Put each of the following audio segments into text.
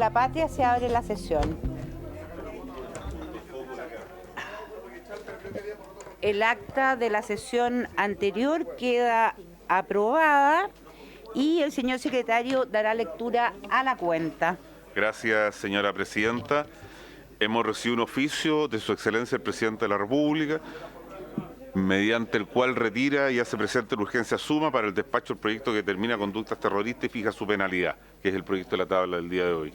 la Patria se abre la sesión. El acta de la sesión anterior queda aprobada y el señor secretario dará lectura a la cuenta. Gracias, señora presidenta. Hemos recibido un oficio de Su Excelencia el Presidente de la República, mediante el cual retira y hace presente la urgencia suma para el despacho del proyecto que determina conductas terroristas y fija su penalidad, que es el proyecto de la tabla del día de hoy.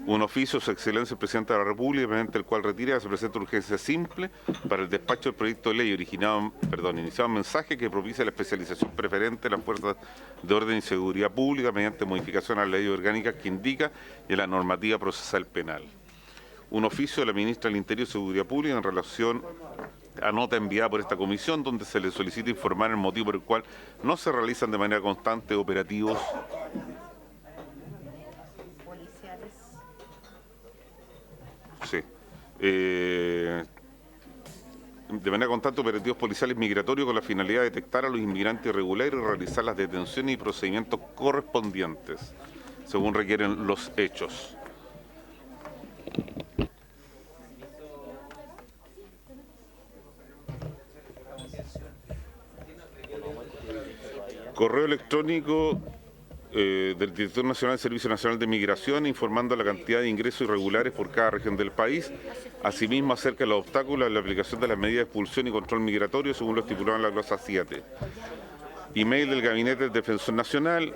Un oficio de Su Excelencia el Presidente de la República, mediante el cual retira y hace presente la urgencia simple para el despacho del proyecto de ley iniciado en mensaje que propicia la especialización preferente de las fuerzas de orden y seguridad pública mediante modificación a las leyes orgánicas que indica y a la normativa procesal penal. Un oficio de la Ministra del Interior y Seguridad Pública en relación a nota enviada por esta comisión, donde se le solicita informar el motivo por el cual no se realizan de manera constante operativos policiales migratorios con la finalidad de detectar a los inmigrantes irregulares y realizar las detenciones y procedimientos correspondientes, según requieren los hechos. Correo electrónico del Director Nacional del Servicio Nacional de Migración informando la cantidad de ingresos irregulares por cada región del país, asimismo acerca de los obstáculos en la aplicación de las medidas de expulsión y control migratorio según lo estipulado en la glosa 7. Email del Gabinete del Defensor Nacional,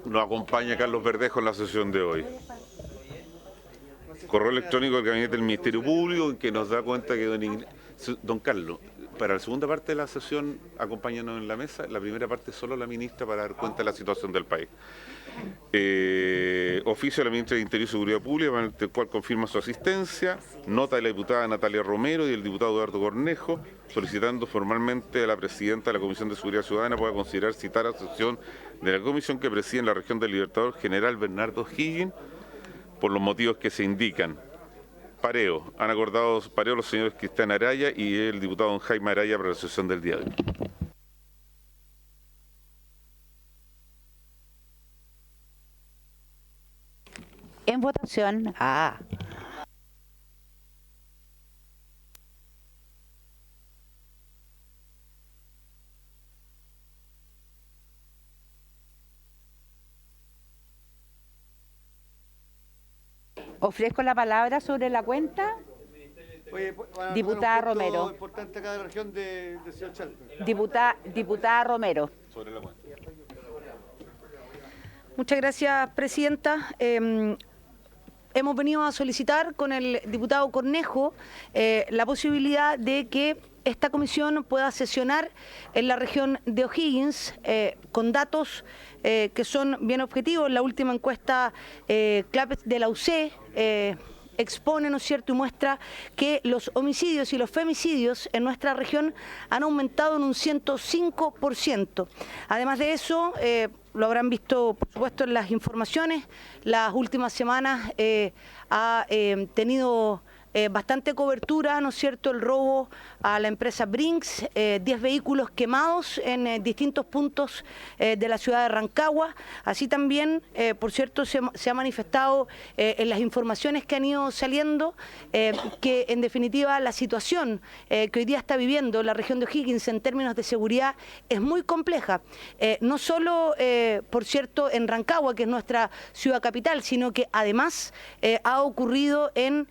nos acompaña Carlos Verdejo en la sesión de hoy. Correo electrónico del Gabinete del Ministerio Público, que nos da cuenta que don Carlos, para la segunda parte de la sesión, acompáñanos en la mesa. La primera parte solo la ministra para dar cuenta de la situación del país. Oficio de la ministra de Interior y Seguridad Pública, el cual confirma su asistencia. Nota de la diputada Natalia Romero y el diputado Eduardo Cornejo, solicitando formalmente a la presidenta de la Comisión de Seguridad Ciudadana pueda considerar citar a sesión de la comisión que preside en la región del Libertador General Bernardo O'Higgins, por los motivos que se indican. Pareo. Han acordado pareo los señores Cristian Araya y el diputado don Jaime Araya para la sesión del día de hoy. En votación. Ofrezco la palabra sobre la cuenta. Diputada Romero. Importante acá de la región de Ciudad Chalpe. Diputada Romero. Sobre la cuenta. Muchas gracias, presidenta. Hemos venido a solicitar con el diputado Cornejo la posibilidad de que esta comisión pueda sesionar en la región de O'Higgins con datos que son bien objetivos. La última encuesta CLAPES de la UC expone, ¿no es cierto?, y muestra que los homicidios y los femicidios en nuestra región han aumentado en un 105%. Además de eso, lo habrán visto, por supuesto, en las informaciones, las últimas semanas ha tenido bastante cobertura, ¿no es cierto?, el robo a la empresa Brinks, 10 vehículos quemados en distintos puntos de la ciudad de Rancagua. Así también, por cierto, se ha manifestado en las informaciones que han ido saliendo que, en definitiva, la situación que hoy día está viviendo la región de O'Higgins en términos de seguridad es muy compleja. No solo, por cierto, en Rancagua, que es nuestra ciudad capital, sino que además ha ocurrido en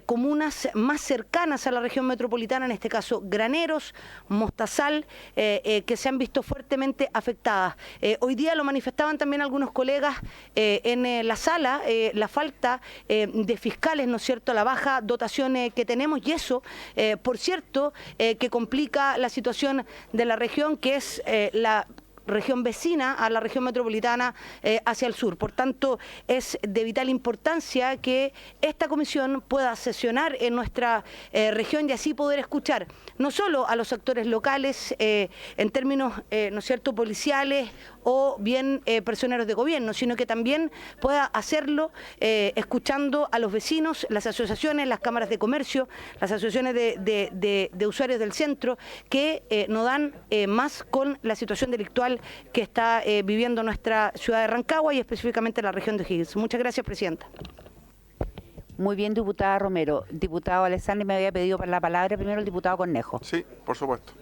comunas más cercanas a la región metropolitana, en este caso Graneros, Mostazal, que se han visto fuertemente afectadas. Hoy día lo manifestaban también algunos colegas en la sala, la falta de fiscales, ¿no es cierto?, la baja dotación que tenemos, y eso, por cierto, que complica la situación de la región, que es la región vecina a la región metropolitana hacia el sur. Por tanto, es de vital importancia que esta comisión pueda sesionar en nuestra región y así poder escuchar no solo a los actores locales en términos, ¿no es cierto?, policiales o bien personeros de gobierno, sino que también pueda hacerlo escuchando a los vecinos, las asociaciones, las cámaras de comercio, las asociaciones de usuarios del centro, que nos dan más con la situación delictual que está viviendo nuestra ciudad de Rancagua y específicamente la región de O'Higgins. Muchas gracias, presidenta. Muy bien, diputada Romero. Diputado Alessandri me había pedido la palabra primero el diputado Cornejo. Sí, por supuesto.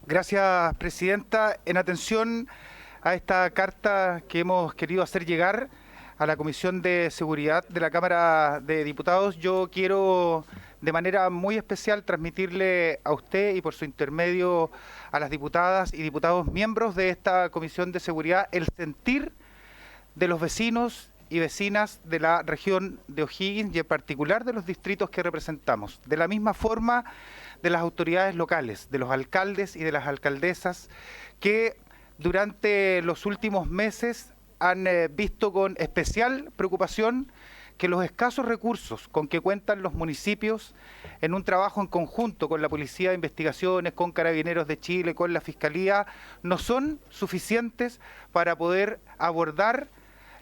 Gracias, presidenta. En atención a esta carta que hemos querido hacer llegar a la Comisión de Seguridad de la Cámara de Diputados, yo quiero de manera muy especial transmitirle a usted y por su intermedio a las diputadas y diputados miembros de esta Comisión de Seguridad el sentir de los vecinos y vecinas de la región de O'Higgins y en particular de los distritos que representamos. De la misma forma de las autoridades locales, de los alcaldes y de las alcaldesas que durante los últimos meses han visto con especial preocupación que los escasos recursos con que cuentan los municipios en un trabajo en conjunto con la Policía de Investigaciones, con Carabineros de Chile, con la Fiscalía, no son suficientes para poder abordar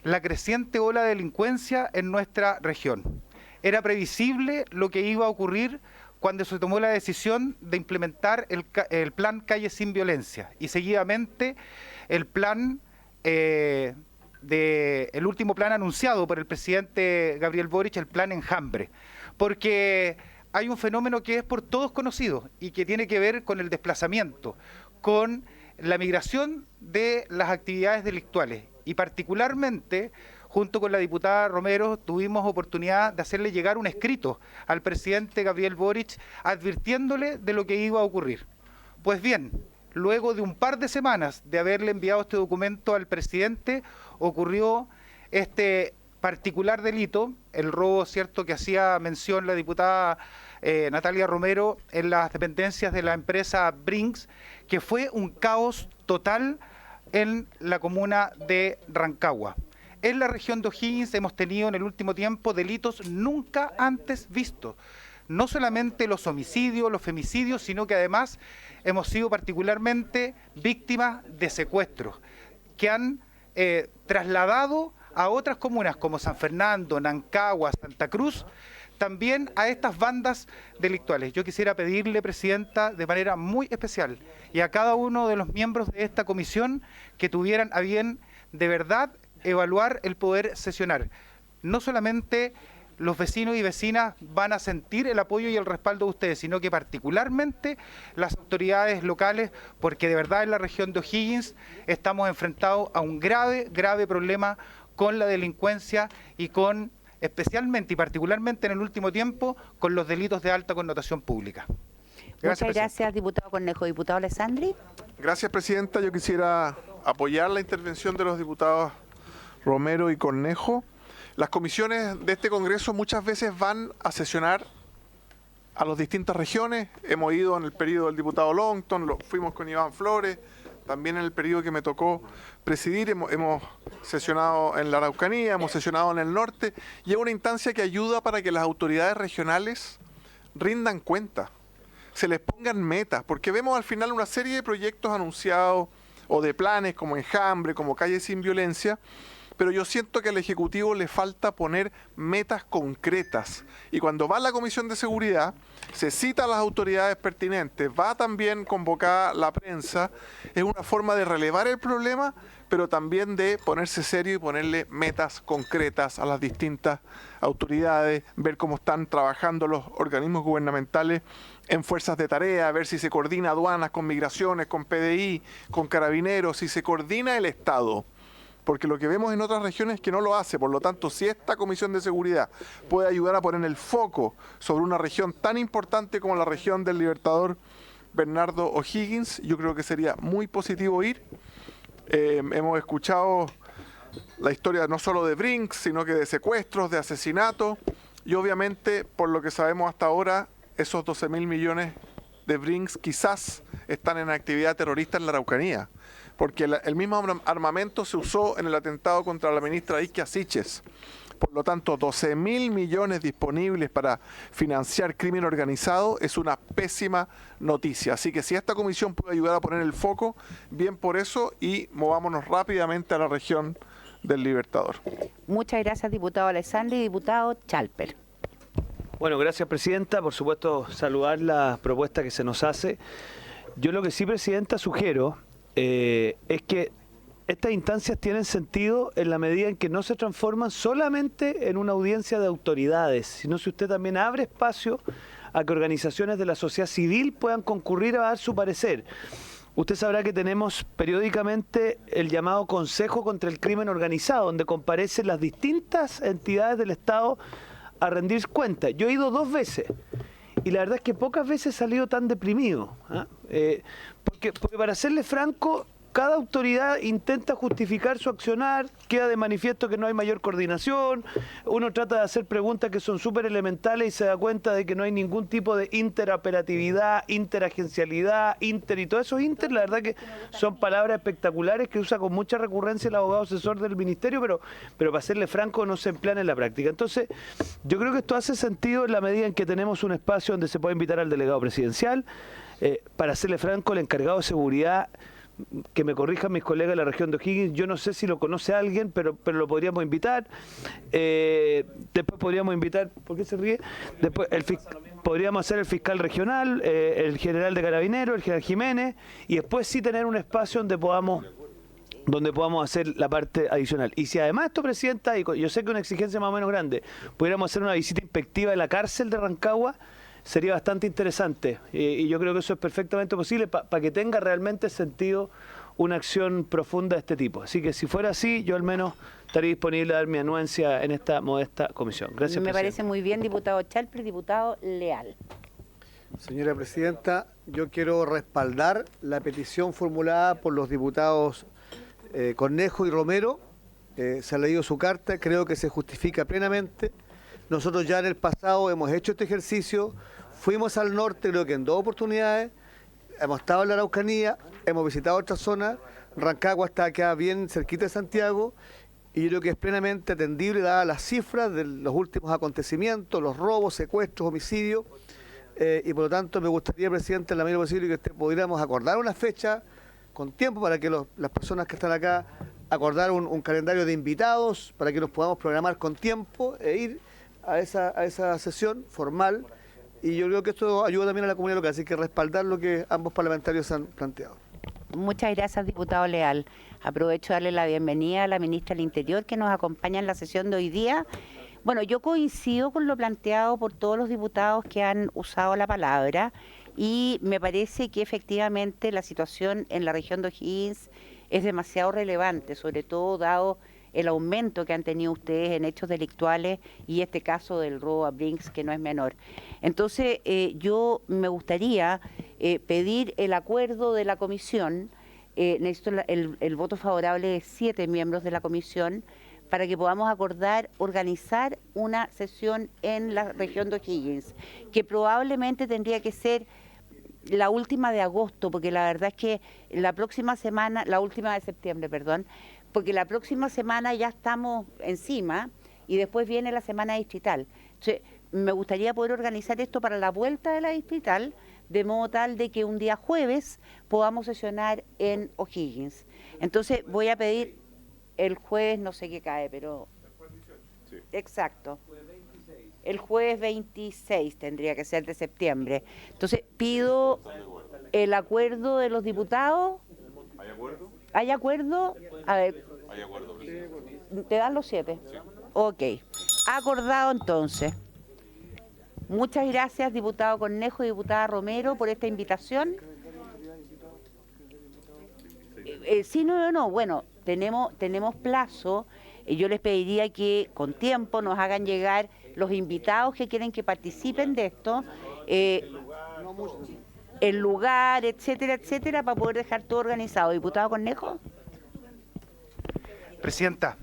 la creciente ola de delincuencia en nuestra región. Era previsible lo que iba a ocurrir cuando se tomó la decisión de implementar el plan Calle Sin Violencia y seguidamente el plan el último plan anunciado por el presidente Gabriel Boric, el plan Enjambre, porque hay un fenómeno que es por todos conocido y que tiene que ver con el desplazamiento, con la migración de las actividades delictuales y particularmente junto con la diputada Romero tuvimos oportunidad de hacerle llegar un escrito al presidente Gabriel Boric advirtiéndole de lo que iba a ocurrir. Pues bien, luego de un par de semanas de haberle enviado este documento al presidente, ocurrió este particular delito, el robo, cierto, que hacía mención la diputada Natalia Romero en las dependencias de la empresa Brinks, que fue un caos total en la comuna de Rancagua. En la región de O'Higgins hemos tenido en el último tiempo delitos nunca antes vistos. No solamente los homicidios, los femicidios, sino que además hemos sido particularmente víctimas de secuestros que han trasladado a otras comunas como San Fernando, Nancagua, Santa Cruz, también a estas bandas delictuales. Yo quisiera pedirle, presidenta, de manera muy especial y a cada uno de los miembros de esta comisión que tuvieran a bien de verdad evaluar el poder sesionar. No solamente los vecinos y vecinas van a sentir el apoyo y el respaldo de ustedes, sino que particularmente las autoridades locales, porque de verdad en la región de O'Higgins estamos enfrentados a un grave problema con la delincuencia y con, especialmente y particularmente en el último tiempo, con los delitos de alta connotación pública. Muchas gracias, diputado Cornejo. Diputado Alessandri. Gracias, presidenta. Yo quisiera apoyar la intervención de los diputados Romero y Cornejo. Las comisiones de este Congreso muchas veces van a sesionar a las distintas regiones. Hemos ido en el periodo del diputado Longton, fuimos con Iván Flores, también en el periodo que me tocó presidir, hemos sesionado en la Araucanía, hemos sesionado en el norte, y es una instancia que ayuda para que las autoridades regionales rindan cuenta, se les pongan metas, porque vemos al final una serie de proyectos anunciados o de planes como Enjambre, como Calle Sin Violencia, pero yo siento que al Ejecutivo le falta poner metas concretas. Y cuando va a la Comisión de Seguridad, se cita a las autoridades pertinentes, va también convocada la prensa, es una forma de relevar el problema, pero también de ponerse serio y ponerle metas concretas a las distintas autoridades, ver cómo están trabajando los organismos gubernamentales en fuerzas de tarea, ver si se coordina aduanas con migraciones, con PDI, con carabineros, si se coordina el Estado. Porque lo que vemos en otras regiones es que no lo hace. Por lo tanto, si esta Comisión de Seguridad puede ayudar a poner el foco sobre una región tan importante como la región del Libertador Bernardo O'Higgins, yo creo que sería muy positivo ir. Hemos escuchado la historia no solo de Brinks, sino que de secuestros, de asesinatos, y obviamente, por lo que sabemos hasta ahora, esos 12.000 millones de Brinks quizás están en actividad terrorista en la Araucanía, porque el mismo armamento se usó en el atentado contra la ministra Isquia Siches. Por lo tanto, 12.000 millones disponibles para financiar crimen organizado es una pésima noticia. Así que si esta comisión puede ayudar a poner el foco, bien por eso, y movámonos rápidamente a la región del Libertador. Muchas gracias, diputado Alessandri. Diputado Chalper. Bueno, gracias, presidenta. Por supuesto, saludar la propuesta que se nos hace. Yo lo que sí, presidenta, sugiero es que estas instancias tienen sentido en la medida en que no se transforman solamente en una audiencia de autoridades, sino si usted también abre espacio a que organizaciones de la sociedad civil puedan concurrir a dar su parecer. Usted sabrá que tenemos periódicamente el llamado Consejo contra el Crimen Organizado, donde comparecen las distintas entidades del Estado a rendir cuentas. Yo he ido 2 veces y la verdad es que pocas veces he salido tan deprimido, porque para serle franco, cada autoridad intenta justificar su accionar, queda de manifiesto que no hay mayor coordinación, uno trata de hacer preguntas que son súper elementales y se da cuenta de que no hay ningún tipo de interoperatividad, interagencialidad, y todo eso la verdad que son palabras espectaculares que usa con mucha recurrencia el abogado asesor del ministerio, pero para serle franco no se emplean en la práctica. Entonces, yo creo que esto hace sentido en la medida en que tenemos un espacio donde se puede invitar al delegado presidencial. Para serle franco, el encargado de seguridad, que me corrijan mis colegas de la región de O'Higgins, yo no sé si lo conoce alguien, pero lo podríamos invitar. Después podríamos invitar, ¿por qué se ríe? Después podríamos hacer el fiscal regional, el general de Carabineros, el general Jiménez, y después sí tener un espacio donde podamos hacer la parte adicional. Y si además esto, Presidenta, y yo sé que una exigencia más o menos grande, pudiéramos hacer una visita inspectiva de la cárcel de Rancagua, sería bastante interesante, y yo creo que eso es perfectamente posible para que tenga realmente sentido una acción profunda de este tipo. Así que si fuera así, yo al menos estaría disponible a dar mi anuencia en esta modesta comisión. Gracias, Me Presidenta. parece muy bien, diputado Chalper, diputado Leal. Señora Presidenta, yo quiero respaldar la petición formulada por los diputados Cornejo y Romero. Se ha leído su carta, creo que se justifica plenamente. Nosotros ya en el pasado hemos hecho este ejercicio, fuimos al norte creo que en 2 oportunidades, hemos estado en la Araucanía, hemos visitado otras zonas, Rancagua está acá bien cerquita de Santiago, y yo creo que es plenamente atendible dadas las cifras de los últimos acontecimientos, los robos, secuestros, homicidios, y por lo tanto me gustaría, Presidente, en la medida posible que pudiéramos acordar una fecha con tiempo para que las personas que están acá acordar un calendario de invitados para que nos podamos programar con tiempo e ir a esa sesión formal, y yo creo que esto ayuda también a la comunidad local, así que respaldar lo que ambos parlamentarios han planteado. Muchas gracias, diputado Leal. Aprovecho de darle la bienvenida a la ministra del Interior que nos acompaña en la sesión de hoy día. Bueno, yo coincido con lo planteado por todos los diputados que han usado la palabra y me parece que efectivamente la situación en la región de O'Higgins es demasiado relevante, sobre todo dado el aumento que han tenido ustedes en hechos delictuales y este caso del robo a Brinks, que no es menor. Entonces, yo me gustaría pedir el acuerdo de la comisión, necesito el voto favorable de 7 miembros de la comisión, para que podamos acordar organizar una sesión en la región de O'Higgins, que probablemente tendría que ser la última de agosto, porque la verdad es que la próxima semana, la última de septiembre, perdón, porque la próxima semana ya estamos encima y después viene la semana distrital. Entonces, me gustaría poder organizar esto para la vuelta de la distrital, de modo tal de que un día jueves podamos sesionar en O'Higgins. Entonces, voy a pedir el jueves, no sé qué cae, pero... Exacto. El jueves 26 tendría que ser de septiembre. Entonces, pido el acuerdo de los diputados. ¿Hay acuerdo? ¿Hay acuerdo? A ver. Hay acuerdo, Presidente. ¿Te dan los 7? Sí. Ok. Acordado entonces. Muchas gracias, diputado Cornejo y diputada Romero, por esta invitación. Sí, no. Bueno, tenemos plazo. Yo les pediría que con tiempo nos hagan llegar los invitados que quieren que participen de esto, el lugar, etcétera, para poder dejar todo organizado. Diputado Cornejo. Presidenta,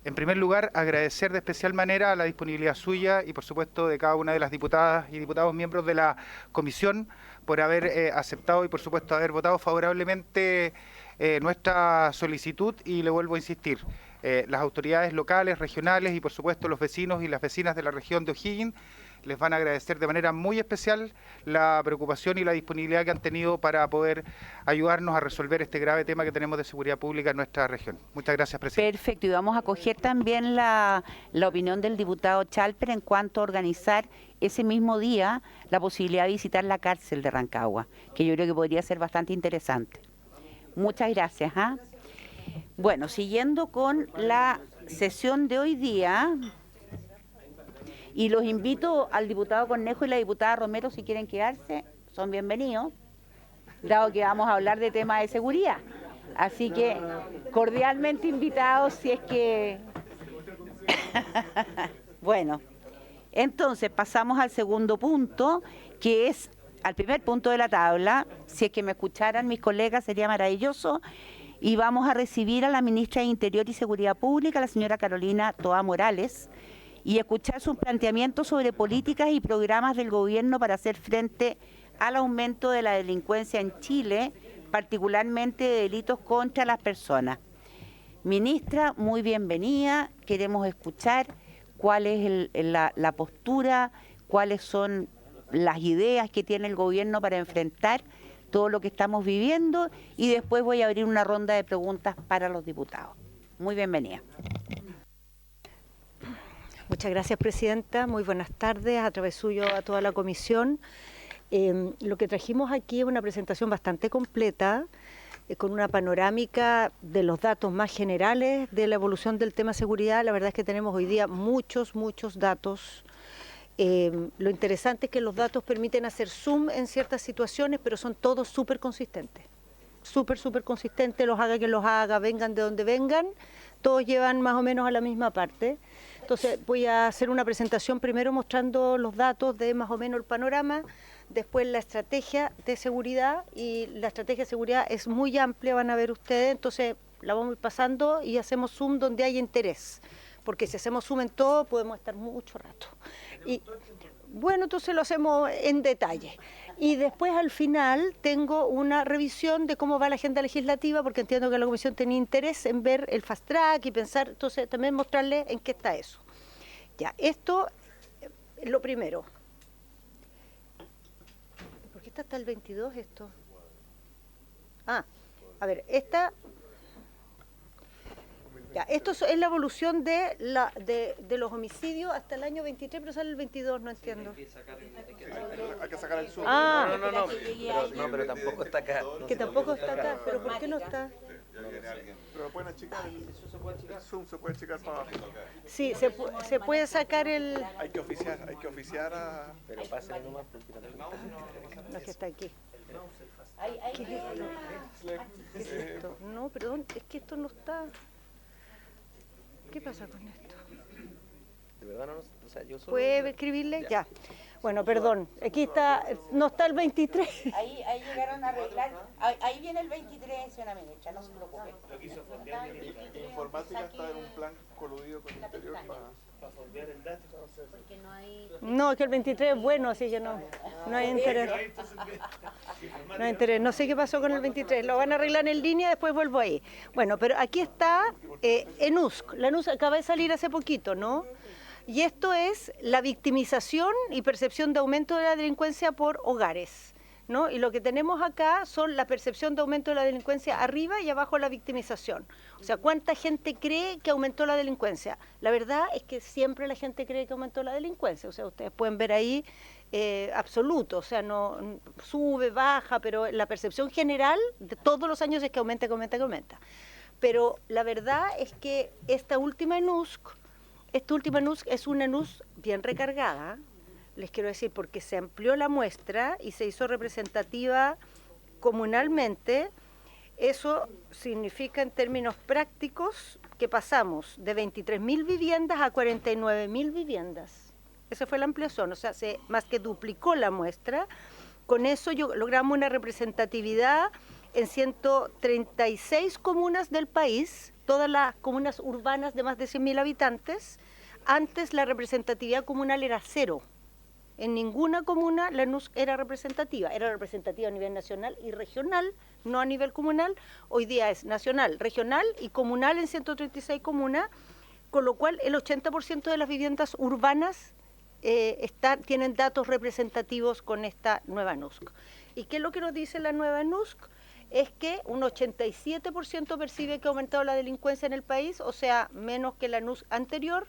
en primer lugar, agradecer de especial manera la disponibilidad suya y, por supuesto, de cada una de las diputadas y diputados miembros de la comisión por haber aceptado y, por supuesto, haber votado favorablemente nuestra solicitud. Y le vuelvo a insistir, las autoridades locales, regionales y, por supuesto, los vecinos y las vecinas de la región de O'Higgins les van a agradecer de manera muy especial la preocupación y la disponibilidad que han tenido para poder ayudarnos a resolver este grave tema que tenemos de seguridad pública en nuestra región. Muchas gracias, Presidente. Perfecto, y vamos a acoger también la opinión del diputado Chalper en cuanto a organizar ese mismo día la posibilidad de visitar la cárcel de Rancagua, que yo creo que podría ser bastante interesante. Muchas gracias. Bueno, siguiendo con la sesión de hoy día, y los invito al diputado Cornejo y la diputada Romero, si quieren quedarse, son bienvenidos, dado que vamos a hablar de temas de seguridad. Así que cordialmente invitados si es que... Bueno, entonces pasamos al segundo punto, que es al primer punto de la tabla. Si es que me escucharan mis colegas sería maravilloso. Y vamos a recibir a la ministra de Interior y Seguridad Pública, la señora Carolina Toá Morales, y escuchar sus planteamientos sobre políticas y programas del gobierno para hacer frente al aumento de la delincuencia en Chile, particularmente de delitos contra las personas. Ministra, muy bienvenida. Queremos escuchar cuál es la postura, cuáles son las ideas que tiene el gobierno para enfrentar todo lo que estamos viviendo, y después voy a abrir una ronda de preguntas para los diputados. Muy bienvenida. Muchas gracias, presidenta. Muy buenas tardes, a través suyo a toda la comisión. Lo que trajimos aquí es una presentación bastante completa, con una panorámica de los datos más generales de la evolución del tema seguridad. La verdad es que tenemos hoy día muchos datos. Lo interesante es que los datos permiten hacer zoom en ciertas situaciones, pero son todos súper consistentes. Súper consistentes, los haga quien los haga, vengan de donde vengan, todos llevan más o menos a la misma parte. Entonces voy a hacer una presentación primero mostrando los datos de más o menos el panorama, después la estrategia de seguridad, y la estrategia de seguridad es muy amplia, van a ver ustedes, entonces la vamos a ir pasando y hacemos zoom donde hay interés, porque si hacemos zoom en todo podemos estar mucho rato. Y bueno, entonces lo hacemos en detalle. Y después al final tengo una revisión de cómo va la agenda legislativa, porque entiendo que la comisión tenía interés en ver el fast track y pensar, entonces también mostrarles en qué está eso. Ya, esto es lo primero. ¿Por qué está hasta el 22 esto? Ah, a ver, ya, esto es la evolución de los homicidios hasta el año 23, pero sale el 22, no entiendo. Hay que sacar el zoom. Ah, pero tampoco está acá. que tampoco está acá, pero ¿por qué no está? Pero pueden achicar el zoom, se puede achicar para abajo. Sí, se puede sacar el... Hay que oficiar a... Pero pásenle nomás porque tampoco No, que está aquí. ¿Qué es esto? No, perdón, es que esto no está... ¿Qué pasa con esto? de verdad no, o sea, yo solo... ¿Puede escribirle? Ya. Bueno, perdón, aquí está, no está el 23. Ahí llegaron a arreglar, ahí viene el 23, señora ministra, no se preocupe. Informática está en un plan coludido con el Interior para fondear el dato. No, es que el 23 es bueno, así que no hay interés. No hay interés. No sé qué pasó con el 23, lo van a arreglar en línea, después vuelvo ahí. Bueno, pero aquí está ENUSC. La ENUSC acaba de salir hace poquito, ¿no? Y esto es la victimización y percepción de aumento de la delincuencia por hogares, ¿no? Y lo que tenemos acá son la percepción de aumento de la delincuencia arriba y abajo la victimización. O sea, ¿cuánta gente cree que aumentó la delincuencia? La verdad es que siempre la gente cree que aumentó la delincuencia. O sea, ustedes pueden ver ahí absoluto, o sea, no sube, baja, pero la percepción general de todos los años es que aumenta. Pero la verdad es que esta última ENUSC es una ENUSC bien recargada, les quiero decir, porque se amplió la muestra y se hizo representativa comunalmente. Eso significa en términos prácticos que pasamos de 23.000 viviendas a 49.000 viviendas. Esa fue la ampliación, o sea, se más que duplicó la muestra. Con eso logramos una representatividad en 136 comunas del país, todas las comunas urbanas de más de 100.000 habitantes. Antes la representatividad comunal era 0. En ninguna comuna la ENUSC era representativa a nivel nacional y regional, no a nivel comunal. Hoy día es nacional, regional y comunal en 136 comunas, con lo cual el 80% de las viviendas urbanas tienen datos representativos con esta nueva ENUSC. ¿Y qué es lo que nos dice la nueva ENUSC? Es que un 87% percibe que ha aumentado la delincuencia en el país, o sea, menos que la ENUSC anterior,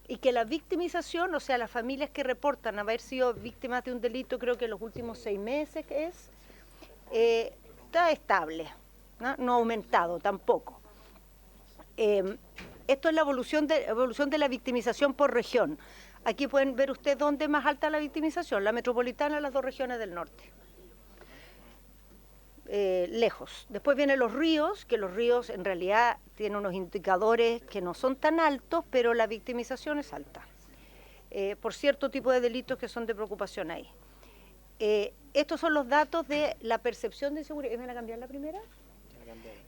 y que la victimización, o sea, las familias que reportan haber sido víctimas de un delito, creo que en los últimos 6 meses está estable, no ha aumentado tampoco. Esto es la evolución de la victimización por región. Aquí pueden ver ustedes dónde es más alta la victimización, la metropolitana, las 2 regiones del norte. Lejos. Después vienen los ríos, que los ríos en realidad tienen unos indicadores que no son tan altos, pero la victimización es alta, por cierto tipo de delitos que son de preocupación ahí. Estos son los datos de la percepción de inseguridad. ¿Me van a cambiar la primera?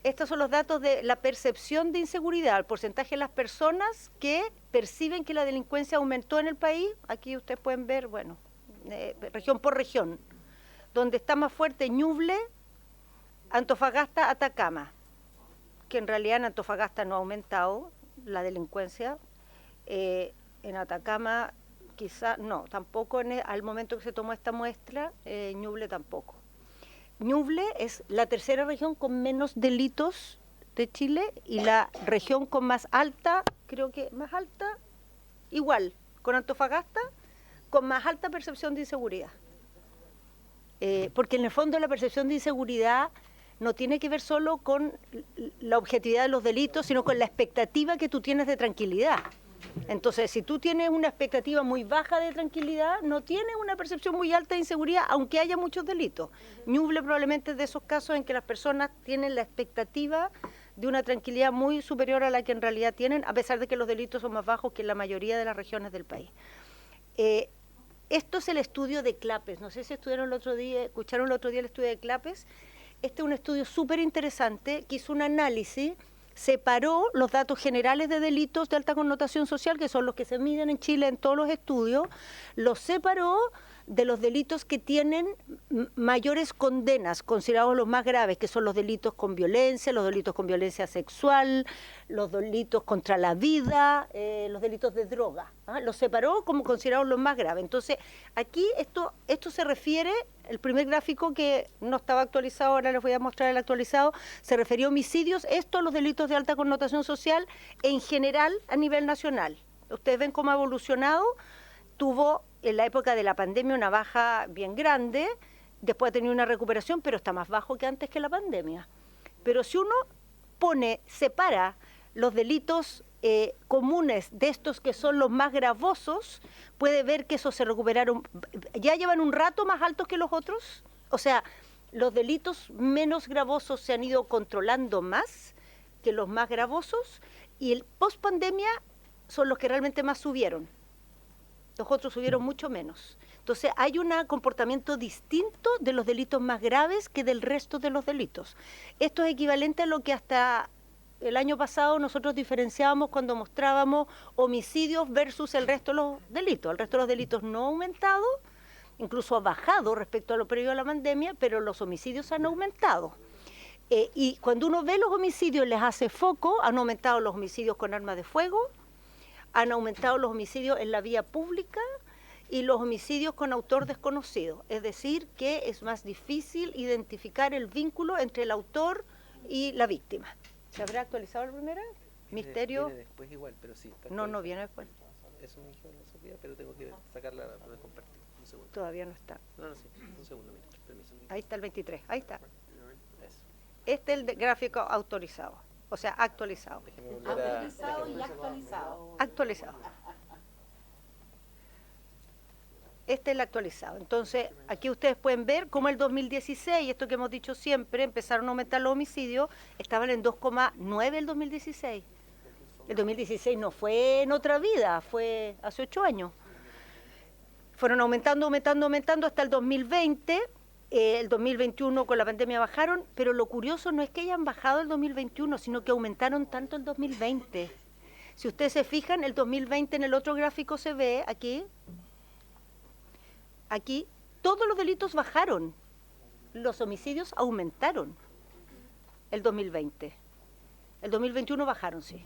Estos son los datos de la percepción de inseguridad, el porcentaje de las personas que perciben que la delincuencia aumentó en el país. Aquí ustedes pueden ver, bueno, región por región, donde está más fuerte Ñuble, Antofagasta, Atacama, que en realidad en Antofagasta no ha aumentado la delincuencia, en Atacama quizá no, tampoco al momento que se tomó esta muestra, Ñuble tampoco. Ñuble es la 3ª región con menos delitos de Chile y la región con más alta, creo que más alta, igual, con Antofagasta, con más alta percepción de inseguridad. Porque en el fondo la percepción de inseguridad no tiene que ver solo con la objetividad de los delitos, sino con la expectativa que tú tienes de tranquilidad. Entonces, si tú tienes una expectativa muy baja de tranquilidad, no tienes una percepción muy alta de inseguridad, aunque haya muchos delitos. Ñuble probablemente es de esos casos en que las personas tienen la expectativa de una tranquilidad muy superior a la que en realidad tienen, a pesar de que los delitos son más bajos que en la mayoría de las regiones del país. Esto es el estudio de Clapes. No sé si escucharon el otro día el estudio de Clapes. Este es un estudio súper interesante que hizo un análisis, separó los datos generales de delitos de alta connotación social, que son los que se miden en Chile en todos los estudios, los separó de los delitos que tienen mayores condenas, considerados los más graves, que son los delitos con violencia sexual, los delitos contra la vida, los delitos de droga. Los separó como considerados los más graves. Entonces, aquí esto se refiere, el primer gráfico que no estaba actualizado, ahora les voy a mostrar el actualizado, se refería a homicidios, esto los delitos de alta connotación social en general a nivel nacional. Ustedes ven cómo ha evolucionado, tuvo en la época de la pandemia una baja bien grande, después ha tenido una recuperación, pero está más bajo que antes que la pandemia. Pero si uno separa los delitos comunes de estos que son los más gravosos, puede ver que esos se recuperaron, ya llevan un rato más altos que los otros, o sea, los delitos menos gravosos se han ido controlando más que los más gravosos, y el post-pandemia son los que realmente más subieron. Los otros subieron mucho menos. Entonces hay un comportamiento distinto de los delitos más graves que del resto de los delitos. Esto es equivalente a lo que hasta el año pasado nosotros diferenciábamos cuando mostrábamos homicidios versus el resto de los delitos. El resto de los delitos no ha aumentado, incluso ha bajado respecto a lo previo a la pandemia, pero los homicidios han aumentado. Y cuando uno ve los homicidios, les hace foco, han aumentado los homicidios con armas de fuego, han aumentado los homicidios en la vía pública y los homicidios con autor desconocido. Es decir, que es más difícil identificar el vínculo entre el autor y la víctima. ¿Se habrá actualizado la primera? Misterio. Viene después igual, pero sí. No viene después. Eso me dijo la Sofía, pero tengo que sacarla para compartir. Un segundo. Todavía no está. No, sí. Un segundo, mira. Permiso. Ahí está el 23. Ahí está. Eso. Este es el gráfico autorizado. O sea, actualizado. Autorizado y actualizado. Actualizado. Este es el actualizado. Entonces, aquí ustedes pueden ver cómo el 2016, esto que hemos dicho siempre, empezaron a aumentar los homicidios, estaban en 2,9 el 2016. El 2016 no fue en otra vida, fue hace 8 años. Fueron aumentando hasta el 2020. El 2021 con la pandemia bajaron, pero lo curioso no es que hayan bajado el 2021, sino que aumentaron tanto el 2020. Si ustedes se fijan, el 2020 en el otro gráfico se ve aquí, todos los delitos bajaron, los homicidios aumentaron el 2020. El 2021 bajaron, sí.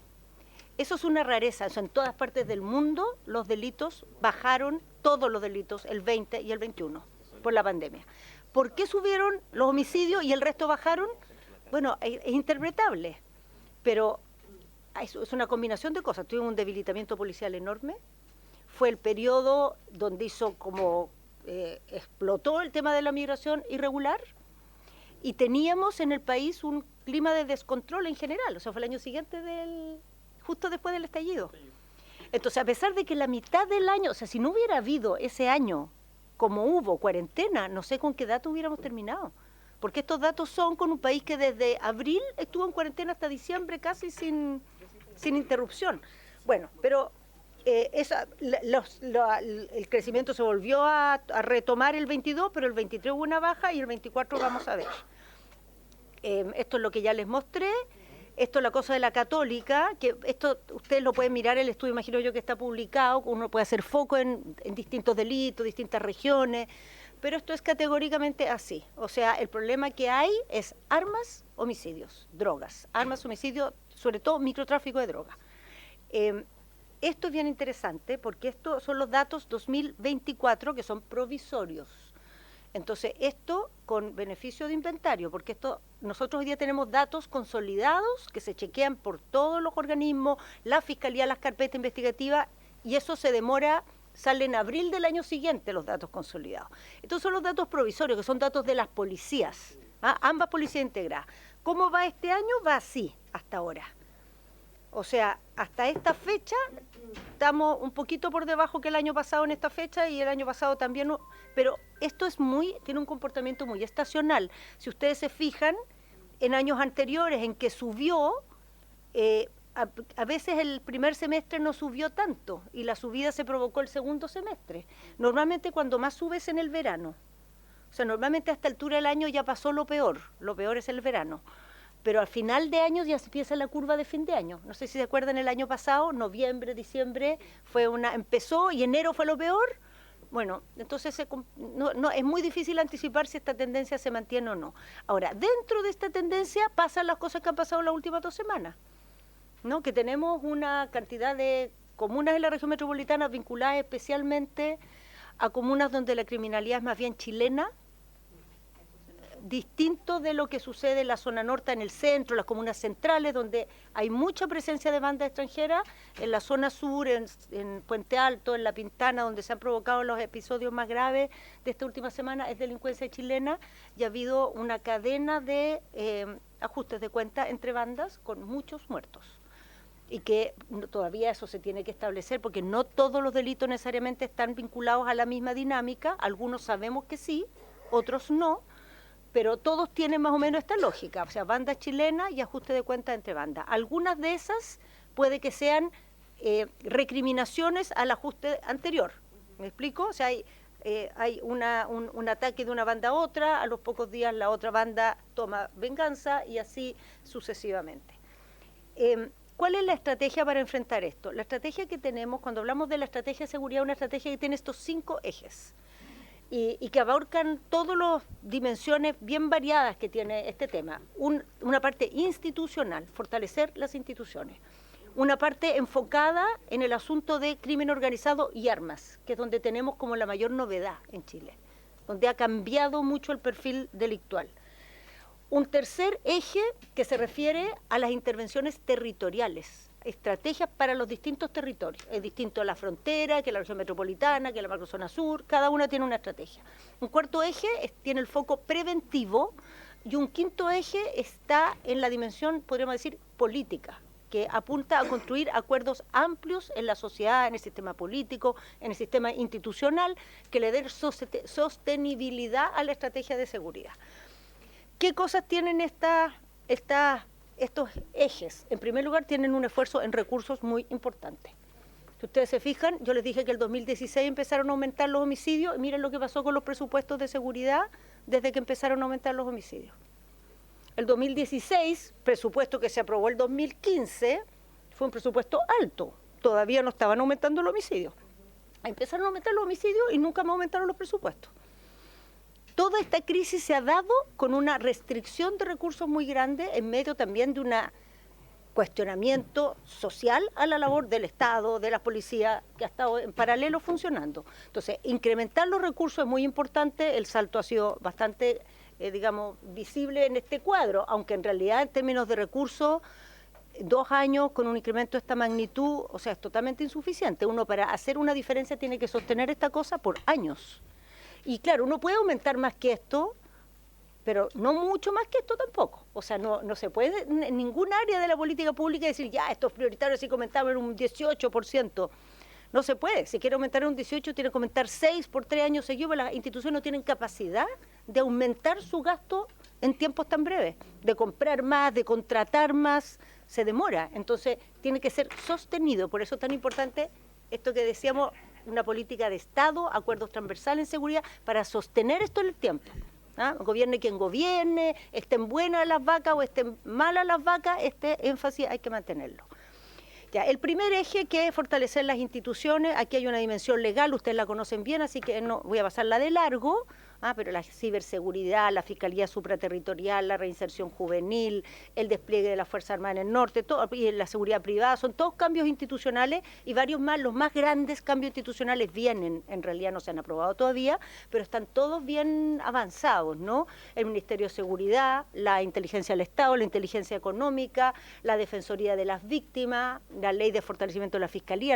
Eso es una rareza, eso en todas partes del mundo los delitos bajaron, todos los delitos, el 20 y el 21, por la pandemia. ¿Por qué subieron los homicidios y el resto bajaron? Bueno, es interpretable, pero es una combinación de cosas. Tuvimos un debilitamiento policial enorme, fue el periodo donde explotó el tema de la migración irregular y teníamos en el país un clima de descontrol en general, o sea, fue el año siguiente justo después del estallido. Entonces, a pesar de que la mitad del año, o sea, si no hubiera habido ese año como hubo cuarentena, no sé con qué dato hubiéramos terminado. Porque estos datos son con un país que desde abril estuvo en cuarentena hasta diciembre casi sin interrupción. Bueno, pero el crecimiento se volvió a retomar el 22, pero el 23 hubo una baja y el 24 vamos a ver. Esto es lo que ya les mostré. Esto es la cosa de la Católica, que esto ustedes lo pueden mirar, el estudio imagino yo que está publicado, uno puede hacer foco en distintos delitos, distintas regiones, pero esto es categóricamente así. O sea, el problema que hay es armas, homicidios, drogas. Armas, homicidios, sobre todo microtráfico de drogas. Esto es bien interesante porque estos son los datos 2024 que son provisorios. Entonces, esto con beneficio de inventario, porque nosotros hoy día tenemos datos consolidados que se chequean por todos los organismos, la Fiscalía, las carpetas investigativas, y eso se demora, sale en abril del año siguiente los datos consolidados. Estos son los datos provisorios, que son datos de las policías, ambas policías integradas. ¿Cómo va este año? Va así, hasta ahora. O sea, hasta esta fecha estamos un poquito por debajo que el año pasado en esta fecha y el año pasado también, pero esto tiene un comportamiento muy estacional. Si ustedes se fijan, en años anteriores en que subió, a veces el primer semestre no subió tanto y la subida se provocó el segundo semestre. Normalmente cuando más sube es en el verano. O sea, normalmente a esta altura del año ya pasó lo peor es el verano. Pero al final de año ya se empieza la curva de fin de año. No sé si se acuerdan el año pasado, noviembre, diciembre, empezó y enero fue lo peor. Bueno, entonces es muy difícil anticipar si esta tendencia se mantiene o no. Ahora, dentro de esta tendencia pasan las cosas que han pasado las últimas 2 semanas, ¿no? Que tenemos una cantidad de comunas en la región metropolitana vinculadas especialmente a comunas donde la criminalidad es más bien chilena, distinto de lo que sucede en la zona norte, en el centro, las comunas centrales, donde hay mucha presencia de bandas extranjeras, en la zona sur, en Puente Alto, en La Pintana, donde se han provocado los episodios más graves de esta última semana, es delincuencia chilena, y ha habido una cadena de ajustes de cuenta entre bandas con muchos muertos. Y que todavía eso se tiene que establecer, porque no todos los delitos necesariamente están vinculados a la misma dinámica, algunos sabemos que sí, otros no, pero todos tienen más o menos esta lógica, o sea, bandas chilenas y ajuste de cuentas entre bandas. Algunas de esas puede que sean recriminaciones al ajuste anterior, ¿me explico? O sea, hay un ataque de una banda a otra, a los pocos días la otra banda toma venganza y así sucesivamente. ¿Cuál es la estrategia para enfrentar esto? La estrategia que tenemos, cuando hablamos de la estrategia de seguridad, es una estrategia que tiene estos 5 ejes. Y que abarcan todas las dimensiones bien variadas que tiene este tema. Una parte institucional, fortalecer las instituciones. Una parte enfocada en el asunto de crimen organizado y armas, que es donde tenemos como la mayor novedad en Chile, donde ha cambiado mucho el perfil delictual. Un tercer eje que se refiere a las intervenciones territoriales, estrategias para los distintos territorios. Es distinto a la frontera, que la región metropolitana, que la macrozona sur, cada una tiene una estrategia. Un cuarto eje tiene el foco preventivo y un quinto eje está en la dimensión, podríamos decir, política, que apunta a construir acuerdos amplios en la sociedad, en el sistema político, en el sistema institucional, que le den sostenibilidad a la estrategia de seguridad. ¿Qué cosas tienen estos ejes? En primer lugar, tienen un esfuerzo en recursos muy importante. Si ustedes se fijan, yo les dije que el 2016 empezaron a aumentar los homicidios, y miren lo que pasó con los presupuestos de seguridad desde que empezaron a aumentar los homicidios. El 2016, presupuesto que se aprobó el 2015, fue un presupuesto alto, todavía no estaban aumentando los homicidios. Empezaron a aumentar los homicidios y nunca más aumentaron los presupuestos. Toda esta crisis se ha dado con una restricción de recursos muy grande en medio también de un cuestionamiento social a la labor del Estado, de las policías, que ha estado en paralelo funcionando. Entonces, incrementar los recursos es muy importante, el salto ha sido bastante, visible en este cuadro, aunque en realidad en términos de recursos, 2 años con un incremento de esta magnitud, o sea, es totalmente insuficiente. Uno para hacer una diferencia tiene que sostener esta cosa por años. Y claro, uno puede aumentar más que esto pero no mucho más que esto tampoco. O sea, no se puede en ningún área de la política pública decir, ya, esto es prioritario, así comentaba en un 18%. No se puede. Si quiere aumentar en un 18, tiene que aumentar 6 por 3 años seguidos, porque las instituciones no tienen capacidad de aumentar su gasto en tiempos tan breves, de comprar más, de contratar más, se demora. Entonces, tiene que ser sostenido. Por eso es tan importante esto que decíamos, una política de Estado, acuerdos transversales en seguridad, para sostener esto en el tiempo. ¿Ah? Gobierne quien gobierne, estén buenas las vacas o estén malas las vacas, este énfasis hay que mantenerlo. Ya, el primer eje, que es fortalecer las instituciones. Aquí hay una dimensión legal, ustedes la conocen bien, así que no voy a pasarla de largo. Pero la ciberseguridad, la Fiscalía Supraterritorial, la reinserción juvenil, el despliegue de las Fuerzas Armadas en el norte, todo, y la seguridad privada, son todos cambios institucionales y varios más. Los más grandes cambios institucionales vienen, en realidad no se han aprobado todavía, pero están todos bien avanzados, ¿no? El Ministerio de Seguridad, la inteligencia del Estado, la inteligencia económica, la Defensoría de las Víctimas, la ley de fortalecimiento de la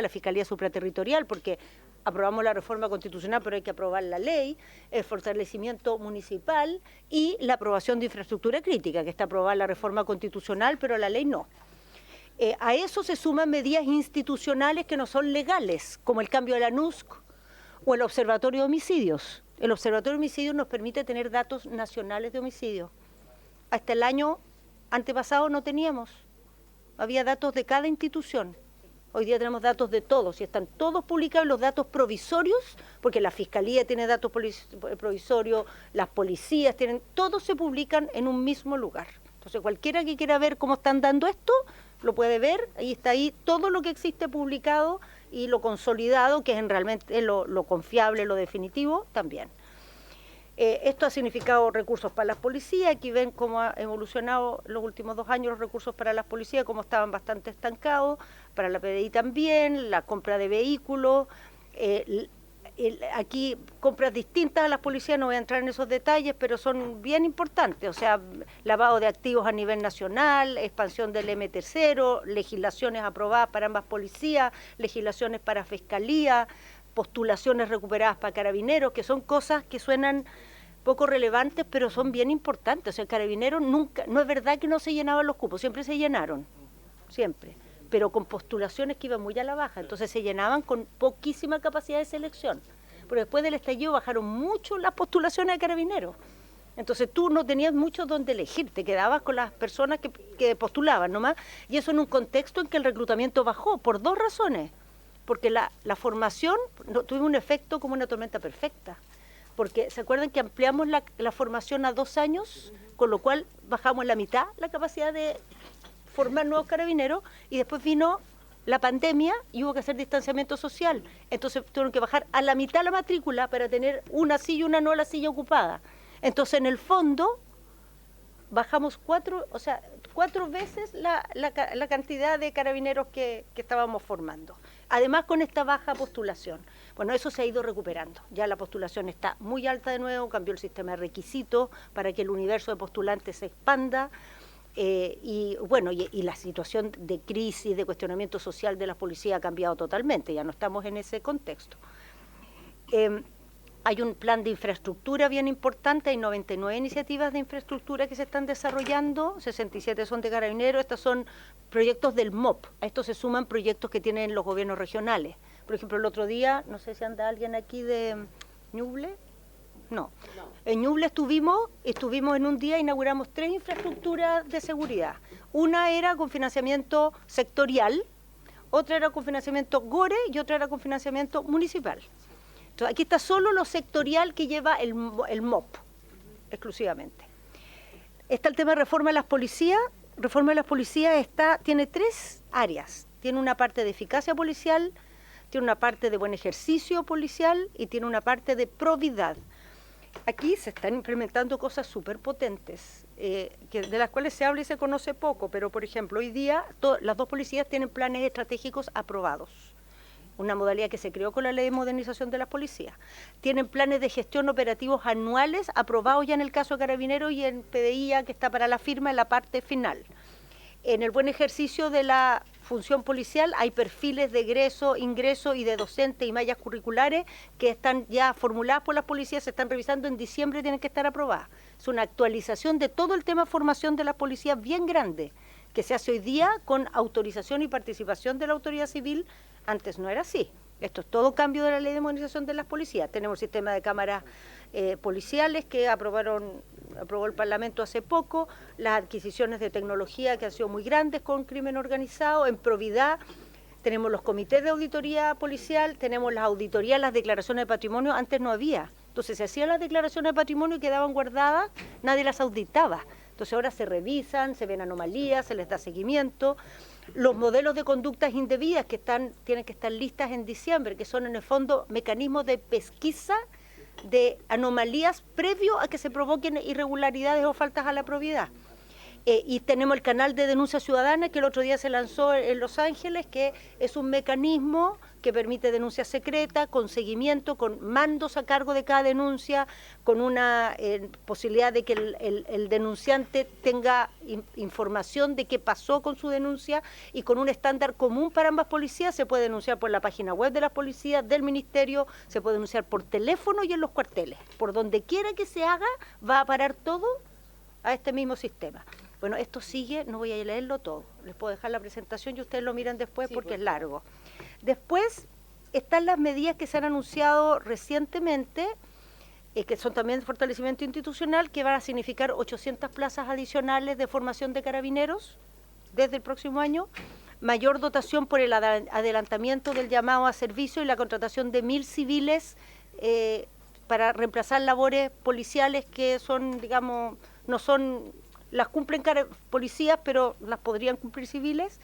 Fiscalía Supraterritorial, porque aprobamos la reforma constitucional, pero hay que aprobar la ley, el fortalecimiento municipal y la aprobación de infraestructura crítica, que está aprobada la reforma constitucional, pero la ley no. A eso se suman medidas institucionales que no son legales, como el cambio de la NUSC o el Observatorio de Homicidios. El Observatorio de Homicidios nos permite tener datos nacionales de homicidios. Hasta el año antepasado no teníamos. Había datos de cada institución. Hoy día tenemos datos de todos y están todos publicados los datos provisorios, porque la Fiscalía tiene datos provisorios, las policías tienen, todos se publican en un mismo lugar. Entonces cualquiera que quiera ver cómo están dando esto, lo puede ver, ahí está ahí todo lo que existe publicado y lo consolidado, que es realmente lo confiable, lo definitivo, también. Esto ha significado recursos para las policías. Aquí ven cómo ha evolucionado los últimos 2 años los recursos para las policías, cómo estaban bastante estancados, para la PDI también, la compra de vehículos, aquí compras distintas a las policías, no voy a entrar en esos detalles, pero son bien importantes, o sea, lavado de activos a nivel nacional, expansión del M3, legislaciones aprobadas para ambas policías, legislaciones para Fiscalía, postulaciones recuperadas para Carabineros, que son cosas que suenan poco relevantes, pero son bien importantes. O sea, Carabineros nunca, no es verdad que no se llenaban los cupos, siempre se llenaron, siempre, pero con postulaciones que iban muy a la baja, entonces se llenaban con poquísima capacidad de selección. Pero después del estallido bajaron mucho las postulaciones de Carabineros. Entonces tú no tenías mucho donde elegir, te quedabas con las personas que postulaban nomás, y eso en un contexto en que el reclutamiento bajó por 2 razones. Porque la formación tuvo un efecto como una tormenta perfecta, porque ¿se acuerdan que ampliamos la formación a 2 años, con lo cual bajamos la mitad la capacidad de formar nuevos carabineros, y después vino la pandemia y hubo que hacer distanciamiento social, entonces tuvieron que bajar a la mitad la matrícula para tener una silla, una no la silla ocupada. Entonces en el fondo bajamos 4 veces la cantidad de carabineros que estábamos formando. Además con esta baja postulación. Bueno, eso se ha ido recuperando. Ya la postulación está muy alta de nuevo, cambió el sistema de requisitos para que el universo de postulantes se expanda. Y la situación de crisis, de cuestionamiento social de la policía ha cambiado totalmente, ya no estamos en ese contexto. Hay un plan de infraestructura bien importante, hay 99 iniciativas de infraestructura que se están desarrollando, 67 son de Carabineros, estos son proyectos del MOP, a estos se suman proyectos que tienen los gobiernos regionales. Por ejemplo, el otro día, no sé si anda alguien aquí de Ñuble, no. En Ñuble estuvimos en un día, inauguramos 3 infraestructuras de seguridad. Una era con financiamiento sectorial, otra era con financiamiento GORE y otra era con financiamiento municipal. Entonces, aquí está solo lo sectorial que lleva el MOP, exclusivamente. Está el tema de reforma de las policías. Reforma de las policías tiene 3 áreas. Tiene una parte de eficacia policial, tiene una parte de buen ejercicio policial y tiene una parte de probidad. Aquí se están implementando cosas súper potentes, de las cuales se habla y se conoce poco, pero por ejemplo, hoy día las 2 policías tienen planes estratégicos aprobados. Una modalidad que se creó con la Ley de Modernización de las Policías. Tienen planes de gestión operativos anuales aprobados ya en el caso de Carabineros y en PDI, que está para la firma en la parte final. en el buen ejercicio de la función policial hay perfiles de egreso, ingreso y de docente y mallas curriculares que están ya formuladas por las policías, se están revisando en diciembre y tienen que estar aprobadas. Es una actualización de todo el tema de formación de las policías bien grande, que se hace hoy día con autorización y participación de la autoridad civil. Antes no era así. Esto es todo cambio de la ley de modernización de las policías. Tenemos el sistema de cámaras policiales que aprobó el Parlamento hace poco, las adquisiciones de tecnología que han sido muy grandes con crimen organizado, en probidad. Tenemos los comités de auditoría policial, tenemos las auditorías, las declaraciones de patrimonio, antes no había. Entonces se hacían las declaraciones de patrimonio y quedaban guardadas, nadie las auditaba. Entonces ahora se revisan, se ven anomalías, se les da seguimiento. Los modelos de conductas indebidas que tienen que estar listas en diciembre, que son en el fondo mecanismos de pesquisa de anomalías previo a que se provoquen irregularidades o faltas a la probidad. Y tenemos el canal de denuncia ciudadana que el otro día se lanzó en Los Ángeles, que es un mecanismo que permite denuncia secreta, con seguimiento, con mandos a cargo de cada denuncia, con una posibilidad de que el denunciante tenga información de qué pasó con su denuncia y con un estándar común para ambas policías. Se puede denunciar por la página web de las policías, del ministerio, se puede denunciar por teléfono y en los cuarteles. Por donde quiera que se haga, va a parar todo a este mismo sistema. Bueno, esto sigue, no voy a leerlo todo, les puedo dejar la presentación y ustedes lo miran después porque es largo. Después están las medidas que se han anunciado recientemente, que son también de fortalecimiento institucional, que van a significar 800 plazas adicionales de formación de carabineros desde el próximo año, mayor dotación por el adelantamiento del llamado a servicio y la contratación de 1000 civiles para reemplazar labores policiales que son, digamos, no son... las cumplen policías, pero las podrían cumplir civiles.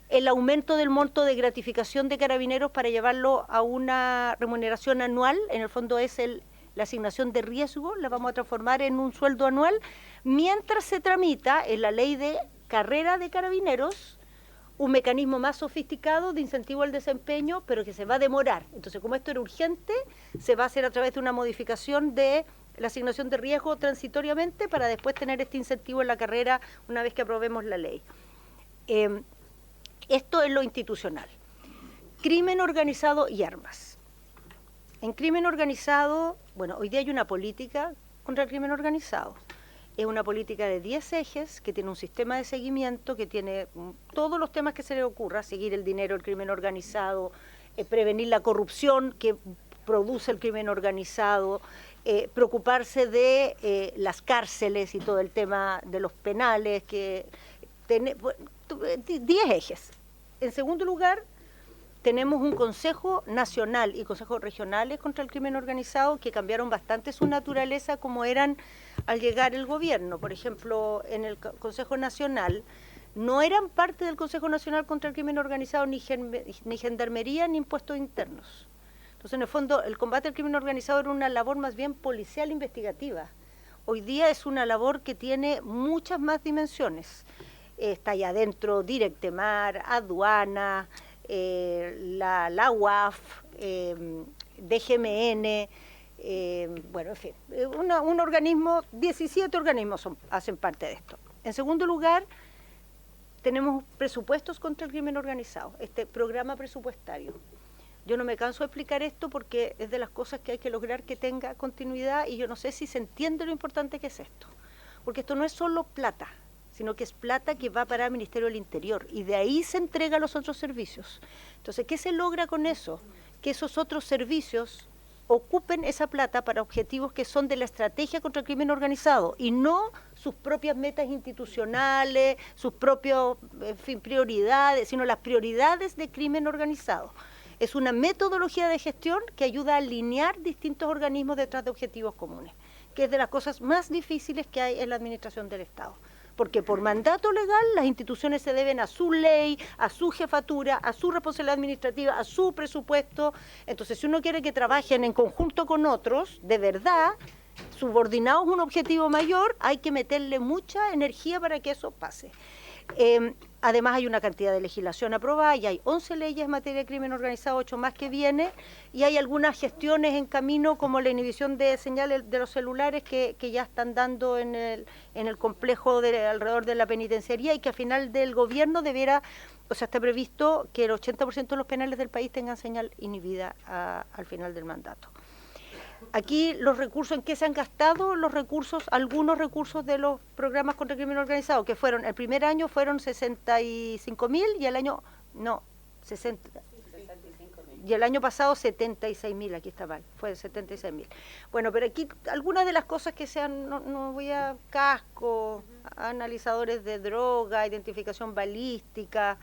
El aumento del monto de gratificación de carabineros para llevarlo a una remuneración anual, en el fondo es la asignación de riesgo, la vamos a transformar en un sueldo anual, mientras se tramita en la ley de carrera de carabineros un mecanismo más sofisticado de incentivo al desempeño, pero que se va a demorar. Entonces, como esto era urgente, se va a hacer a través de una modificación de la asignación de riesgo transitoriamente para después tener este incentivo en la carrera una vez que aprobemos la ley. Esto es lo institucional. Crimen organizado y armas. En crimen organizado, bueno, hoy día hay una política contra el crimen organizado. Es una política de 10 ejes que tiene un sistema de seguimiento, que tiene todos los temas que se le ocurra, seguir el dinero del crimen organizado, prevenir la corrupción que produce el crimen organizado, preocuparse de las cárceles y todo el tema de los penales, 10 ejes. En segundo lugar, tenemos un Consejo Nacional y Consejos Regionales contra el Crimen Organizado que cambiaron bastante su naturaleza como eran al llegar el gobierno. Por ejemplo, en el Consejo Nacional no eran parte del Consejo Nacional contra el Crimen Organizado ni Gendarmería ni Impuestos Internos. Entonces, en el fondo, el combate al crimen organizado era una labor más bien policial investigativa. Hoy día es una labor que tiene muchas más dimensiones. Está allá adentro Directemar, aduana, la UAF, DGMN, bueno, en fin, un organismo, 17 organismos hacen parte de esto. En segundo lugar, tenemos presupuestos contra el crimen organizado, este programa presupuestario. Yo no me canso de explicar esto porque es de las cosas que hay que lograr que tenga continuidad y yo no sé si se entiende lo importante que es esto. Porque esto no es solo plata, sino que es plata que va para el Ministerio del Interior y de ahí se entrega a los otros servicios. Entonces, ¿qué se logra con eso? Que esos otros servicios ocupen esa plata para objetivos que son de la estrategia contra el crimen organizado y no sus propias metas institucionales, sus propias, en fin, prioridades, sino las prioridades de crimen organizado. Es una metodología de gestión que ayuda a alinear distintos organismos detrás de objetivos comunes, que es de las cosas más difíciles que hay en la administración del Estado. Porque por mandato legal las instituciones se deben a su ley, a su jefatura, a su responsabilidad administrativa, a su presupuesto. Entonces, si uno quiere que trabajen en conjunto con otros, de verdad, subordinados a un objetivo mayor, hay que meterle mucha energía para que eso pase. Además hay una cantidad de legislación aprobada y hay 11 leyes en materia de crimen organizado, 8 más que viene, y hay algunas gestiones en camino como la inhibición de señales de los celulares que ya están dando en el complejo alrededor de la penitenciaría y que al final del gobierno debiera, o sea, está previsto que el 80% de los penales del país tengan señal inhibida al final del mandato. Aquí los recursos, ¿en qué se han gastado los recursos? Algunos recursos de los programas contra el crimen organizado, que fueron, el primer año fueron 65.000 y el año, no, 60. Y el año pasado 76.000, aquí está mal, fue 76.000. Bueno, pero aquí algunas de las cosas que sean, no voy a casco, analizadores de droga, identificación balística,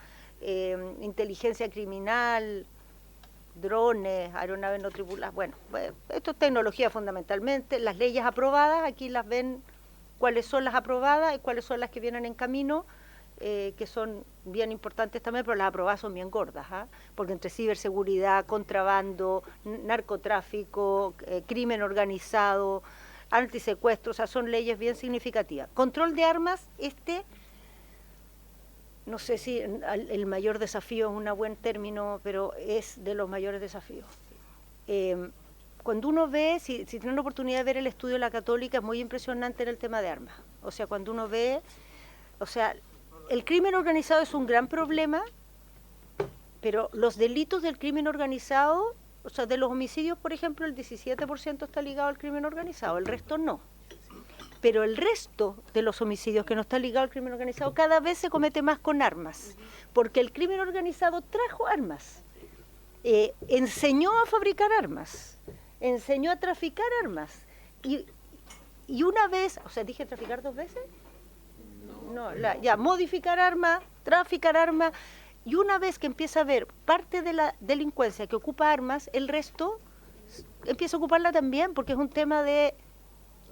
inteligencia criminal, drones, aeronaves no tripuladas, bueno, esto es tecnología fundamentalmente, las leyes aprobadas, aquí las ven cuáles son las aprobadas y cuáles son las que vienen en camino, que son bien importantes también, pero las aprobadas son bien gordas, porque entre ciberseguridad, contrabando, narcotráfico, crimen organizado, antisecuestro, o sea, son leyes bien significativas. Control de armas, no sé si el mayor desafío es un buen término, pero es de los mayores desafíos. Cuando uno ve, si tienen la oportunidad de ver el estudio de la Católica, es muy impresionante en el tema de armas. O sea, cuando uno ve, o sea, el crimen organizado es un gran problema, pero los delitos del crimen organizado, o sea, de los homicidios, por ejemplo, el 17% está ligado al crimen organizado, el resto no. Pero el resto de los homicidios que no está ligado al crimen organizado cada vez se comete más con armas, porque el crimen organizado trajo armas, enseñó a fabricar armas, enseñó a traficar armas, y una vez, o sea, ¿dije traficar 2 veces? No, ya, modificar armas, traficar armas, y una vez que empieza a haber parte de la delincuencia que ocupa armas, el resto empieza a ocuparla también, porque es un tema de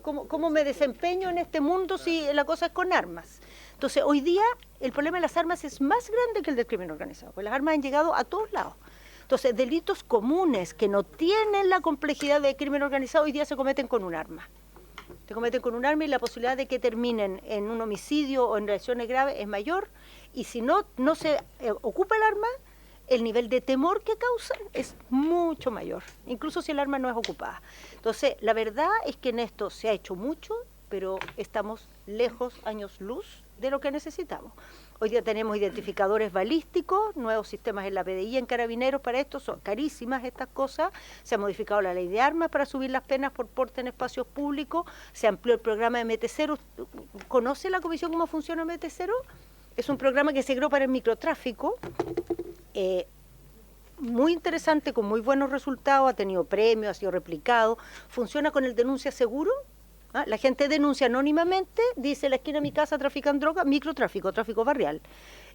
¿cómo me desempeño en este mundo si la cosa es con armas? Entonces, hoy día el problema de las armas es más grande que el del crimen organizado, porque las armas han llegado a todos lados. Entonces, delitos comunes que no tienen la complejidad del crimen organizado hoy día se cometen con un arma. Se cometen con un arma y la posibilidad de que terminen en un homicidio o en lesiones graves es mayor, y si no se ocupa el arma, el nivel de temor que causan es mucho mayor, incluso si el arma no es ocupada. Entonces, la verdad es que en esto se ha hecho mucho, pero estamos lejos, años luz, de lo que necesitamos. Hoy día tenemos identificadores balísticos, nuevos sistemas en la PDI, en Carabineros para esto, son carísimas estas cosas, se ha modificado la ley de armas para subir las penas por porte en espacios públicos, se amplió el programa de MT0. ¿Conoce la comisión cómo funciona MT0? Es un programa que se creó para el microtráfico, muy interesante, con muy buenos resultados, ha tenido premios, ha sido replicado, funciona con el denuncia seguro. La gente denuncia anónimamente, dice: en la esquina de mi casa trafican droga, microtráfico, tráfico barrial.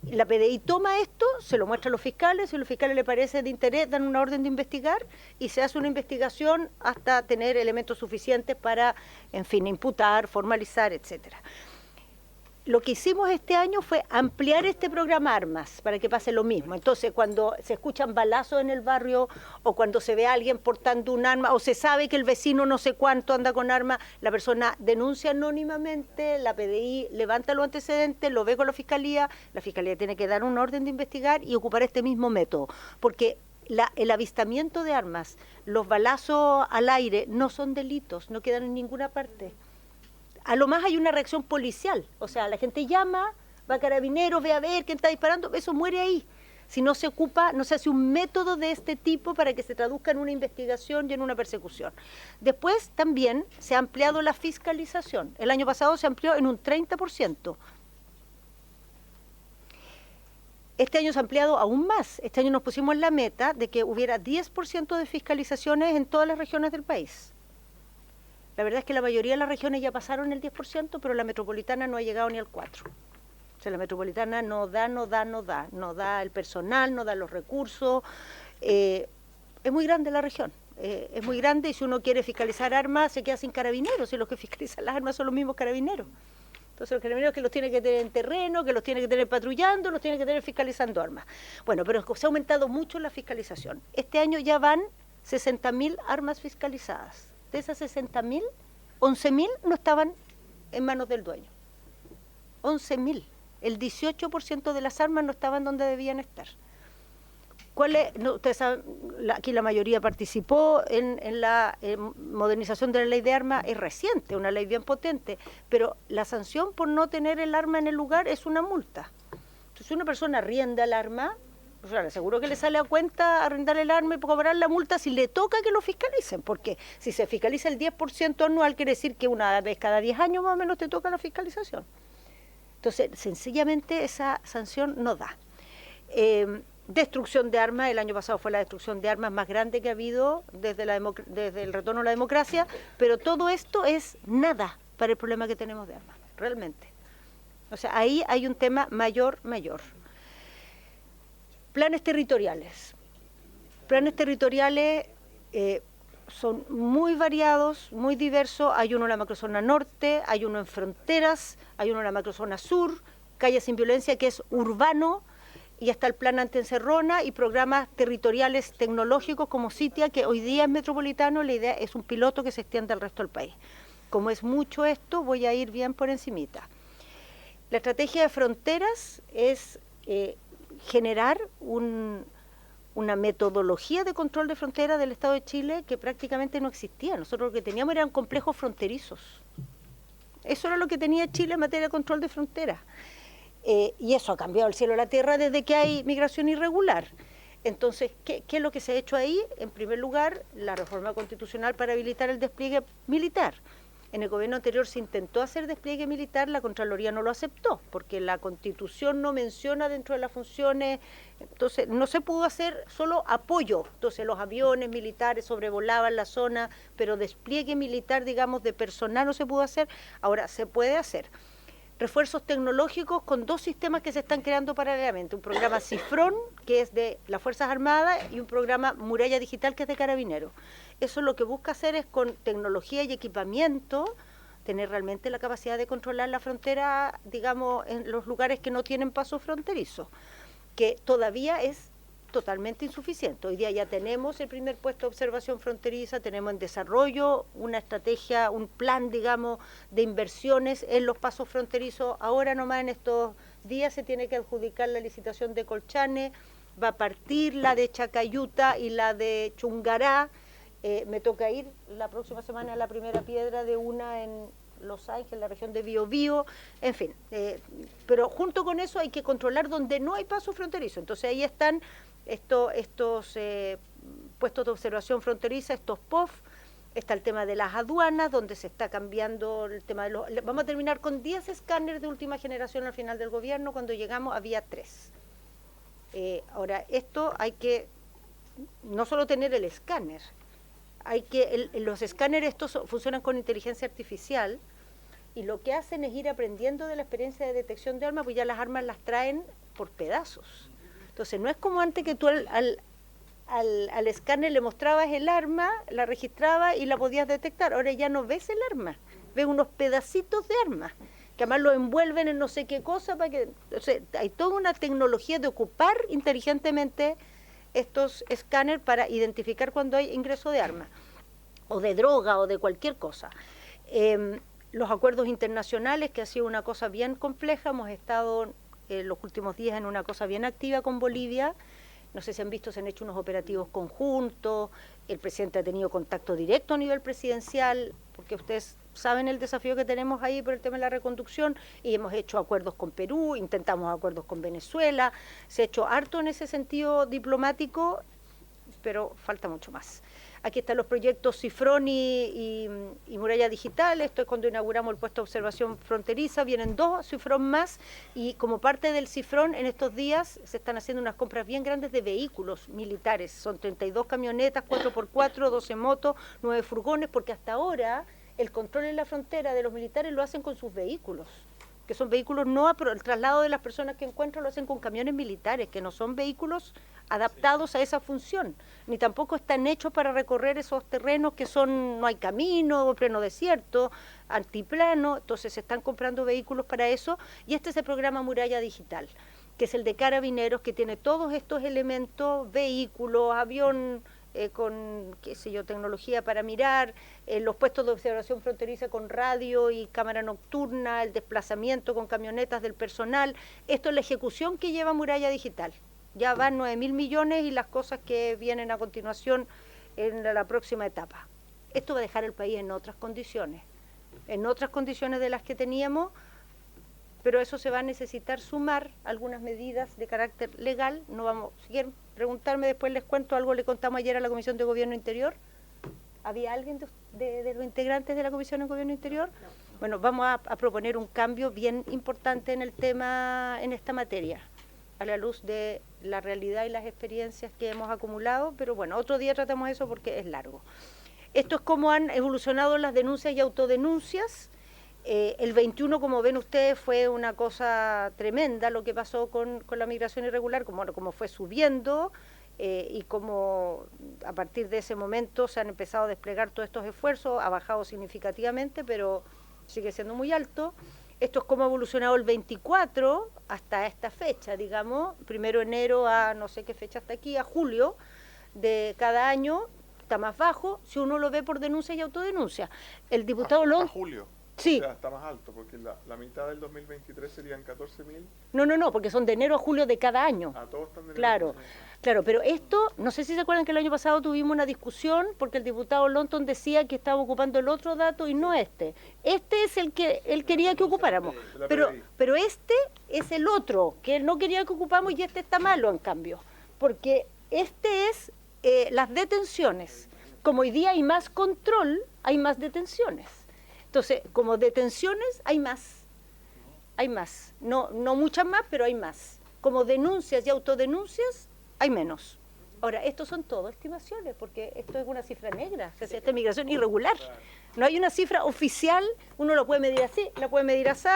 La PDI toma esto, se lo muestra a los fiscales, si a los fiscales les parece de interés, dan una orden de investigar y se hace una investigación hasta tener elementos suficientes para, en fin, imputar, formalizar, etcétera. Lo que hicimos este año fue ampliar este programa Armas para que pase lo mismo. Entonces, cuando se escuchan balazos en el barrio o cuando se ve a alguien portando un arma o se sabe que el vecino no sé cuánto anda con arma, la persona denuncia anónimamente, la PDI levanta los antecedentes, lo ve con la fiscalía tiene que dar una orden de investigar y ocupar este mismo método. Porque el avistamiento de armas, los balazos al aire no son delitos, no quedan en ninguna parte. A lo más hay una reacción policial, o sea, la gente llama, va a Carabineros, ve a ver quién está disparando, eso muere ahí. Si no se ocupa, no se hace un método de este tipo para que se traduzca en una investigación y en una persecución. Después también se ha ampliado la fiscalización. El año pasado se amplió en un 30%. Este año se ha ampliado aún más. Este año nos pusimos la meta de que hubiera 10% de fiscalizaciones en todas las regiones del país. La verdad es que la mayoría de las regiones ya pasaron el 10%, pero la metropolitana no ha llegado ni al 4%. O sea, la metropolitana no da el personal, no da los recursos. Es muy grande la región, es muy grande, y si uno quiere fiscalizar armas se queda sin carabineros, y los que fiscalizan las armas son los mismos carabineros. Entonces los carabineros que los tiene que tener en terreno, que los tiene que tener patrullando, los tiene que tener fiscalizando armas. Bueno, pero se ha aumentado mucho la fiscalización. Este año ya van 60.000 armas fiscalizadas. De esas 60.000, 11.000 no estaban en manos del dueño. 11.000. El 18% de las armas no estaban donde debían estar. Ustedes saben, aquí la mayoría participó en la modernización de la ley de armas, es reciente, una ley bien potente, pero la sanción por no tener el arma en el lugar es una multa. Entonces, si una persona arrienda el arma, pues claro, seguro que le sale a cuenta arrendar el arma y cobrar la multa si le toca que lo fiscalicen, porque si se fiscaliza el 10% anual, quiere decir que una vez cada 10 años más o menos te toca la fiscalización. Entonces, sencillamente esa sanción no da. Destrucción de armas, el año pasado fue la destrucción de armas más grande que ha habido desde el retorno a la democracia, pero todo esto es nada para el problema que tenemos de armas, realmente. O sea, ahí hay un tema mayor. Planes territoriales. Planes territoriales son muy variados, muy diversos. Hay uno en la macrozona norte, hay uno en fronteras, hay uno en la macrozona sur, Calle Sin Violencia, que es urbano, y está el plan antiencerrona y programas territoriales tecnológicos como CITIA, que hoy día es metropolitano, la idea es un piloto que se extienda al resto del país. Como es mucho esto, voy a ir bien por encimita. La estrategia de fronteras es generar una metodología de control de frontera del Estado de Chile que prácticamente no existía. Nosotros lo que teníamos eran complejos fronterizos. Eso era lo que tenía Chile en materia de control de frontera. Y eso ha cambiado el cielo a la tierra desde que hay migración irregular. Entonces, ¿qué es lo que se ha hecho ahí? En primer lugar, la reforma constitucional para habilitar el despliegue militar. En el gobierno anterior se intentó hacer despliegue militar, la Contraloría no lo aceptó, porque la Constitución no menciona dentro de las funciones, entonces no se pudo hacer solo apoyo. Entonces los aviones militares sobrevolaban la zona, pero despliegue militar, digamos, de personal no se pudo hacer, ahora se puede hacer. Refuerzos tecnológicos con 2 sistemas que se están creando paralelamente, un programa Cifrón, que es de las Fuerzas Armadas, y un programa Muralla Digital, que es de Carabineros. Eso lo que busca hacer es, con tecnología y equipamiento, tener realmente la capacidad de controlar la frontera, digamos, en los lugares que no tienen paso fronterizo, que todavía es totalmente insuficiente. Hoy día ya tenemos el primer puesto de observación fronteriza, tenemos en desarrollo una estrategia, un plan, digamos, de inversiones en los pasos fronterizos. Ahora nomás en estos días se tiene que adjudicar la licitación de Colchane, va a partir la de Chacayuta y la de Chungará. Me toca ir la próxima semana a la primera piedra de una en Los Ángeles, la región de Biobío, en fin. Pero junto con eso hay que controlar donde no hay paso fronterizo. Entonces ahí están estos puestos de observación fronteriza, estos POF. Está el tema de las aduanas, donde se está cambiando el tema de los... Vamos a terminar con 10 escáneres de última generación al final del gobierno. Cuando llegamos había 3. Ahora, esto hay que no solo tener el escáner, hay que los escáneres estos funcionan con inteligencia artificial, y lo que hacen es ir aprendiendo de la experiencia de detección de armas, pues ya las armas las traen por pedazos. Entonces no es como antes, que tú al escáner le mostrabas el arma, la registraba y la podías detectar. Ahora ya no ves el arma, ves unos pedacitos de arma, que además lo envuelven en no sé qué cosa, para que, o sea, hay toda una tecnología de ocupar inteligentemente estos escáneres para identificar cuando hay ingreso de armas, o de droga, o de cualquier cosa. Los acuerdos internacionales, que ha sido una cosa bien compleja, hemos estado los últimos días en una cosa bien activa con Bolivia. No sé si han visto, se han hecho unos operativos conjuntos, el presidente ha tenido contacto directo a nivel presidencial, porque ustedes saben el desafío que tenemos ahí por el tema de la reconducción, y hemos hecho acuerdos con Perú, intentamos acuerdos con Venezuela, se ha hecho harto en ese sentido diplomático, pero falta mucho más. Aquí están los proyectos Cifrón y Muralla Digital. Esto es cuando inauguramos el puesto de observación fronteriza. Vienen 2 Cifrón más, y como parte del Cifrón en estos días se están haciendo unas compras bien grandes de vehículos militares. Son 32 camionetas, 4x4, 12 motos, 9 furgones, porque hasta ahora el control en la frontera de los militares lo hacen con sus vehículos, que son vehículos el traslado de las personas que encuentran lo hacen con camiones militares, que no son vehículos adaptados a esa función, ni tampoco están hechos para recorrer esos terrenos que no hay camino, pleno desierto, altiplano. Entonces se están comprando vehículos para eso, y este es el programa Muralla Digital, que es el de Carabineros, que tiene todos estos elementos, vehículos, avión con, qué sé yo, tecnología para mirar, los puestos de observación fronteriza con radio y cámara nocturna, el desplazamiento con camionetas del personal. Esto es la ejecución que lleva Muralla Digital. Ya van 9.000 millones y las cosas que vienen a continuación en la próxima etapa. Esto va a dejar el país en otras condiciones de las que teníamos, pero eso se va a necesitar sumar algunas medidas de carácter legal. No vamos, si quieren preguntarme después les cuento, algo le contamos ayer a la Comisión de Gobierno Interior. ¿Había alguien de los integrantes de la Comisión de Gobierno Interior? Bueno, vamos a proponer un cambio bien importante en el tema, en esta materia, a la luz de la realidad y las experiencias que hemos acumulado, pero bueno, otro día tratamos eso porque es largo. Esto es cómo han evolucionado las denuncias y autodenuncias. El 21, como ven ustedes, fue una cosa tremenda lo que pasó con la migración irregular, como fue subiendo y como a partir de ese momento se han empezado a desplegar todos estos esfuerzos, ha bajado significativamente, pero sigue siendo muy alto. Esto es cómo ha evolucionado el 24 hasta esta fecha, digamos, 1 de enero a no sé qué fecha hasta aquí, a julio de cada año, está más bajo, si uno lo ve por denuncias y autodenuncias. El diputado a julio. Sí. O sea, está más alto, porque la mitad del 2023 serían 14.000. No, porque son de enero a julio de cada año. Todos están de enero. Claro, pero esto, no sé si se acuerdan que el año pasado tuvimos una discusión porque el diputado Lonton decía que estaba ocupando el otro dato y no este. Este es el que él quería que ocupáramos, pero este es el otro, que él no quería que ocupamos y este está malo en cambio, porque este es las detenciones. Como hoy día hay más control, hay más detenciones. Entonces, como detenciones hay más, no muchas más, pero hay más. Como denuncias y autodenuncias hay menos. Ahora, estos son todo estimaciones, porque esto es una cifra negra, o sea, esta migración irregular. No hay una cifra oficial, uno lo puede medir así, la puede medir así.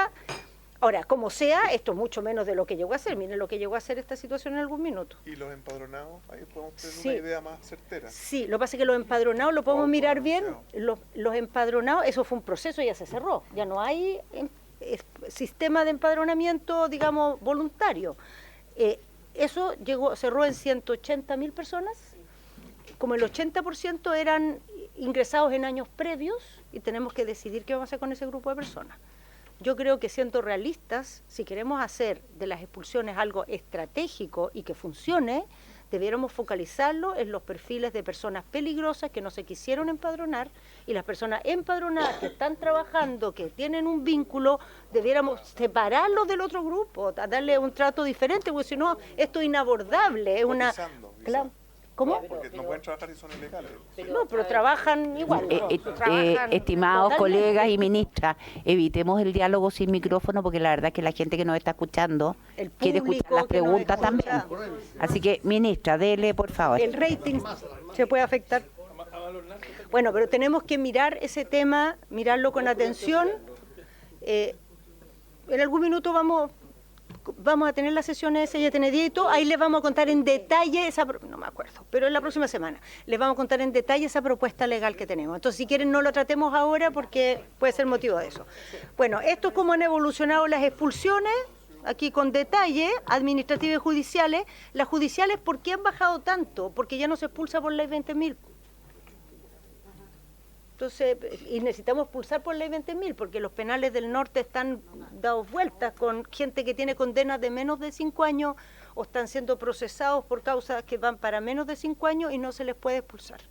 Ahora, como sea, esto es mucho menos de lo que llegó a ser. Miren lo que llegó a ser esta situación en algún minuto. ¿Y los empadronados? Ahí podemos tener una idea más certera. Sí, lo que pasa es que los empadronados lo podemos mirar bien. Los empadronados, eso fue un proceso, ya se cerró. Ya no hay sistema de empadronamiento, digamos, voluntario. Eso cerró en 180.000 personas. Como el 80% eran ingresados en años previos y tenemos que decidir qué vamos a hacer con ese grupo de personas. Yo creo que siendo realistas, si queremos hacer de las expulsiones algo estratégico y que funcione, debiéramos focalizarlo en los perfiles de personas peligrosas que no se quisieron empadronar y las personas empadronadas que están trabajando, que tienen un vínculo, debiéramos separarlos del otro grupo, darle un trato diferente, porque si no, esto es inabordable. Es una... ¿Cómo? Porque no pueden trabajar si son ilegales. No, pero trabajan igual. Estimados colegas y ministras, evitemos el diálogo sin micrófono porque la verdad es que la gente que nos está escuchando quiere escuchar las preguntas también. Así que, ministra, dele, por favor. El rating se puede afectar. Bueno, pero tenemos que mirar ese tema, mirarlo con atención. En algún minuto vamos a tener la sesión esa, ya tiene dieto, ahí les vamos a contar en detalle no me acuerdo, pero en la próxima semana les vamos a contar en detalle esa propuesta legal que tenemos. Entonces, si quieren, no lo tratemos ahora porque puede ser motivo de eso. Bueno, esto es cómo han evolucionado las expulsiones, aquí con detalle, administrativas y judiciales. Las judiciales, ¿por qué han bajado tanto? Porque ya no se expulsa por ley 20.000. Entonces, y necesitamos expulsar por ley 20.000, porque los penales del norte están dados vueltas con gente que tiene condenas de menos de 5 años o están siendo procesados por causas que van para menos de 5 años y no se les puede expulsar.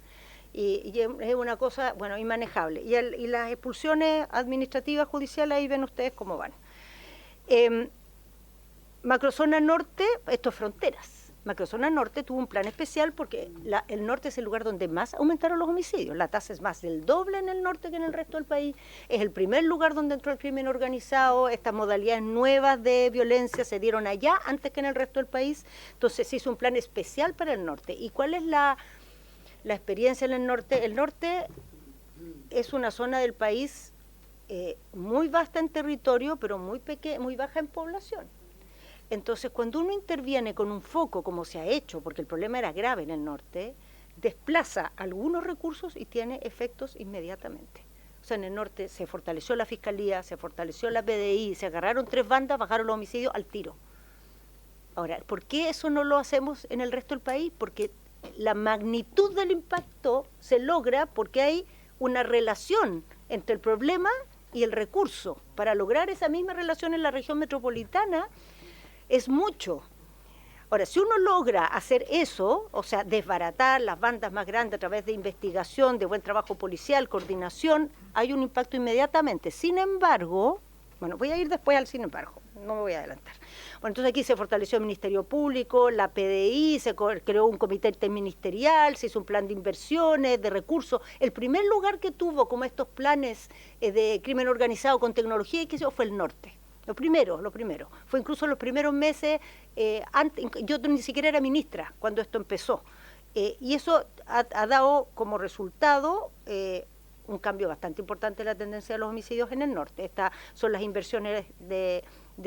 Y es una cosa, bueno, inmanejable. Y las expulsiones administrativas judiciales, ahí ven ustedes cómo van. Macrozona Norte, esto es fronteras. Macrozona Norte tuvo un plan especial porque el norte es el lugar donde más aumentaron los homicidios. La tasa es más del doble en el norte que en el resto del país. Es el primer lugar donde entró el crimen organizado. Estas modalidades nuevas de violencia se dieron allá antes que en el resto del país. Entonces se hizo un plan especial para el norte. ¿Y cuál es la experiencia en el norte? El norte es una zona del país muy vasta en territorio, pero muy baja en población. Entonces, cuando uno interviene con un foco, como se ha hecho, porque el problema era grave en el norte, desplaza algunos recursos y tiene efectos inmediatamente. O sea, en el norte se fortaleció la Fiscalía, se fortaleció la PDI, se agarraron 3 bandas, bajaron los homicidios al tiro. Ahora, ¿por qué eso no lo hacemos en el resto del país? Porque la magnitud del impacto se logra porque hay una relación entre el problema y el recurso. Para lograr esa misma relación en la región metropolitana es mucho. Ahora, si uno logra hacer eso, o sea, desbaratar las bandas más grandes a través de investigación, de buen trabajo policial, coordinación, hay un impacto inmediatamente. Sin embargo, bueno, voy a ir después al sin embargo, no me voy a adelantar. Bueno, entonces aquí se fortaleció el Ministerio Público, la PDI, se creó un comité interministerial, se hizo un plan de inversiones, de recursos. El primer lugar que tuvo como estos planes de crimen organizado con tecnología y qué sé yo, fue el norte. Lo primero. Fue incluso los primeros meses, yo ni siquiera era ministra cuando esto empezó. Y eso ha dado como resultado un cambio bastante importante en la tendencia de los homicidios en el norte. Estas son las inversiones de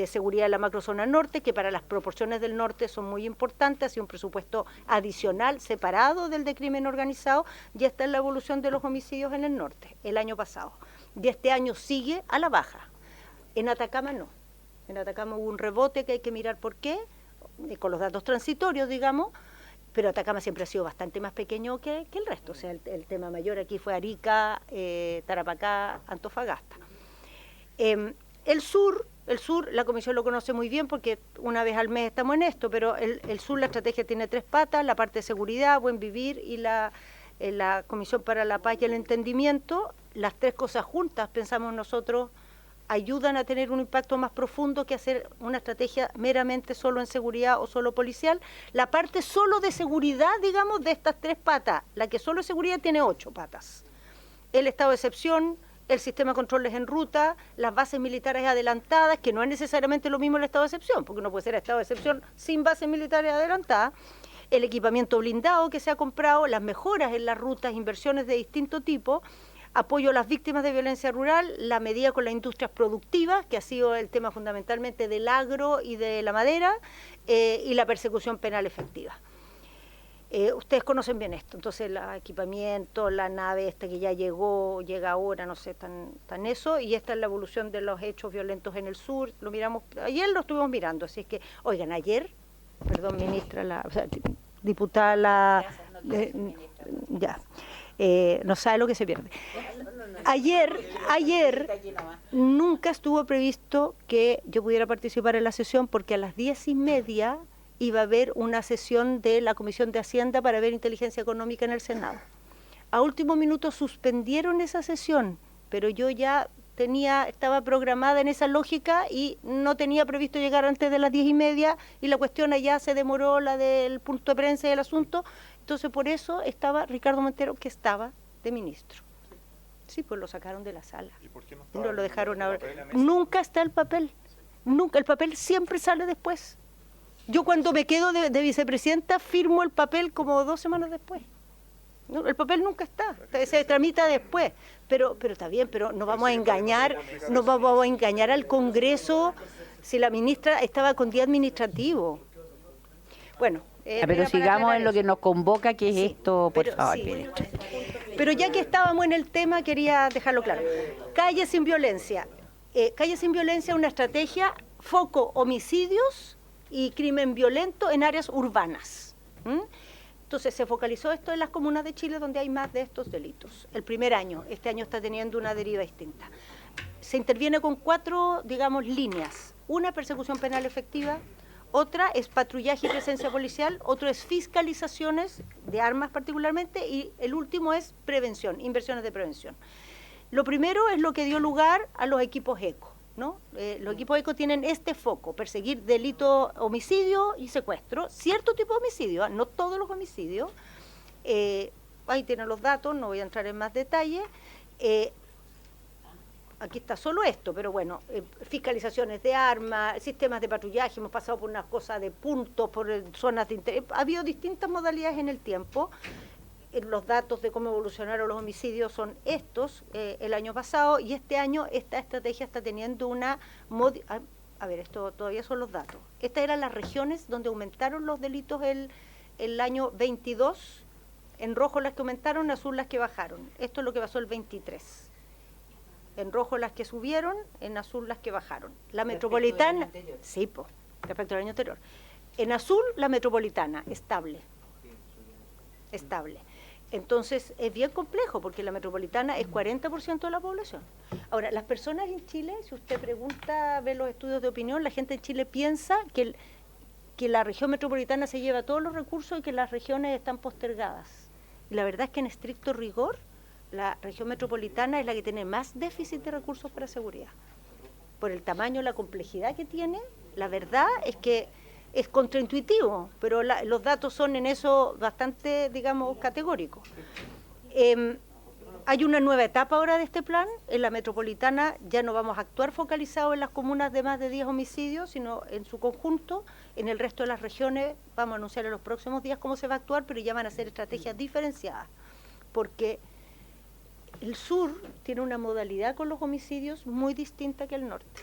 seguridad en la macrozona norte, que para las proporciones del norte son muy importantes, ha sido un presupuesto adicional, separado del de crimen organizado, y esta es la evolución de los homicidios en el norte, el año pasado. Y este año sigue a la baja. En Atacama no. En Atacama hubo un rebote que hay que mirar por qué, con los datos transitorios, digamos, pero Atacama siempre ha sido bastante más pequeño que el resto. O sea, el tema mayor aquí fue Arica, Tarapacá, Antofagasta. El sur, la comisión lo conoce muy bien porque una vez al mes estamos en esto, pero el sur, la estrategia tiene 3 patas, la parte de seguridad, buen vivir y la Comisión para la Paz y el Entendimiento. Las 3 cosas juntas, pensamos nosotros, ayudan a tener un impacto más profundo que hacer una estrategia meramente solo en seguridad o solo policial. La parte solo de seguridad, digamos, de estas 3 patas, la que solo es seguridad tiene 8 patas. El estado de excepción, el sistema de controles en ruta, las bases militares adelantadas, que no es necesariamente lo mismo el estado de excepción, porque no puede ser estado de excepción sin bases militares adelantadas, el equipamiento blindado que se ha comprado, las mejoras en las rutas, inversiones de distinto tipo, apoyo a las víctimas de violencia rural, la medida con las industrias productivas, que ha sido el tema fundamentalmente del agro y de la madera, y la persecución penal efectiva. Ustedes conocen bien esto, entonces el equipamiento, la nave esta que ya llega ahora, no sé, tan eso, y esta es la evolución de los hechos violentos en el sur, lo miramos, ayer lo estuvimos mirando, así es que, oigan, ayer, perdón, ministra, diputada, ya. No sabe lo que se pierde. Ayer nunca estuvo previsto que yo pudiera participar en la sesión porque a las 10:30 iba a haber una sesión de la Comisión de Hacienda para ver inteligencia económica en el Senado. A último minuto suspendieron esa sesión, pero yo ya estaba programada en esa lógica y no tenía previsto llegar antes de las 10:30 y la cuestión allá se demoró, la del punto de prensa y el asunto. Entonces, por eso estaba Ricardo Montero, que estaba de ministro. Sí, pues lo sacaron de la sala. ¿Y por qué no estaba? No lo dejaron ahora. Nunca está el papel. Nunca. El papel siempre sale después. Yo cuando me quedo de vicepresidenta firmo el papel como 2 semanas después. No, el papel nunca está. Se tramita después. Pero está bien, pero no vamos a engañar al Congreso si la ministra estaba con día administrativo. Bueno. Pero sigamos en lo que nos convoca, que es esto, por favor, sí. ministra. Pero ya que estábamos en el tema, quería dejarlo claro. Calle sin violencia. Calle sin violencia es una estrategia, foco homicidios y crimen violento en áreas urbanas. Entonces se focalizó esto en las comunas de Chile donde hay más de estos delitos. El primer año, este año está teniendo una deriva distinta. Se interviene con 4, digamos, líneas. Una, persecución penal efectiva. Otra es patrullaje y presencia policial, otro es fiscalizaciones de armas particularmente y el último es prevención, inversiones de prevención. Lo primero es lo que dio lugar a los equipos ECO, ¿no? Los equipos ECO tienen este foco, perseguir delito, homicidio y secuestro, cierto tipo de homicidio, no todos los homicidios, ahí tienen los datos, no voy a entrar en más detalle. Aquí está solo esto, pero bueno, fiscalizaciones de armas, sistemas de patrullaje, hemos pasado por unas cosas de puntos, por zonas de interés, ha habido distintas modalidades en el tiempo. Los datos de cómo evolucionaron los homicidios son estos, el año pasado, y este año esta estrategia está teniendo una... A ver, esto todavía son los datos. Estas eran las regiones donde aumentaron los delitos el año 22, en rojo las que aumentaron, en azul las que bajaron. Esto es lo que pasó el 23. En rojo las que subieron, en azul las que bajaron. La metropolitana, sí, respecto al año anterior. En azul la metropolitana, estable. estable. Entonces es bien complejo porque la metropolitana es 40% de la población. Ahora, las personas en Chile, si usted pregunta, ve los estudios de opinión, la gente en Chile piensa que la región metropolitana se lleva todos los recursos y que las regiones están postergadas. Y la verdad es que en estricto rigor, la región metropolitana es la que tiene más déficit de recursos para seguridad. Por el tamaño, la complejidad que tiene, la verdad es que es contraintuitivo, pero los datos son en eso bastante, digamos, categóricos. Hay una nueva etapa ahora de este plan. En la metropolitana ya no vamos a actuar focalizados en las comunas de más de 10 homicidios, sino en su conjunto. En el resto de las regiones vamos a anunciar en los próximos días cómo se va a actuar, pero ya van a ser estrategias diferenciadas, porque el sur tiene una modalidad con los homicidios muy distinta que el norte.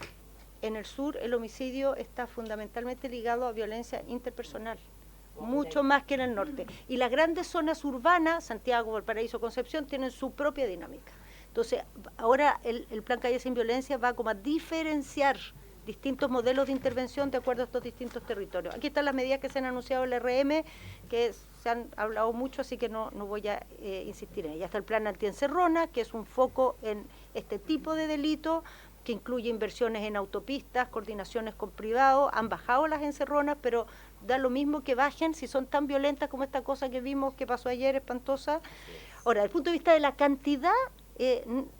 En el sur el homicidio está fundamentalmente ligado a violencia interpersonal, mucho más que en el norte. Y las grandes zonas urbanas, Santiago, Valparaíso, Concepción, tienen su propia dinámica. Entonces, ahora el Plan Calle Sin Violencia va como a diferenciar distintos modelos de intervención de acuerdo a estos distintos territorios. Aquí están las medidas que se han anunciado en el RM, que se han hablado mucho, así que no voy a insistir en ellas. Está el Plan Antiencerrona, que es un foco en este tipo de delito, que incluye inversiones en autopistas, coordinaciones con privados. Han bajado las encerronas, pero da lo mismo que bajen si son tan violentas como esta cosa que vimos que pasó ayer, espantosa. Ahora, desde el punto de vista de la cantidad,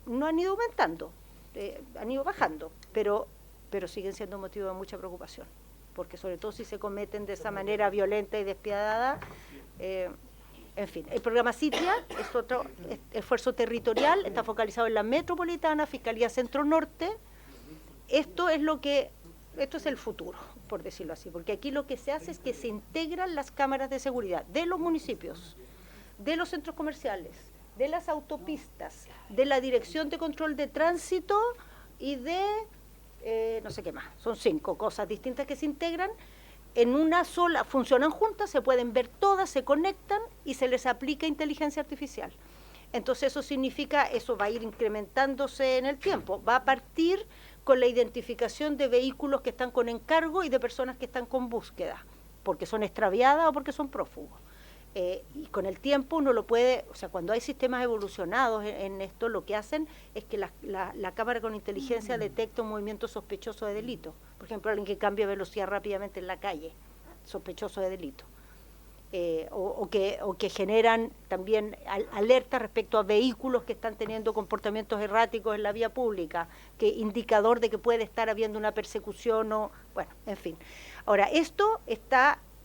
no han ido aumentando, han ido bajando, pero siguen siendo motivo de mucha preocupación, porque sobre todo si se cometen de esa manera violenta y despiadada. En fin, el programa CITIA es otro esfuerzo territorial, está focalizado en la metropolitana, Fiscalía Centro-Norte. Esto es el futuro, por decirlo así, porque aquí lo que se hace es que se integran las cámaras de seguridad de los municipios, de los centros comerciales, de las autopistas, de la Dirección de Control de Tránsito y de no sé qué más. Son 5 cosas distintas que se integran en una sola, funcionan juntas, se pueden ver todas, se conectan y se les aplica inteligencia artificial. Entonces eso significa, eso va a ir incrementándose en el tiempo, va a partir con la identificación de vehículos que están con encargo y de personas que están con búsqueda, porque son extraviadas o porque son prófugos. Y con el tiempo uno lo puede, o sea, cuando hay sistemas evolucionados en esto, lo que hacen es que la cámara con inteligencia detecta un movimiento sospechoso de delito. Por ejemplo, alguien que cambia velocidad rápidamente en la calle, sospechoso de delito. O que generan también alertas respecto a vehículos que están teniendo comportamientos erráticos en la vía pública, que indicador de que puede estar habiendo una persecución o, bueno, en fin. Ahora, esto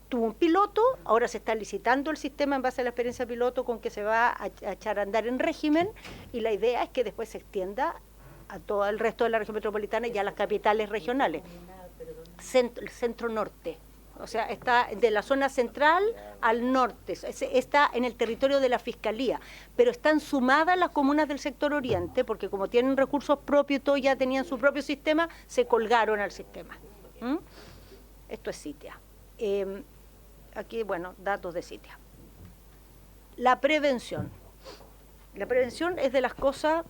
tuvo un piloto, ahora se está licitando el sistema en base a la experiencia piloto con que se va a echar a andar en régimen, y la idea es que después se extienda a todo el resto de la región metropolitana y a las capitales regionales. Centro-norte, o sea, está de la zona central al norte, está en el territorio de la Fiscalía, pero están sumadas las comunas del sector oriente, porque como tienen recursos propios y todo, ya tenían su propio sistema, se colgaron al sistema. Esto es CITIA. Aquí, bueno, datos de CITIA. La prevención. La prevención es de las cosas...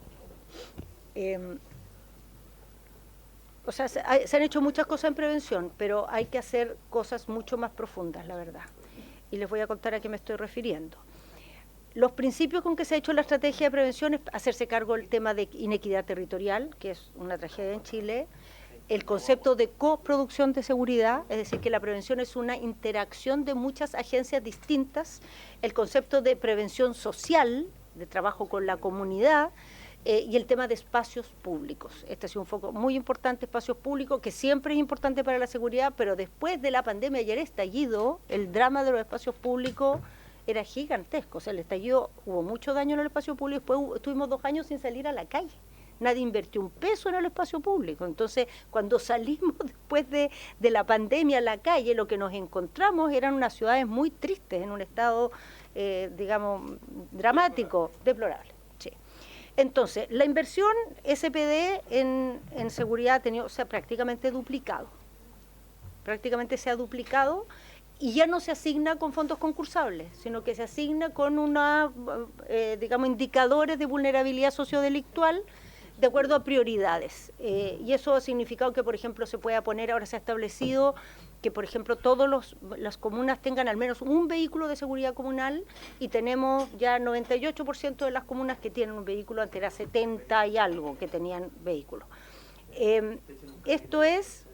o sea, se han hecho muchas cosas en prevención, pero hay que hacer cosas mucho más profundas, la verdad. Y les voy a contar a qué me estoy refiriendo. Los principios con que se ha hecho la estrategia de prevención es hacerse cargo del tema de inequidad territorial, que es una tragedia en Chile, el concepto de coproducción de seguridad, es decir, que la prevención es una interacción de muchas agencias distintas, el concepto de prevención social, de trabajo con la comunidad, y el tema de espacios públicos. Este ha sido un foco muy importante, espacios públicos, que siempre es importante para la seguridad, pero después de la pandemia y el estallido, el drama de los espacios públicos era gigantesco. O sea, el estallido, hubo mucho daño en el espacio público, después estuvimos 2 años sin salir a la calle. Nadie invirtió un peso en el espacio público. Entonces, cuando salimos después de la pandemia a la calle, lo que nos encontramos eran unas ciudades muy tristes, en un estado, digamos, dramático, deplorable. Sí. Entonces, la inversión SPD en seguridad ha tenido, o sea, prácticamente duplicado. Prácticamente se ha duplicado y ya no se asigna con fondos concursables, sino que se asigna con digamos, indicadores de vulnerabilidad sociodelictual de acuerdo a prioridades. Y eso ha significado que, por ejemplo, se pueda poner, ahora se ha establecido que, por ejemplo, todas las comunas tengan al menos un vehículo de seguridad comunal, y tenemos ya 98% de las comunas que tienen un vehículo, antes era 70 y algo que tenían vehículos. Esto es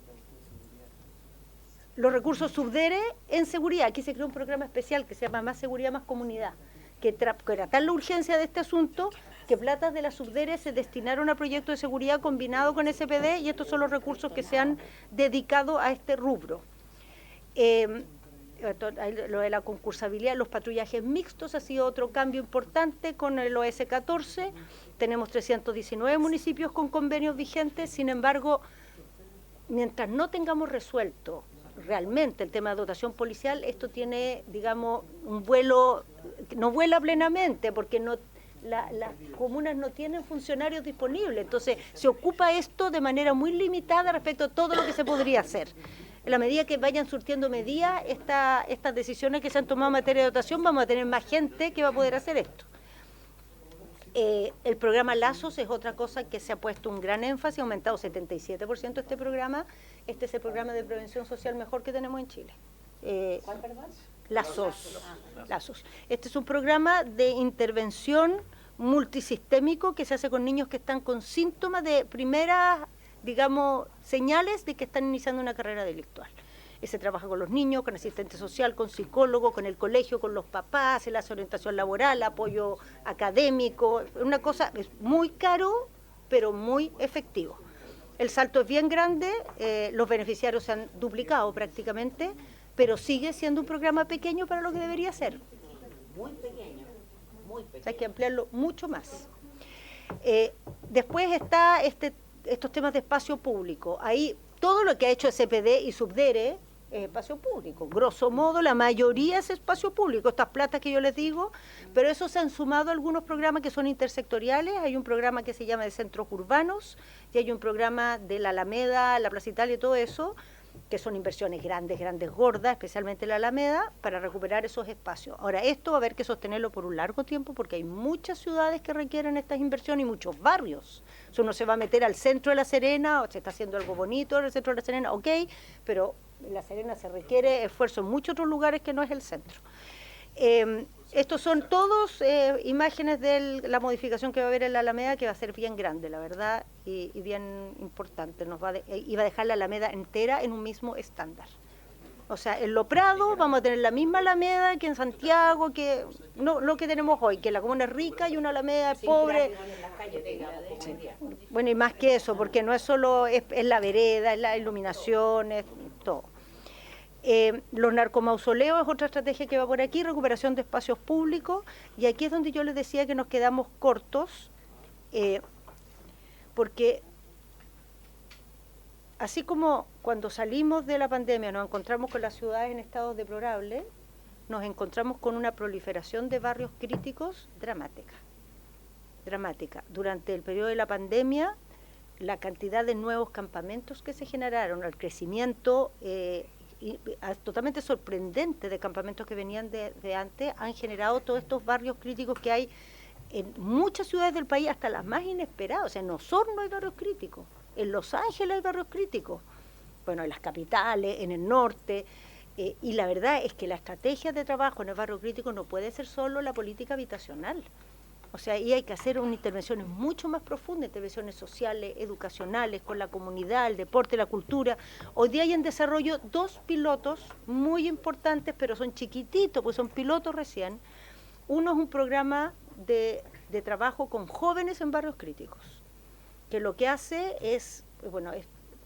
los recursos Subdere en seguridad. Aquí se creó un programa especial que se llama Más Seguridad, Más Comunidad, que era tal la urgencia de este asunto que platas de la Subdere se destinaron a proyectos de seguridad combinado con SPD, y estos son los recursos que se han dedicado a este rubro. Lo de la concursabilidad, los patrullajes mixtos ha sido otro cambio importante con el OS 14. Tenemos 319 municipios con convenios vigentes. Sin embargo, mientras no tengamos resuelto realmente el tema de dotación policial, esto tiene, digamos, un vuelo, no vuela plenamente, porque las comunas no tienen funcionarios disponibles. Entonces se ocupa esto de manera muy limitada respecto a todo lo que se podría hacer. En la medida que vayan surtiendo medidas estas decisiones que se han tomado en materia de dotación, vamos a tener más gente que va a poder hacer esto. El programa Lazos es otra cosa que se ha puesto un gran énfasis, ha aumentado 77% este programa. Este es el programa de prevención social mejor que tenemos en Chile. ¿Cuál, perdón? Lazos. Este es un programa de intervención multisistémico que se hace con niños que están con síntomas de primeras, digamos, señales de que están iniciando una carrera delictual. Se trabaja con los niños, con asistente social, con psicólogo, con el colegio, con los papás, se le hace orientación laboral, apoyo académico. Una cosa, es muy caro, pero muy efectivo. El salto es bien grande, los beneficiarios se han duplicado prácticamente, pero sigue siendo un programa pequeño para lo que debería ser. Muy pequeño, muy pequeño. O sea, hay que ampliarlo mucho más. Después está estos temas de espacio público. Ahí todo lo que ha hecho SPD y Subdere es espacio público. Grosso modo, la mayoría es espacio público, estas platas que yo les digo, pero eso se han sumado algunos programas que son intersectoriales. Hay un programa que se llama de centros urbanos, y hay un programa de la Alameda, la Plaza Italia y todo eso, que son inversiones grandes, gordas, especialmente la Alameda, para recuperar esos espacios. Ahora, esto va a haber que sostenerlo por un largo tiempo, porque hay muchas ciudades que requieren estas inversiones y muchos barrios. O sea, uno se va a meter al centro de La Serena, o se está haciendo algo bonito en el centro de La Serena, ok, pero en La Serena se requiere esfuerzo en muchos otros lugares que no es el centro. Estos son todos imágenes de la modificación que va a haber en la Alameda, que va a ser bien grande, la verdad, y bien importante. Y va a dejar la Alameda entera en un mismo estándar. O sea, en Lo Prado vamos a tener la misma Alameda que en Santiago, que no lo que tenemos hoy, que la comuna es rica y una Alameda es pobre. Sí. Bueno, y más que eso, porque no es solo es la vereda, es la iluminación, es todo. Los narcomausoleos es otra estrategia que va por aquí, recuperación de espacios públicos, y aquí es donde yo les decía que nos quedamos cortos, porque así como cuando salimos de la pandemia nos encontramos con las ciudades en estados deplorables, nos encontramos con una proliferación de barrios críticos dramática. Durante el periodo de la pandemia, la cantidad de nuevos campamentos que se generaron, el crecimiento totalmente sorprendente de campamentos que venían de antes, han generado todos estos barrios críticos que hay en muchas ciudades del país, hasta las más inesperadas. O sea, en Osorno hay barrios críticos, en Los Ángeles hay barrios críticos, bueno, en las capitales, en el norte, y la verdad es que la estrategia de trabajo en el barrio crítico no puede ser solo la política habitacional. O sea, ahí hay que hacer unas intervenciones mucho más profundas, intervenciones sociales, educacionales, con la comunidad, el deporte, la cultura. Hoy día hay en desarrollo 2 pilotos muy importantes, pero son chiquititos, pues son pilotos recién. Uno es un programa de trabajo con jóvenes en barrios críticos, que lo que hace es, bueno,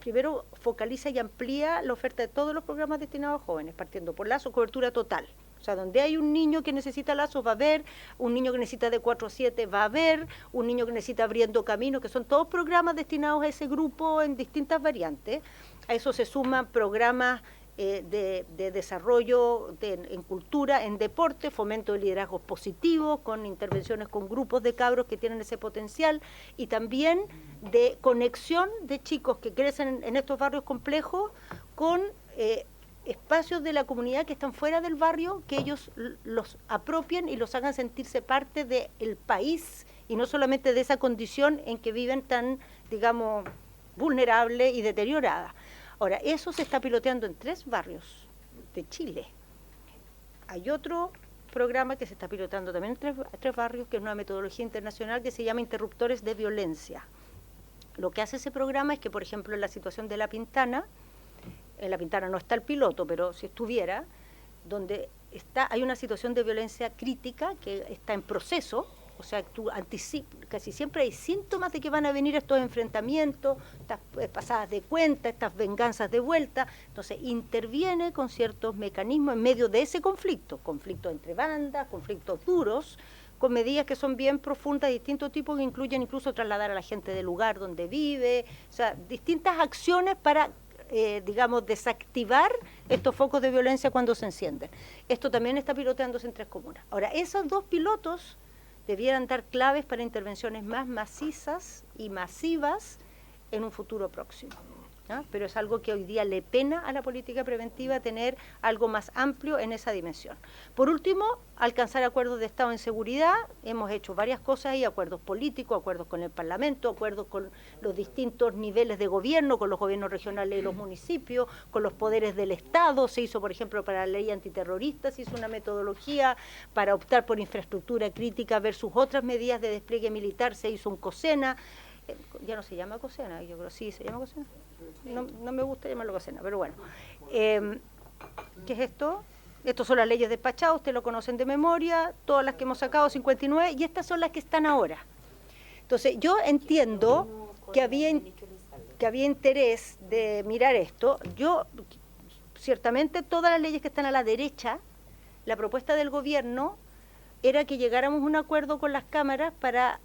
primero focaliza y amplía la oferta de todos los programas destinados a jóvenes, partiendo por Lazos, cobertura total. O sea, donde hay un niño que necesita Lazos va a haber, un niño que necesita de 4 a 7 va a haber, un niño que necesita Abriendo Camino, que son todos programas destinados a ese grupo en distintas variantes. A eso se suman programas de desarrollo en cultura, en deporte, fomento de liderazgos positivos, con intervenciones con grupos de cabros que tienen ese potencial, y también de conexión de chicos que crecen en estos barrios complejos con espacios de la comunidad que están fuera del barrio, que ellos los apropien y los hagan sentirse parte del país, y no solamente de esa condición en que viven tan, digamos, vulnerable y deteriorada. Ahora, eso se está piloteando en 3 barrios de Chile. Hay otro programa que se está pilotando también en 3 barrios, que es una metodología internacional que se llama Interruptores de Violencia. Lo que hace ese programa es que, por ejemplo, en la situación de La Pintana no está el piloto, pero si estuviera, donde hay una situación de violencia crítica que está en proceso, o sea, casi siempre hay síntomas de que van a venir estos enfrentamientos, estas pasadas de cuenta, estas venganzas de vuelta. Entonces interviene con ciertos mecanismos en medio de ese conflicto entre bandas, conflictos duros, con medidas que son bien profundas, de distintos tipos, que incluyen incluso trasladar a la gente del lugar donde vive, o sea, distintas acciones para digamos, desactivar estos focos de violencia cuando se encienden. Esto también está piloteándose en 3 comunas. Ahora, esos 2 pilotos debieran dar claves para intervenciones más macizas y masivas en un futuro próximo, ¿no? Pero es algo que hoy día le pena a la política preventiva tener algo más amplio en esa dimensión. Por último, alcanzar acuerdos de Estado en seguridad. Hemos hecho varias cosas ahí, acuerdos políticos, acuerdos con el Parlamento, acuerdos con los distintos niveles de gobierno, con los gobiernos regionales y los municipios, con los poderes del Estado. Se hizo, por ejemplo, para la ley antiterrorista, se hizo una metodología para optar por infraestructura crítica versus otras medidas de despliegue militar, se hizo un COSENA. Ya no se llama COSENA, yo creo, sí, se llama COSENA. No me gusta llamarlo COSENA, pero bueno. ¿Qué es esto? Estos son las leyes despachadas, ustedes lo conocen de memoria, todas las que hemos sacado, 59, y estas son las que están ahora. Entonces, yo entiendo que había interés de mirar esto. Ciertamente, todas las leyes que están a la derecha, la propuesta del gobierno era que llegáramos a un acuerdo con las cámaras para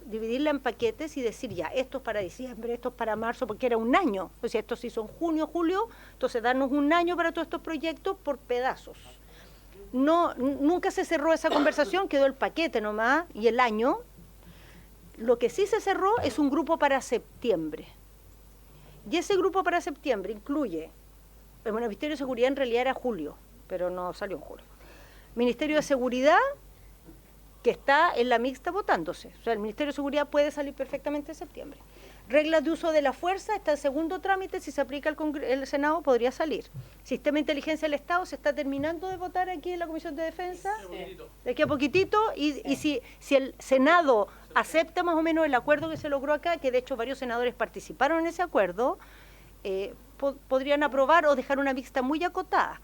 dividirla en paquetes y decir ya, esto es para diciembre, esto es para marzo, porque era un año. O sea, esto se hizo en junio, julio, entonces darnos un año para todos estos proyectos por pedazos. Nunca se cerró esa conversación, quedó el paquete nomás y el año. Lo que sí se cerró es un grupo para septiembre. Y ese grupo para septiembre incluye, el Ministerio de Seguridad en realidad era julio, pero no salió en julio. Ministerio de Seguridad, que está en la mixta votándose. O sea, el Ministerio de Seguridad puede salir perfectamente en septiembre. Reglas de uso de la fuerza, está en segundo trámite, si se aplica el Senado podría salir. Sistema de inteligencia del Estado, se está terminando de votar aquí en la Comisión de Defensa, de aquí a poquitito, y si el Senado acepta más o menos el acuerdo que se logró acá, que de hecho varios senadores participaron en ese acuerdo, podrían aprobar o dejar una mixta muy acotada.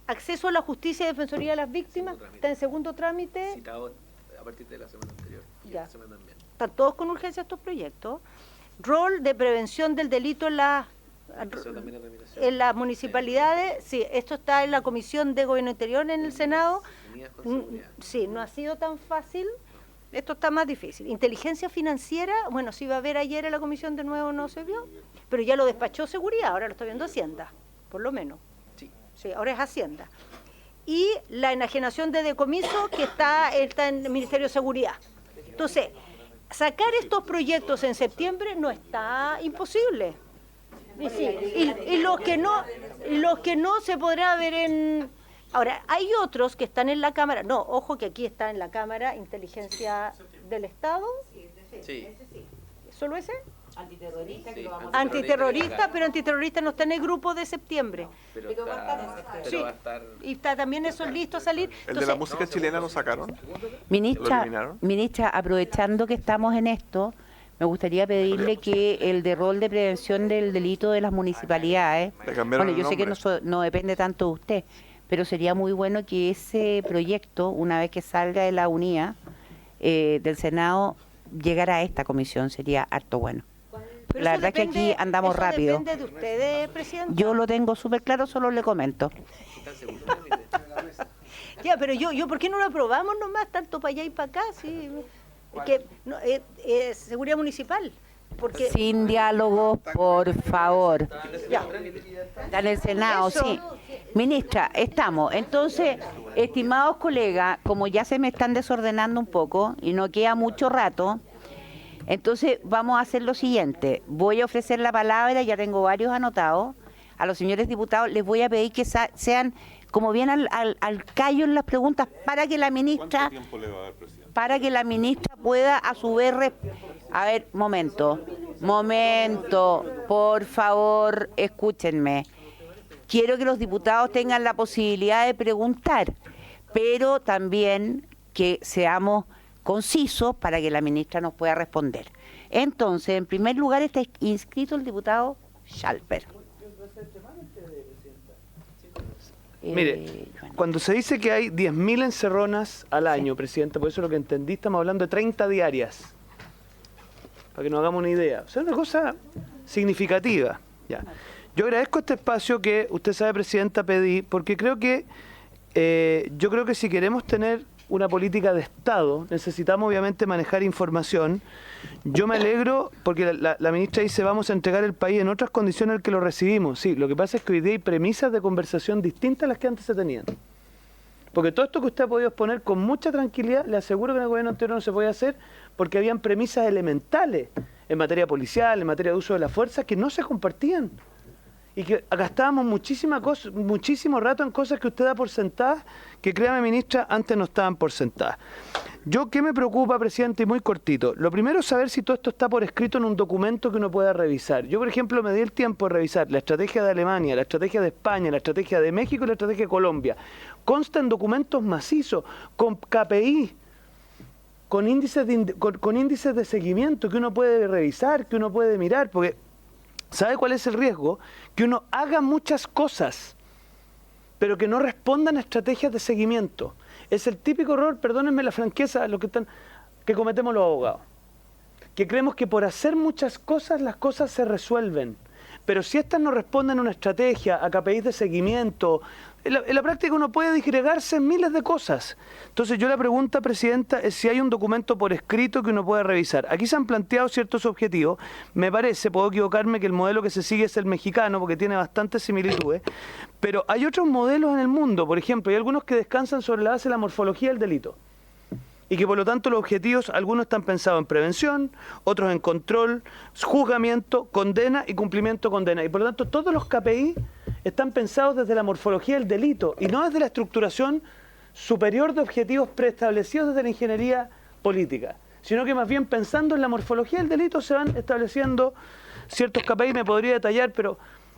Acceso a la justicia y defensoría de las víctimas, está en segundo trámite. Citado a partir de la semana anterior. Ya. Esta semana también. Están todos con urgencia estos proyectos. Rol de prevención del delito en las municipalidades. Sí, esto está en la Comisión de Gobierno Interior en el Senado. Sí, no ha sido tan fácil. Esto está más difícil. Inteligencia financiera, bueno, se iba a ver ayer en la comisión, de nuevo no se vio, pero ya lo despachó Seguridad, ahora lo está viendo Hacienda, por lo menos. Sí, ahora es Hacienda. Y la enajenación de decomiso, que está en el Ministerio de Seguridad. Entonces, sacar estos proyectos en septiembre no está imposible. Y los que no se podrá ver en... Ahora, hay otros que están en la Cámara. No, ojo que aquí está en la Cámara Inteligencia del Estado. Sí. ¿Solo ese? Antiterrorista, Sí, Antiterrorista, pero antiterrorista no está en el grupo de septiembre. Pero va a estar... Y está también eso listo a salir. ¿El de la música chilena lo sacaron? Ministra, ¿Lo eliminaron? ministra, aprovechando que estamos en esto, me gustaría pedirle que el de rol de prevención del delito de las municipalidades, Le cambiaron bueno, el yo sé que nombre. no depende tanto de usted, pero sería muy bueno que ese proyecto, una vez que salga de la unidad del Senado, llegara a esta comisión, sería harto bueno. Pero La eso verdad que aquí andamos eso rápido. Depende de ustedes, Presidenta. Yo lo tengo súper claro, solo le comento. ¿Están seguros? Ya, pero yo, ¿por qué no lo aprobamos nomás, tanto para allá y para acá? Sí, que seguridad municipal. Porque Sin diálogo, por favor. ya, Está en el Senado, Eso. sí. Ministra, estamos. Entonces, estimados colegas, como ya se me están desordenando un poco y no queda mucho rato, entonces vamos a hacer lo siguiente. Voy a ofrecer la palabra, ya tengo varios anotados. A los señores diputados les voy a pedir que sean, como bien al callo en las preguntas, para que la ministra... ¿Cuánto tiempo le va a dar, presidente? Para que la ministra pueda a su vez... A ver, momento. Por favor, escúchenme. Quiero que los diputados tengan la posibilidad de preguntar, pero también que seamos concisos para que la ministra nos pueda responder. Entonces, en primer lugar está inscrito el diputado Schalper. Mire, cuando se dice que hay 10.000 encerronas al año, Presidenta, por eso lo que entendí, estamos hablando de 30 diarias, para que nos hagamos una idea. O sea, una cosa significativa. Ya. Yo agradezco este espacio que usted sabe, Presidenta, pedí, porque creo que yo creo que si queremos tener una política de Estado, necesitamos obviamente manejar información. Yo me alegro porque la ministra dice vamos a entregar el país en otras condiciones en que lo recibimos. Sí, lo que pasa es que hoy día hay premisas de conversación distintas a las que antes se tenían. Porque todo esto que usted ha podido exponer con mucha tranquilidad, le aseguro que en el gobierno anterior no se podía hacer porque habían premisas elementales en materia policial, en materia de uso de la fuerza, que no se compartían. Y que gastábamos muchísimo rato en cosas que usted da por sentadas, que créame, ministra, antes no estaban por sentadas. Yo, ¿qué me preocupa, Presidente? Y muy cortito. Lo primero es saber si todo esto está por escrito en un documento que uno pueda revisar. Yo, por ejemplo, me di el tiempo de revisar la estrategia de Alemania, la estrategia de España, la estrategia de México y la estrategia de Colombia. Consta en documentos macizos, con KPI, con índices de seguimiento que uno puede revisar, que uno puede mirar, porque ¿sabe cuál es el riesgo? Que uno haga muchas cosas, pero que no respondan a estrategias de seguimiento. Es el típico error, perdónenme la franqueza, que cometemos los abogados. Que creemos que por hacer muchas cosas, las cosas se resuelven. Pero si estas no responden a una estrategia, a KPIs de seguimiento, en la práctica uno puede disgregarse en miles de cosas. Entonces yo la pregunta, Presidenta, es si hay un documento por escrito que uno pueda revisar. Aquí se han planteado ciertos objetivos. Me parece, puedo equivocarme, que el modelo que se sigue es el mexicano, porque tiene bastantes similitudes. Pero hay otros modelos en el mundo. Por ejemplo, hay algunos que descansan sobre la base de la morfología del delito. Y que por lo tanto los objetivos, algunos están pensados en prevención, otros en control, juzgamiento, condena y cumplimiento de condena. Y por lo tanto todos los KPI están pensados desde la morfología del delito y no desde la estructuración superior de objetivos preestablecidos desde la ingeniería política, sino que más bien pensando en la morfología del delito se van estableciendo ciertos KPI. Me podría detallar, pero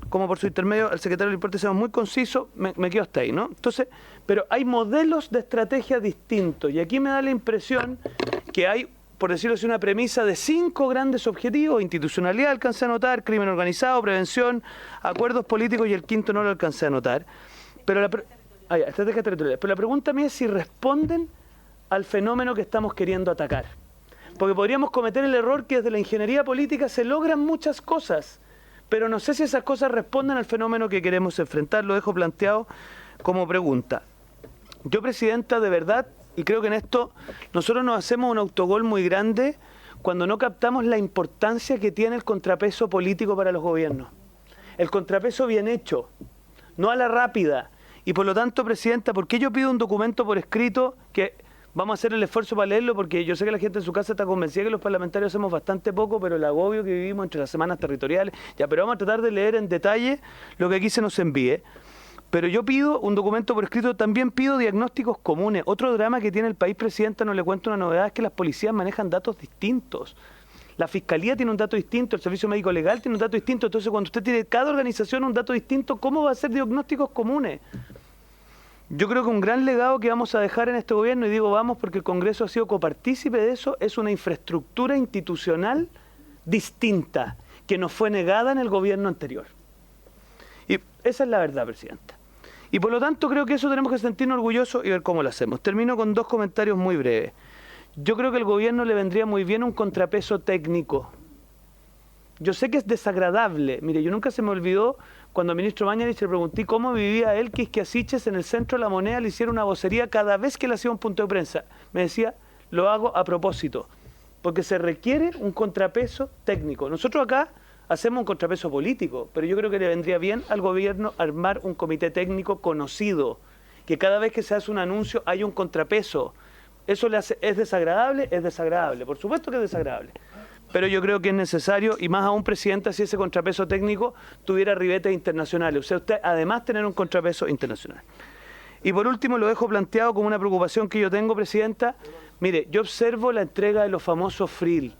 como por su intermedio al secretario del Importe seamos muy conciso, me quedo hasta ahí, ¿no? Entonces, pero hay modelos de estrategia distintos y aquí me da la impresión que hay, por decirlo así, una premisa de 5 grandes objetivos: institucionalidad, alcancé a notar, crimen organizado, prevención, acuerdos políticos, y el quinto no lo alcancé a notar. Pero estrategia territorial. Pero la pregunta mía es si responden al fenómeno que estamos queriendo atacar. Porque podríamos cometer el error que desde la ingeniería política se logran muchas cosas, pero no sé si esas cosas responden al fenómeno que queremos enfrentar. Lo dejo planteado como pregunta. Yo, Presidenta, de verdad, y creo que en esto nosotros nos hacemos un autogol muy grande cuando no captamos la importancia que tiene el contrapeso político para los gobiernos. El contrapeso bien hecho, no a la rápida. Y por lo tanto, Presidenta, ¿por qué yo pido un documento por escrito que vamos a hacer el esfuerzo para leerlo? Porque yo sé que la gente en su casa está convencida que los parlamentarios hacemos bastante poco, pero el agobio que vivimos entre las semanas territoriales, pero vamos a tratar de leer en detalle lo que aquí se nos envíe. Pero yo pido un documento por escrito, también pido diagnósticos comunes. Otro drama que tiene el país, Presidenta, no le cuento una novedad, es que las policías manejan datos distintos. La Fiscalía tiene un dato distinto, el Servicio Médico Legal tiene un dato distinto. Entonces, cuando usted tiene cada organización un dato distinto, ¿cómo va a hacer diagnósticos comunes? Yo creo que un gran legado que vamos a dejar en este gobierno, y digo vamos porque el Congreso ha sido copartícipe de eso, es una infraestructura institucional distinta, que nos fue negada en el gobierno anterior. Y esa es la verdad, Presidenta. Y por lo tanto creo que eso tenemos que sentirnos orgullosos y ver cómo lo hacemos. Termino con 2 comentarios muy breves. Yo creo que al gobierno le vendría muy bien un contrapeso técnico. Yo sé que es desagradable. Mire, yo nunca se me olvidó cuando al ministro Mañalich le pregunté cómo vivía él que Isquiasiches en el Centro de la Moneda le hiciera una vocería cada vez que le hacía un punto de prensa. Me decía, lo hago a propósito, porque se requiere un contrapeso técnico. Nosotros acá hacemos un contrapeso político, pero yo creo que le vendría bien al gobierno armar un comité técnico conocido, que cada vez que se hace un anuncio haya un contrapeso. ¿Eso le hace, es desagradable? Es desagradable, por supuesto que es desagradable. Pero yo creo que es necesario, y más aún, Presidenta, si ese contrapeso técnico tuviera ribetes internacionales. O sea, usted además tener un contrapeso internacional. Y por último, lo dejo planteado como una preocupación que yo tengo, Presidenta. Mire, yo observo la entrega de los famosos FRIL,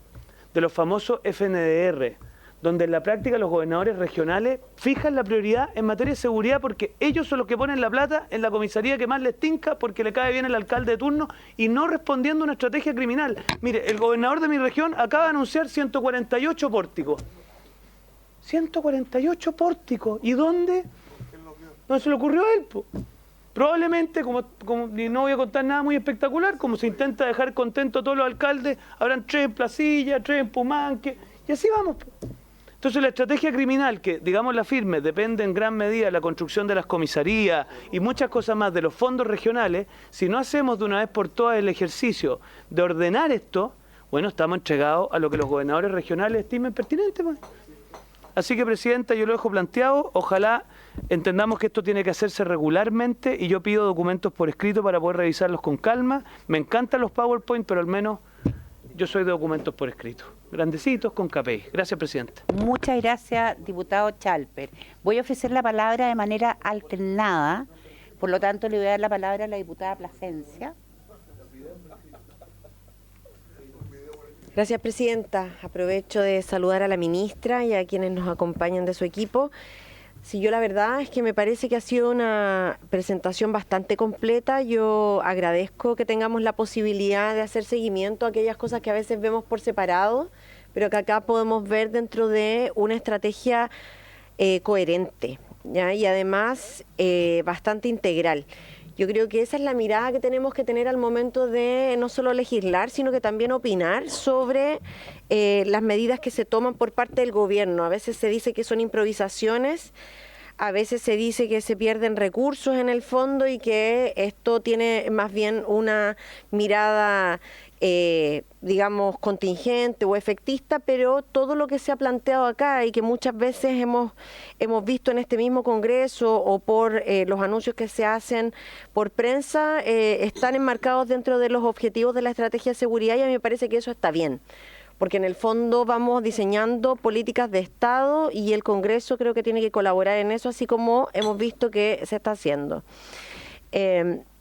de los famosos FNDR, donde en la práctica los gobernadores regionales fijan la prioridad en materia de seguridad porque ellos son los que ponen la plata en la comisaría que más les tinca porque le cae bien el alcalde de turno y no respondiendo a una estrategia criminal. Mire, el gobernador de mi región acaba de anunciar 148 pórticos. 148 pórticos. ¿Y dónde? No se le ocurrió a él, po. Probablemente, y no voy a contar nada muy espectacular, como se intenta dejar contento a todos los alcaldes, habrán 3 en Placilla, 3 en Pumanque, y así vamos, po. Entonces la estrategia criminal, que digamos la firme, depende en gran medida de la construcción de las comisarías y muchas cosas más de los fondos regionales, si no hacemos de una vez por todas el ejercicio de ordenar esto, bueno, estamos entregados a lo que los gobernadores regionales estimen pertinente, pues. Así que, Presidenta, yo lo dejo planteado, ojalá entendamos que esto tiene que hacerse regularmente y yo pido documentos por escrito para poder revisarlos con calma. Me encantan los PowerPoint, pero al menos yo soy de documentos por escrito, grandecitos con KPI. Gracias, Presidenta. Muchas gracias, diputado Chalper. Voy a ofrecer la palabra de manera alternada, por lo tanto le voy a dar la palabra a la diputada Plasencia. Gracias, Presidenta. Aprovecho de saludar a la ministra y a quienes nos acompañan de su equipo. Sí, yo la verdad es que me parece que ha sido una presentación bastante completa. Yo agradezco que tengamos la posibilidad de hacer seguimiento a aquellas cosas que a veces vemos por separado, pero que acá podemos ver dentro de una estrategia coherente, ¿ya? Y además bastante integral. Yo creo que esa es la mirada que tenemos que tener al momento de no solo legislar, sino que también opinar sobre las medidas que se toman por parte del gobierno. A veces se dice que son improvisaciones, a veces se dice que se pierden recursos en el fondo y que esto tiene más bien una mirada digamos, contingente o efectista, pero todo lo que se ha planteado acá y que muchas veces hemos visto en este mismo Congreso o por los anuncios que se hacen por prensa, están enmarcados dentro de los objetivos de la estrategia de seguridad y a mí me parece que eso está bien, porque en el fondo vamos diseñando políticas de Estado y el Congreso creo que tiene que colaborar en eso, así como hemos visto que se está haciendo.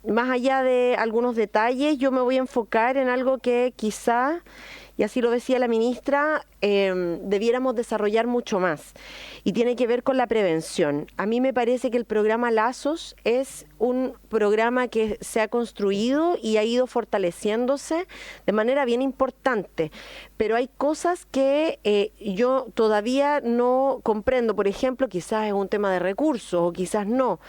Más allá de algunos detalles, yo me voy a enfocar en algo que quizá, y así lo decía la ministra, debiéramos desarrollar mucho más. Y tiene que ver con la prevención. A mí me parece que el programa Lazos es un programa que se ha construido y ha ido fortaleciéndose de manera bien importante. Pero hay cosas que yo todavía no comprendo. Por ejemplo, quizás es un tema de recursos o quizás no.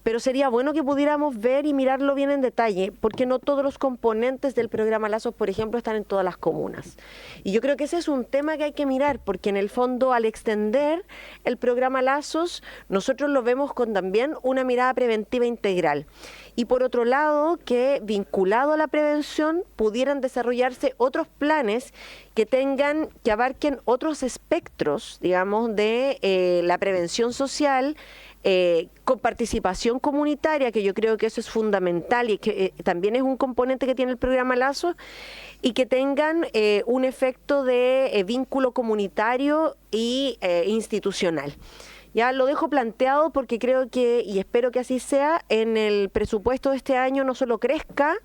Pero sería bueno que pudiéramos ver y mirarlo bien en detalle, porque no todos los componentes del programa Lazos, por ejemplo, están en todas las comunas. Y yo creo que ese es un tema que hay que mirar, porque en el fondo, al extender el programa Lazos, nosotros lo vemos con también una mirada preventiva integral. Y por otro lado, que vinculado a la prevención, pudieran desarrollarse otros planes que abarquen otros espectros, digamos, de la prevención social, con participación comunitaria, que yo creo que eso es fundamental y que también es un componente que tiene el programa Lazo, y que tengan un efecto de vínculo comunitario y institucional. Ya lo dejo planteado porque creo que, y espero que así sea, en el presupuesto de este año no solo crezca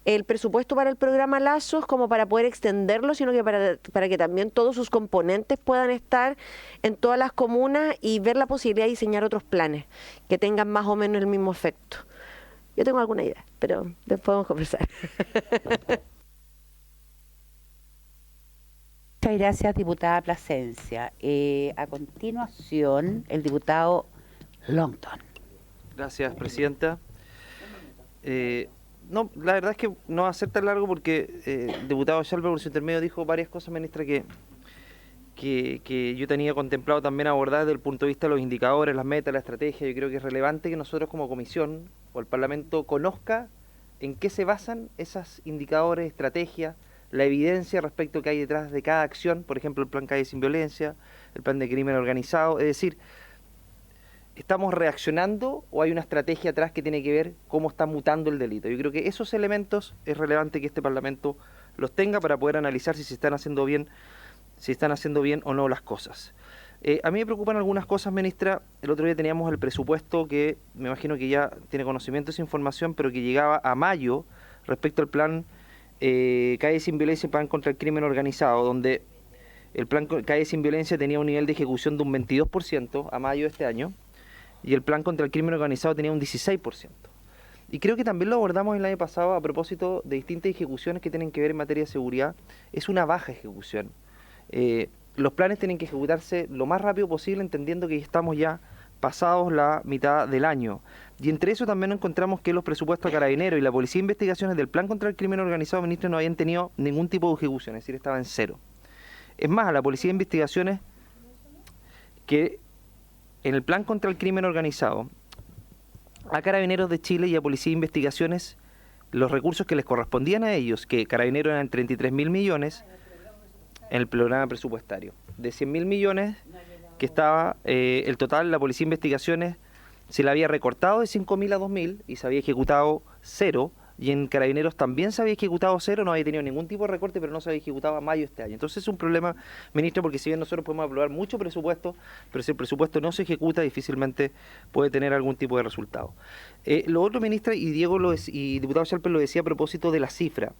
el presupuesto para el programa Lazos como para poder extenderlo, sino que para que también todos sus componentes puedan estar en todas las comunas y ver la posibilidad de diseñar otros planes que tengan más o menos el mismo efecto. Yo tengo alguna idea, pero después podemos conversar. Muchas gracias, diputada Plasencia. A continuación, el diputado Longton. Gracias, Presidenta. No, la verdad es que no va a ser tan largo porque el diputado Chalper, por su intermedio, dijo varias cosas, ministra, que yo tenía contemplado también abordar desde el punto de vista de los indicadores, las metas, la estrategia. Yo creo que es relevante que nosotros como comisión o el Parlamento conozca en qué se basan esos indicadores, estrategias, la evidencia respecto a qué hay detrás de cada acción, por ejemplo, el plan Calle Sin Violencia, el plan de crimen organizado, es decir, ¿estamos reaccionando o hay una estrategia atrás que tiene que ver cómo está mutando el delito? Yo creo que esos elementos es relevante que este Parlamento los tenga para poder analizar si se están haciendo bien, o no las cosas. A mí me preocupan algunas cosas, ministra. El otro día teníamos el presupuesto que me imagino que ya tiene conocimiento de esa información, pero que llegaba a mayo respecto al plan Calle Sin Violencia y plan contra el crimen organizado, donde el plan CAE sin violencia tenía un nivel de ejecución de un 22% a mayo de este año, y el plan contra el crimen organizado tenía un 16%. Y creo que también lo abordamos el año pasado a propósito de distintas ejecuciones que tienen que ver en materia de seguridad. Es una baja ejecución. Los planes tienen que ejecutarse lo más rápido posible, entendiendo que estamos ya pasados la mitad del año. Y entre eso también encontramos que los presupuestos a Carabineros y la Policía de Investigaciones del Plan contra el Crimen Organizado, ministro, no habían tenido ningún tipo de ejecución, es decir, estaba en cero. Es más, a la Policía de Investigaciones, que en el Plan contra el Crimen Organizado, a Carabineros de Chile y a Policía de Investigaciones, los recursos que les correspondían a ellos, que Carabineros eran 33.000 millones en el programa presupuestario. De 100.000 millones que estaba el total, la Policía de Investigaciones se la había recortado de 5.000 a 2.000 y se había ejecutado cero, y en Carabineros también se había ejecutado cero, no había tenido ningún tipo de recorte, pero no se había ejecutado a mayo de este año. Entonces es un problema, ministro, porque si bien nosotros podemos aprobar mucho presupuesto, pero si el presupuesto no se ejecuta, difícilmente puede tener algún tipo de resultado. Lo otro, ministra, y Diego y diputado Schalper lo decía a propósito de la cifra.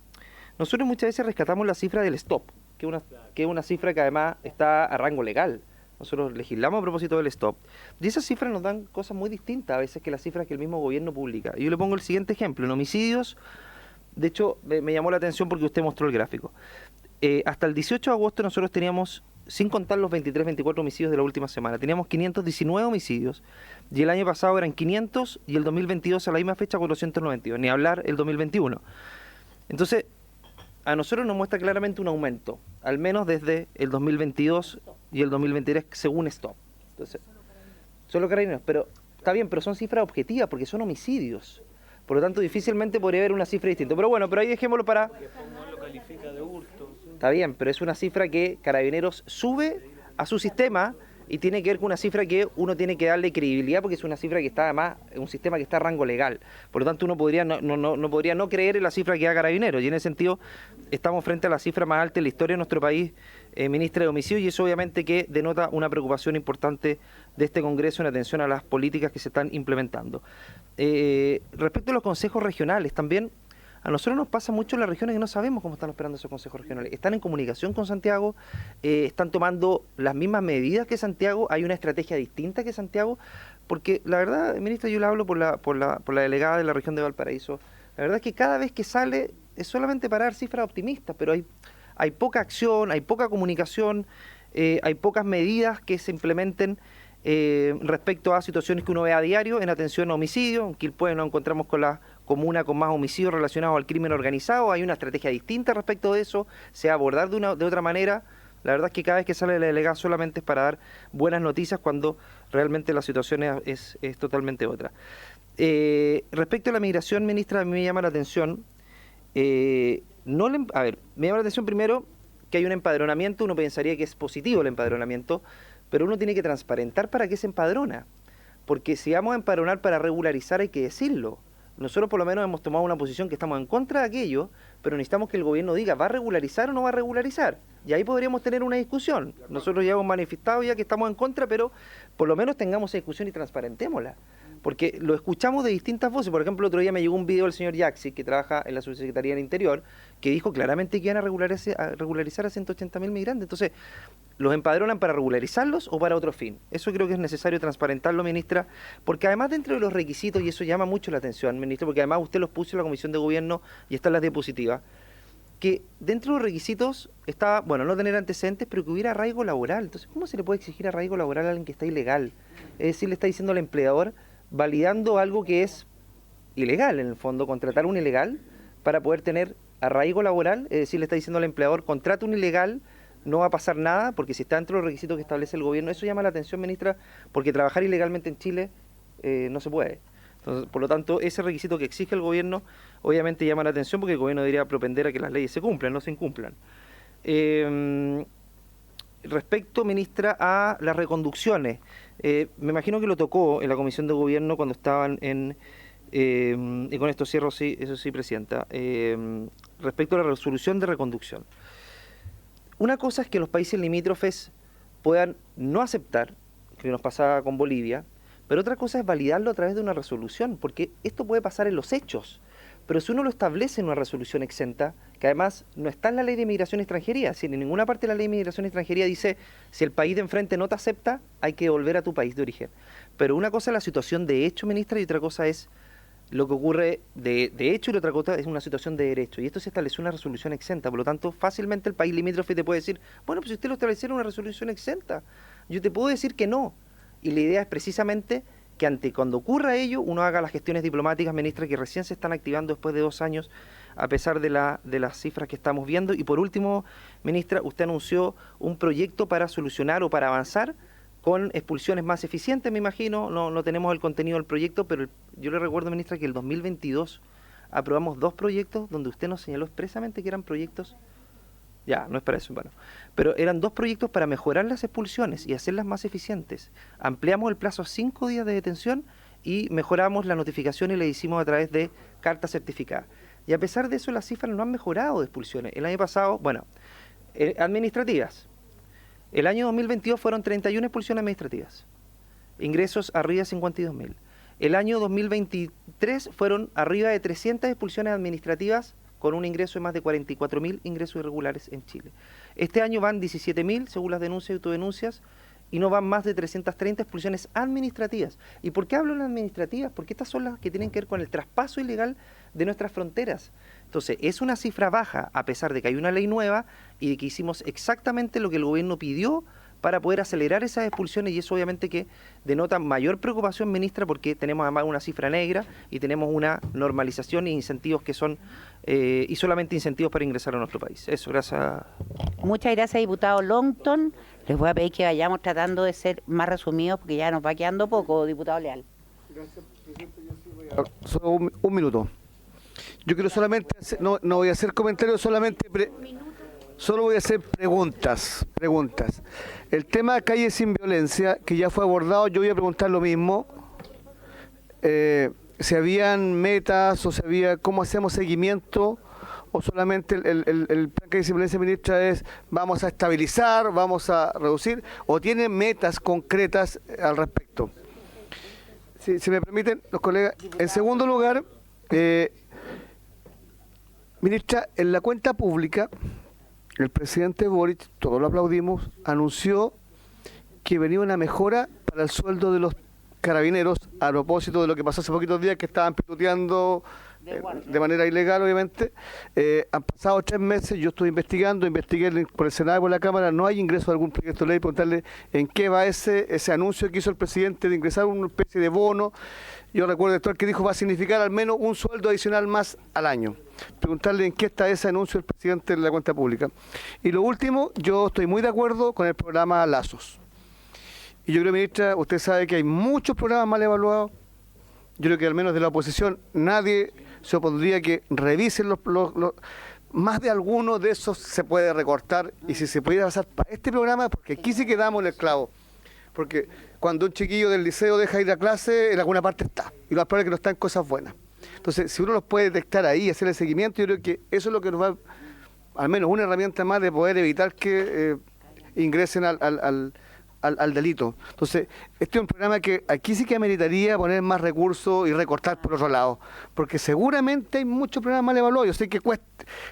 Nosotros muchas veces rescatamos la cifra del stop, que es una cifra que además está a rango legal. Nosotros legislamos a propósito del stop. Y esas cifras nos dan cosas muy distintas a veces que las cifras que el mismo gobierno publica. Y yo le pongo el siguiente ejemplo. En homicidios, de hecho, me llamó la atención porque usted mostró el gráfico. Hasta el 18 de agosto nosotros teníamos, sin contar los 23, 24 homicidios de la última semana, teníamos 519 homicidios. Y el año pasado eran 500 y el 2022 a la misma fecha 492. Ni hablar el 2021. Entonces, a nosotros nos muestra claramente un aumento, al menos desde el 2022 y el 2023 según stop. Entonces, solo Carabineros, pero está bien, pero son cifras objetivas porque son homicidios. Por lo tanto, difícilmente podría haber una cifra distinta. Pero bueno, pero ahí dejémoslo para... Está bien, pero es una cifra que Carabineros sube a su sistema y tiene que ver con una cifra que uno tiene que darle credibilidad porque es una cifra que está además en un sistema que está a rango legal. Por lo tanto, uno podría no podría no creer en la cifra que da Carabineros. Y en ese sentido, estamos frente a la cifra más alta en la historia de nuestro país, ministra de homicidios, y eso obviamente que denota una preocupación importante de este Congreso en atención a las políticas que se están implementando. Respecto a los consejos regionales, también a nosotros nos pasa mucho en las regiones que no sabemos cómo están operando esos consejos regionales. Están en comunicación con Santiago, están tomando las mismas medidas que Santiago, hay una estrategia distinta que Santiago, porque la verdad, ministra, yo le hablo por la delegada de la región de Valparaíso, la verdad es que cada vez que sale es solamente para dar cifras optimistas, pero hay poca acción, hay poca comunicación, hay pocas medidas que se implementen respecto a situaciones que uno ve a diario en atención a homicidio. En Quilpué nos encontramos con la comuna con más homicidios relacionados al crimen organizado, hay una estrategia distinta respecto de eso, se va a abordar de otra manera. La verdad es que cada vez que sale la delegada solamente es para dar buenas noticias cuando realmente la situación es totalmente otra. Respecto a la migración, ministra, a mí me llama la atención, me llama la atención primero que hay un empadronamiento, uno pensaría que es positivo el empadronamiento, pero uno tiene que transparentar para qué se empadrona, porque si vamos a empadronar para regularizar hay que decirlo. Nosotros por lo menos hemos tomado una posición que estamos en contra de aquello, pero necesitamos que el gobierno diga, ¿va a regularizar o no va a regularizar? Y ahí podríamos tener una discusión. Nosotros ya hemos manifestado ya que estamos en contra, pero por lo menos tengamos esa discusión y transparentémosla. Porque lo escuchamos de distintas voces. Por ejemplo, el otro día me llegó un video del señor Yaxi, que trabaja en la Subsecretaría del Interior, que dijo claramente que iban a regularizar a 180.000 migrantes. Entonces, ¿los empadronan para regularizarlos o para otro fin? Eso creo que es necesario transparentarlo, ministra, porque además dentro de los requisitos, y eso llama mucho la atención, ministro, porque además usted los puso en la Comisión de Gobierno y están las diapositivas, que dentro de los requisitos está, bueno, no tener antecedentes, pero que hubiera arraigo laboral. Entonces, ¿cómo se le puede exigir arraigo laboral a alguien que está ilegal? Es decir, le está diciendo al empleador, validando algo que es ilegal, en el fondo, contratar a un ilegal para poder tener arraigo laboral, es decir, le está diciendo al empleador, contrata un ilegal, no va a pasar nada, porque si está dentro de los requisitos que establece el gobierno, eso llama la atención, ministra, porque trabajar ilegalmente en Chile no se puede. Entonces, por lo tanto, ese requisito que exige el gobierno, obviamente llama la atención, porque el gobierno debería propender a que las leyes se cumplan, no se incumplan. Respecto, ministra, a las reconducciones, me imagino que lo tocó en la Comisión de Gobierno cuando estaban y con esto cierro, sí, eso sí, presidenta, respecto a la resolución de reconducción. Una cosa es que los países limítrofes puedan no aceptar, que nos pasaba con Bolivia, pero otra cosa es validarlo a través de una resolución, porque esto puede pasar en los hechos. Pero si uno lo establece en una resolución exenta, que además no está en la ley de inmigración y extranjería, si en ninguna parte de la ley de inmigración y extranjería dice, si el país de enfrente no te acepta, hay que volver a tu país de origen. Pero una cosa es la situación de hecho, ministra, y otra cosa es lo que ocurre de hecho, y la otra cosa es una situación de derecho. Y esto se estableció en una resolución exenta, por lo tanto, fácilmente el país limítrofe te puede decir, bueno, pues si usted lo estableciera en una resolución exenta, yo te puedo decir que no. Y la idea es precisamente que cuando ocurra ello, uno haga las gestiones diplomáticas, ministra, que recién se están activando después de 2 años, a pesar de las cifras que estamos viendo. Y por último, ministra, usted anunció un proyecto para solucionar o para avanzar con expulsiones más eficientes, me imagino. No tenemos el contenido del proyecto, pero yo le recuerdo, ministra, que el 2022 aprobamos 2 proyectos donde usted nos señaló expresamente que eran proyectos. Ya, no es para eso, bueno. Pero eran 2 proyectos para mejorar las expulsiones y hacerlas más eficientes. Ampliamos el plazo a 5 días de detención y mejoramos la notificación y la hicimos a través de carta certificada. Y a pesar de eso, las cifras no han mejorado de expulsiones. El año pasado, bueno, administrativas. El año 2022 fueron 31 expulsiones administrativas. Ingresos arriba de 52.000. El año 2023 fueron arriba de 300 expulsiones administrativas con un ingreso de más de 44.000 ingresos irregulares en Chile. Este año van 17.000, según las denuncias y autodenuncias, y no van más de 330 expulsiones administrativas. ¿Y por qué hablo de las administrativas? Porque estas son las que tienen que ver con el traspaso ilegal de nuestras fronteras. Entonces, es una cifra baja, a pesar de que hay una ley nueva y de que hicimos exactamente lo que el gobierno pidió para poder acelerar esas expulsiones, y eso obviamente que denota mayor preocupación, ministra, porque tenemos además una cifra negra y tenemos una normalización e incentivos que son, y solamente incentivos para ingresar a nuestro país. Eso, gracias. Muchas gracias, diputado Longton. Les voy a pedir que vayamos tratando de ser más resumidos porque ya nos va quedando poco, diputado Leal. Gracias, presidente. Yo sí voy a... Solo un minuto. Yo quiero solamente, no voy a hacer comentarios, solo voy a hacer preguntas. El tema Calle Sin Violencia, que ya fue abordado, yo voy a preguntar lo mismo. Si habían metas o si había, cómo hacemos seguimiento, o solamente el plan Calle Sin Violencia, ministra, es vamos a estabilizar, vamos a reducir, o tiene metas concretas al respecto. Si me permiten, los colegas. En segundo lugar, ministra, en la cuenta pública, el presidente Boric, todos lo aplaudimos, anunció que venía una mejora para el sueldo de los carabineros a propósito de lo que pasó hace poquitos días, que estaban pituteando de manera ilegal, obviamente. Han pasado 3 meses, yo estuve investigué por el Senado y por la Cámara, no hay ingreso de algún proyecto de ley, preguntarle en qué va ese anuncio que hizo el presidente de ingresar una especie de bono. Yo recuerdo el doctor que dijo va a significar al menos un sueldo adicional más al año. Preguntarle en qué está ese anuncio del presidente de la cuenta pública. Y lo último, yo estoy muy de acuerdo con el programa Lazos. Y yo creo, ministra, usted sabe que hay muchos programas mal evaluados. Yo creo que al menos de la oposición nadie se opondría que revisen más de algunos de esos se puede recortar, y si se pudiera pasar para este programa, porque aquí sí quedamos en el clavo. Porque cuando un chiquillo del liceo deja ir a clase, en alguna parte está. Y lo más probable es que no está en cosas buenas. Entonces, si uno los puede detectar ahí y hacer el seguimiento, yo creo que eso es lo que nos va, al menos una herramienta más de poder evitar que ingresen al delito. Entonces, este es un programa que aquí sí que ameritaría poner más recursos y recortar por otro lado. Porque seguramente hay muchos programas mal evaluados. Yo sé que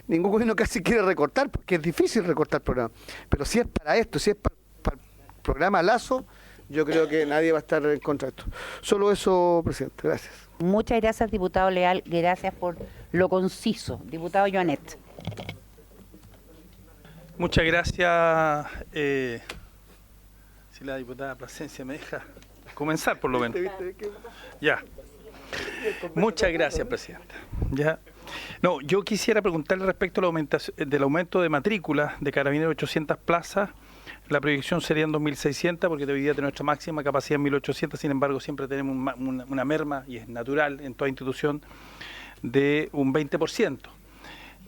ningún gobierno casi quiere recortar, porque es difícil recortar programas. Pero si es para esto, si es para el programa Lazo, yo creo que nadie va a estar en contra de esto. Solo eso, presidente. Gracias. Muchas gracias, diputado Leal. Gracias por lo conciso. Diputado Joanet. Muchas gracias. Si la diputada Plasencia me deja comenzar, por lo menos. Ya. Muchas gracias, presidenta. Ya. No, yo quisiera preguntarle respecto del aumento de matrícula de Carabineros 800 plazas. La proyección sería en 2.600, porque hoy día tenemos nuestra máxima capacidad en 1.800, sin embargo siempre tenemos una merma, y es natural en toda institución, de un 20%.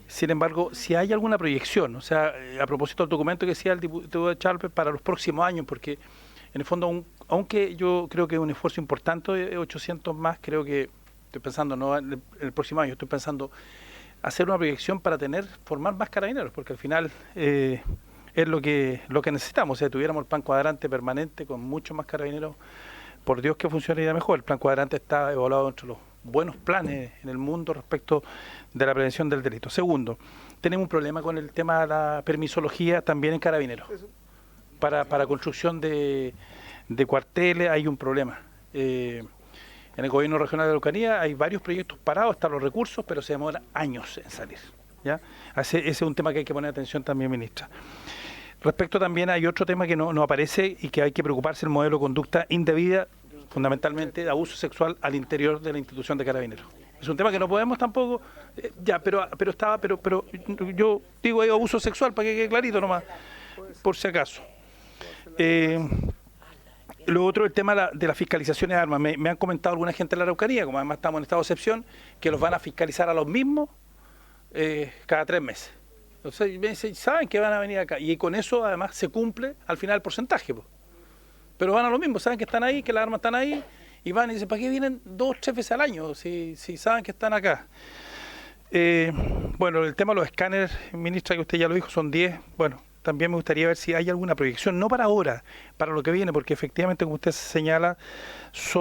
Sin embargo, si hay alguna proyección, o sea, a propósito del documento que decía el diputado Chalper para los próximos años, porque en el fondo, aunque yo creo que es un esfuerzo importante de 800 más, creo que, estoy pensando, no en el próximo año, estoy pensando hacer una proyección para formar más carabineros, porque al final es lo que necesitamos. O sea, si tuviéramos el plan cuadrante permanente con muchos más carabineros, por Dios que funcionaría mejor. El plan cuadrante está evaluado entre los buenos planes en el mundo respecto de la prevención del delito. Segundo, tenemos un problema con el tema de la permisología también en Carabineros. Para construcción de cuarteles hay un problema. En el gobierno regional de Araucanía hay varios proyectos parados, están los recursos, pero se demora años en salir, ¿ya? Ese es un tema que hay que poner atención también, ministra. Respecto también hay otro tema que no aparece y que hay que preocuparse, el modelo de conducta indebida, fundamentalmente de abuso sexual al interior de la institución de Carabineros. Es un tema que no podemos tampoco, pero yo digo hay abuso sexual para que quede clarito nomás, por si acaso. Lo otro, el tema de la fiscalización de armas. Me han comentado alguna gente de la Araucanía, como además estamos en estado de excepción, que los van a fiscalizar a los mismos cada 3 meses. Entonces me dicen, saben que van a venir acá. Y con eso además se cumple al final el porcentaje. Po. Pero van a lo mismo, saben que están ahí, que las armas están ahí, y van y dicen, ¿para qué vienen 2 o 3 veces al año si saben que están acá? Bueno, el tema de los escáneres, ministra, que usted ya lo dijo, son 10. Bueno, también me gustaría ver si hay alguna proyección, no para ahora, para lo que viene, porque efectivamente, como usted señala, ese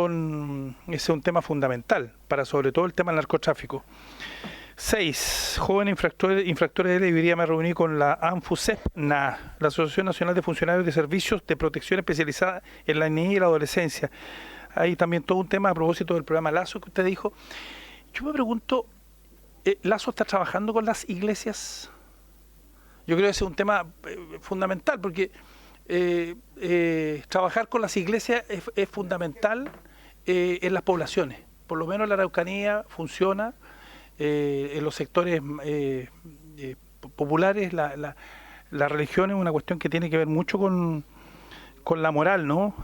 es un tema fundamental, para sobre todo el tema del narcotráfico. 6. Jóvenes infractores de ley. Hoy día me reuní con la ANFUSEPNA, la Asociación Nacional de Funcionarios de Servicios de Protección Especializada en la Niñez y la Adolescencia. Hay también todo un tema a propósito del programa Lazo que usted dijo. Yo me pregunto, ¿Lazo está trabajando con las iglesias? Yo creo que ese es un tema fundamental, porque trabajar con las iglesias es fundamental en las poblaciones. Por lo menos en la Araucanía funciona, en los sectores populares la religión es una cuestión que tiene que ver mucho con la moral, ¿no?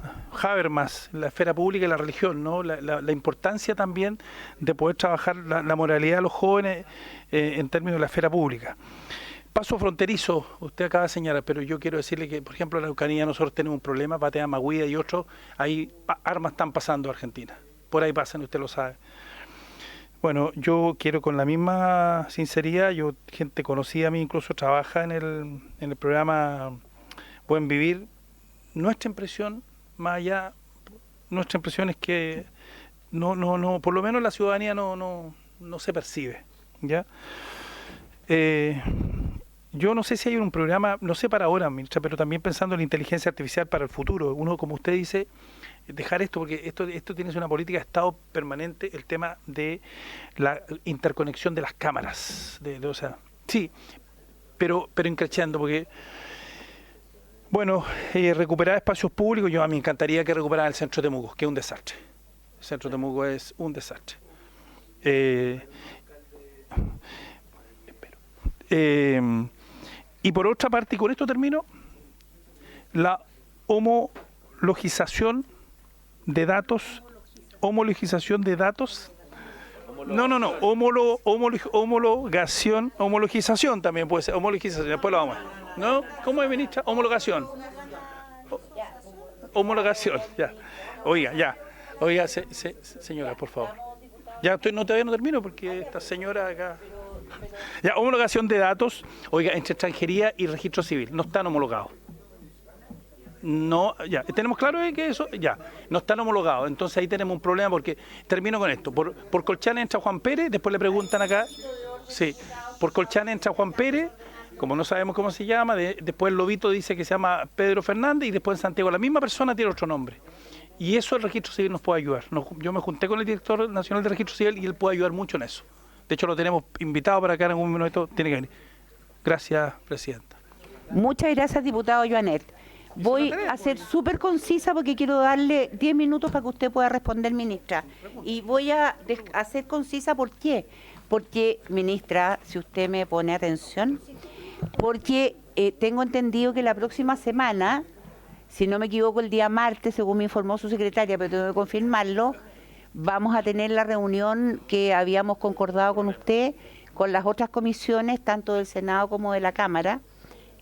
Habermas, la esfera pública y la religión, ¿no? La importancia también de poder trabajar la moralidad de los jóvenes en términos de la esfera pública. Paso fronterizo, usted acaba de señalar, pero yo quiero decirle que, por ejemplo, en la Araucanía nosotros tenemos un problema, Patea Maguida y otros, ahí armas están pasando a Argentina, por ahí pasan, usted lo sabe. Bueno, yo quiero con la misma sinceridad, gente conocida a mí incluso trabaja en el programa Buen Vivir. Nuestra impresión, más allá, nuestra impresión es que no, por lo menos la ciudadanía no se percibe, ¿ya? Yo no sé si hay un programa, no sé para ahora, ministra, pero también pensando en la inteligencia artificial para el futuro. Uno, como usted dice, dejar esto, porque esto tiene una política de Estado permanente, el tema de la interconexión de las cámaras. O sea, sí, pero increciendo, porque, bueno, recuperar espacios públicos, a mí me encantaría que recuperara el Centro de Temuco, que es un desastre. El Centro de Temuco es un desastre. Y por otra parte, y con esto termino, la homologización de datos, homologización, homologización también puede ser, homologización, después lo vamos a ver, ¿no? ¿Cómo es, ministra? Homologación. Homologación, ya. Oiga, señora, por favor. Ya todavía no termino porque esta señora acá... Ya, homologación de datos, oiga, entre extranjería y registro civil, no están homologados. No, ya, tenemos claro que eso, ya, no están homologados. Entonces ahí tenemos un problema porque, termino con esto, por Colchane entra Juan Pérez, después le preguntan acá, sí, por Colchane entra Juan Pérez, como no sabemos cómo se llama, después el Lobito dice que se llama Pedro Fernández y después en Santiago la misma persona tiene otro nombre. Y eso el registro civil nos puede ayudar. Yo me junté con el director nacional del registro civil y él puede ayudar mucho en eso. De hecho, lo tenemos invitado para acá en algún momento, tiene que venir. Gracias, presidenta. Muchas gracias, diputado Joanet. Voy a ser súper concisa porque quiero darle 10 minutos para que usted pueda responder, ministra. Y voy a ser concisa, ¿por qué? Porque, ministra, si usted me pone atención, porque tengo entendido que la próxima semana, si no me equivoco, el día martes, según me informó su secretaria, pero tengo que confirmarlo, vamos a tener la reunión que habíamos concordado con usted, con las otras comisiones, tanto del Senado como de la Cámara.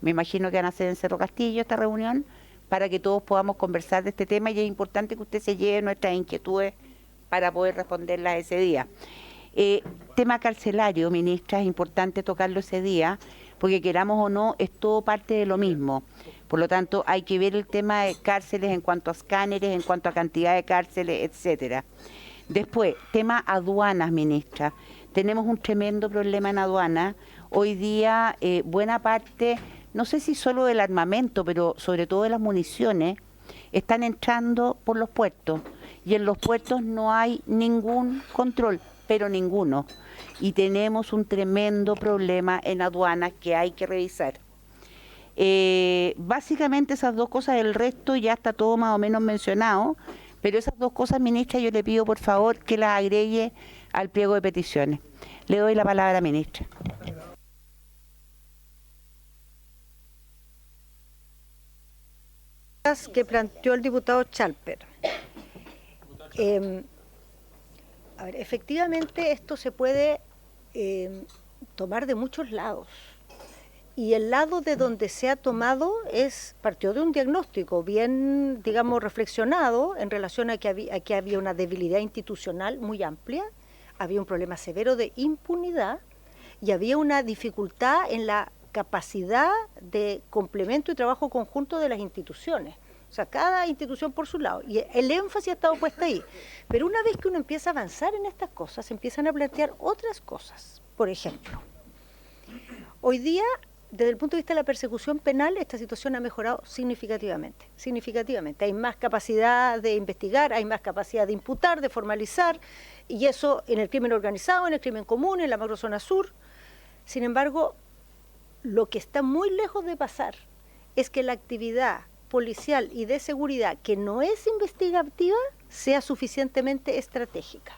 Me imagino que van a ser en Cerro Castillo esta reunión, para que todos podamos conversar de este tema y es importante que usted se lleve nuestras inquietudes para poder responderlas ese día. Tema carcelario, ministra, es importante tocarlo ese día, porque queramos o no, es todo parte de lo mismo. Por lo tanto, hay que ver el tema de cárceles en cuanto a escáneres, en cuanto a cantidad de cárceles, etcétera. Después, tema aduanas, ministra. Tenemos un tremendo problema en aduana. Hoy día, buena parte, no sé si solo del armamento, pero sobre todo de las municiones, están entrando por los puertos. Y en los puertos no hay ningún control, pero ninguno. Y tenemos un tremendo problema en aduanas que hay que revisar. Básicamente esas dos cosas, el resto ya está todo más o menos mencionado, pero esas dos cosas, ministra, yo le pido por favor que las agregue al pliego de peticiones. Le doy la palabra, ministra. Que planteó el diputado Chalper. A ver, efectivamente esto se puede tomar de muchos lados. Y el lado de donde se ha tomado partió de un diagnóstico bien, digamos, reflexionado en relación a que había una debilidad institucional muy amplia, había un problema severo de impunidad y había una dificultad en la capacidad de complemento y trabajo conjunto de las instituciones. O sea, cada institución por su lado. Y el énfasis ha estado puesto ahí. Pero una vez que uno empieza a avanzar en estas cosas, se empiezan a plantear otras cosas. Por ejemplo, hoy día, desde el punto de vista de la persecución penal, esta situación ha mejorado significativamente. Significativamente. Hay más capacidad de investigar, hay más capacidad de imputar, de formalizar, y eso en el crimen organizado, en el crimen común, en la macrozona sur. Sin embargo, lo que está muy lejos de pasar es que la actividad policial y de seguridad que no es investigativa sea suficientemente estratégica.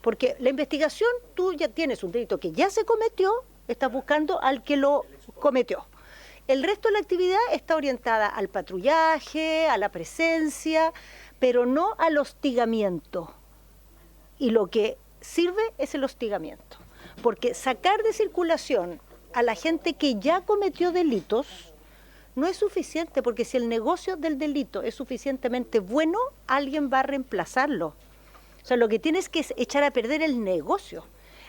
Porque la investigación, tú ya tienes un delito que ya se cometió, estás buscando al que lo cometió. El resto de la actividad está orientada al patrullaje, a la presencia, pero no al hostigamiento. Y lo que sirve es el hostigamiento. Porque sacar de circulación a la gente que ya cometió delitos no es suficiente, porque si el negocio del delito es suficientemente bueno, alguien va a reemplazarlo. O sea, lo que tienes que es echar a perder el negocio.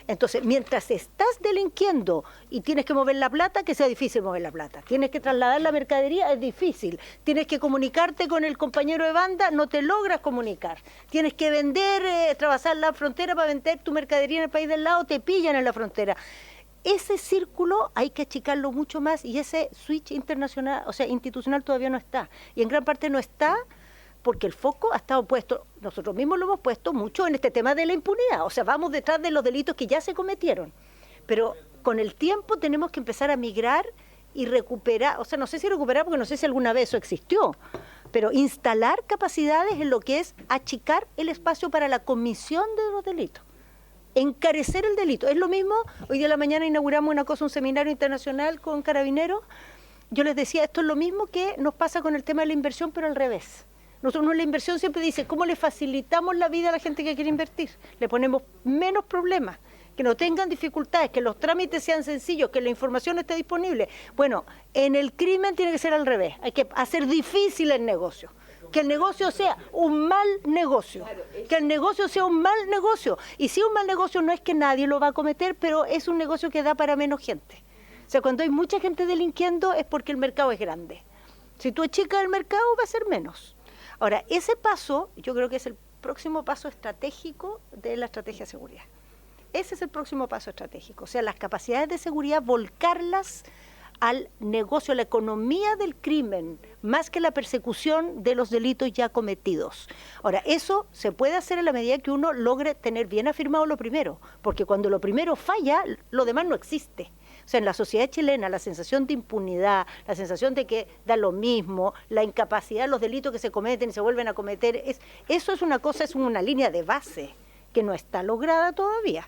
Entonces, mientras estás delinquiendo y tienes que mover la plata, que sea difícil mover la plata. Tienes que trasladar la mercadería, es difícil. Tienes que comunicarte con el compañero de banda, no te logras comunicar. Tienes que vender, atravesar la frontera para vender tu mercadería en el país del lado, te pillan en la frontera. Ese círculo hay que achicarlo mucho más y ese switch internacional, o sea, institucional todavía no está. Y en gran parte no está porque el foco ha estado puesto, nosotros mismos lo hemos puesto mucho en este tema de la impunidad. O sea, vamos detrás de los delitos que ya se cometieron. Pero con el tiempo tenemos que empezar a migrar y recuperar, o sea, no sé si recuperar porque no sé si alguna vez eso existió, pero instalar capacidades en lo que es achicar el espacio para la comisión de los delitos. Encarecer el delito. Es lo mismo, hoy día en la mañana inauguramos un seminario internacional con carabineros. Yo les decía, esto es lo mismo que nos pasa con el tema de la inversión, pero al revés. Nosotros en la inversión siempre dice, ¿cómo le facilitamos la vida a la gente que quiere invertir? Le ponemos menos problemas, que no tengan dificultades, que los trámites sean sencillos, que la información esté disponible. Bueno, en el crimen tiene que ser al revés, hay que hacer difícil el negocio. Que el negocio sea un mal negocio, que el negocio sea un mal negocio. Y si un mal negocio no es que nadie lo va a cometer, pero es un negocio que da para menos gente. O sea, cuando hay mucha gente delinquiendo es porque el mercado es grande. Si tú achicas el mercado va a ser menos. Ahora, ese paso yo creo que es el próximo paso estratégico de la estrategia de seguridad. Ese es el próximo paso estratégico. O sea, las capacidades de seguridad, volcarlas al negocio, a la economía del crimen, más que la persecución de los delitos ya cometidos. Ahora, eso se puede hacer en la medida que uno logre tener bien afirmado lo primero, porque cuando lo primero falla, lo demás no existe. O sea, en la sociedad chilena, la sensación de impunidad, la sensación de que da lo mismo, la incapacidad de los delitos que se cometen y se vuelven a cometer, eso es una cosa, es una línea de base que no está lograda todavía.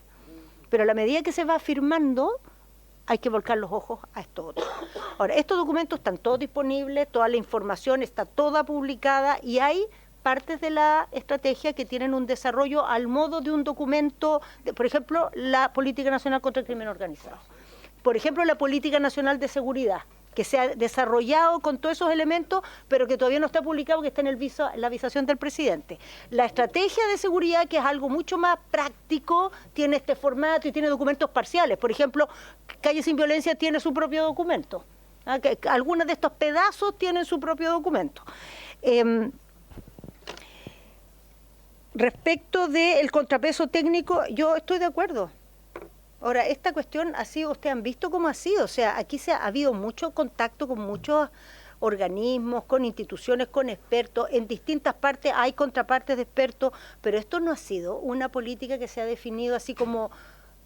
Pero a la medida que se va afirmando, hay que volcar los ojos a esto otro. Ahora, estos documentos están todos disponibles, toda la información está toda publicada y hay partes de la estrategia que tienen un desarrollo al modo de un documento, por ejemplo, la Política Nacional contra el Crimen Organizado. Por ejemplo, la Política Nacional de Seguridad, que se ha desarrollado con todos esos elementos, pero que todavía no está publicado, que está en la avisación del presidente. La estrategia de seguridad, que es algo mucho más práctico, tiene este formato y tiene documentos parciales. Por ejemplo, Calle Sin Violencia tiene su propio documento. Algunos de estos pedazos tienen su propio documento. respecto del contrapeso técnico, yo estoy de acuerdo. Ahora, esta cuestión ha sido, ustedes han visto cómo ha sido, o sea, aquí ha habido mucho contacto con muchos organismos, con instituciones, con expertos, en distintas partes hay contrapartes de expertos, pero esto no ha sido una política que se ha definido así como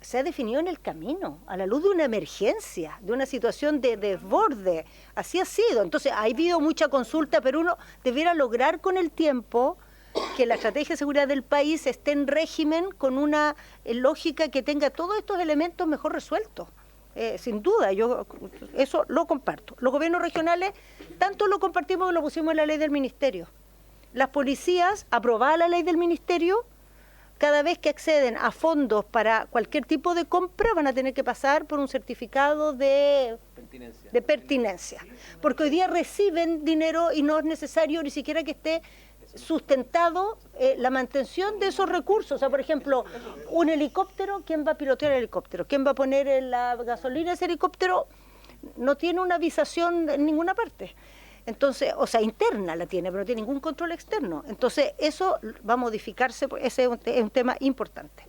se ha definido en el camino, a la luz de una emergencia, de una situación de desborde, así ha sido. Entonces, ha habido mucha consulta, pero uno debiera lograr con el tiempo que la estrategia de seguridad del país esté en régimen con una lógica que tenga todos estos elementos mejor resueltos. Sin duda, yo eso lo comparto. Los gobiernos regionales, tanto lo compartimos que lo pusimos en la ley del ministerio. Las policías, aprobada la ley del ministerio, cada vez que acceden a fondos para cualquier tipo de compra van a tener que pasar por un certificado de pertinencia. Porque hoy día reciben dinero y no es necesario ni siquiera que esté sustentado la mantención de esos recursos. O sea, por ejemplo, un helicóptero, ¿quién va a pilotear el helicóptero? ¿Quién va a poner la gasolina a ese helicóptero? No tiene una avisación en ninguna parte. Entonces, o sea, interna la tiene, pero no tiene ningún control externo. Entonces, eso va a modificarse, ese es un tema importante.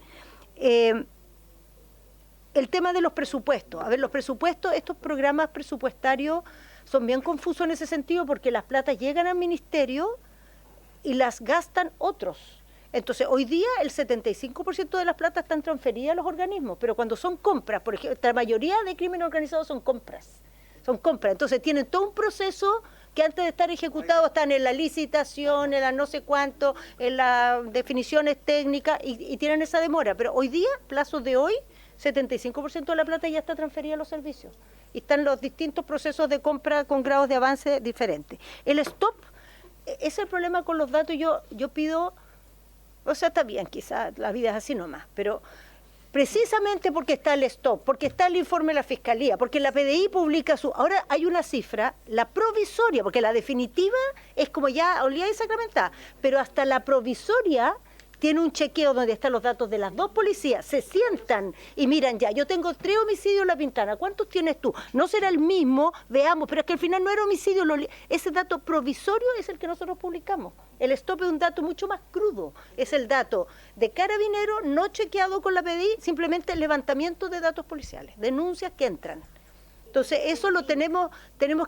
El tema de los presupuestos. A ver, los presupuestos, estos programas presupuestarios son bien confusos en ese sentido porque las platas llegan al ministerio y las gastan otros. Entonces, hoy día el 75% de las platas están transferidas a los organismos, pero cuando son compras, por ejemplo, la mayoría de crímenes organizados son compras. Son compras. Entonces, tienen todo un proceso que antes de estar ejecutado están en la licitación, en la no sé cuánto, en las definiciones técnicas y tienen esa demora. Pero hoy día, plazo de hoy, 75% de la plata ya está transferida a los servicios. Y están los distintos procesos de compra con grados de avance diferentes. El stop es el problema con los datos. Yo pido, o sea, está bien, quizás la vida es así nomás, pero precisamente porque está el stop, porque está el informe de la Fiscalía, porque la PDI publica ahora hay una cifra, la provisoria, porque la definitiva es como ya olía y sacramentada, pero hasta la provisoria tiene un chequeo donde están los datos de las dos policías, se sientan y miran ya, yo tengo 3 homicidios en La Pintana, ¿cuántos tienes tú? No será el mismo, veamos, pero es que al final no era homicidio, ese dato provisorio es el que nosotros publicamos. El stop es un dato mucho más crudo, es el dato de carabinero no chequeado con la PDI, simplemente el levantamiento de datos policiales, denuncias que entran. Entonces eso lo tenemos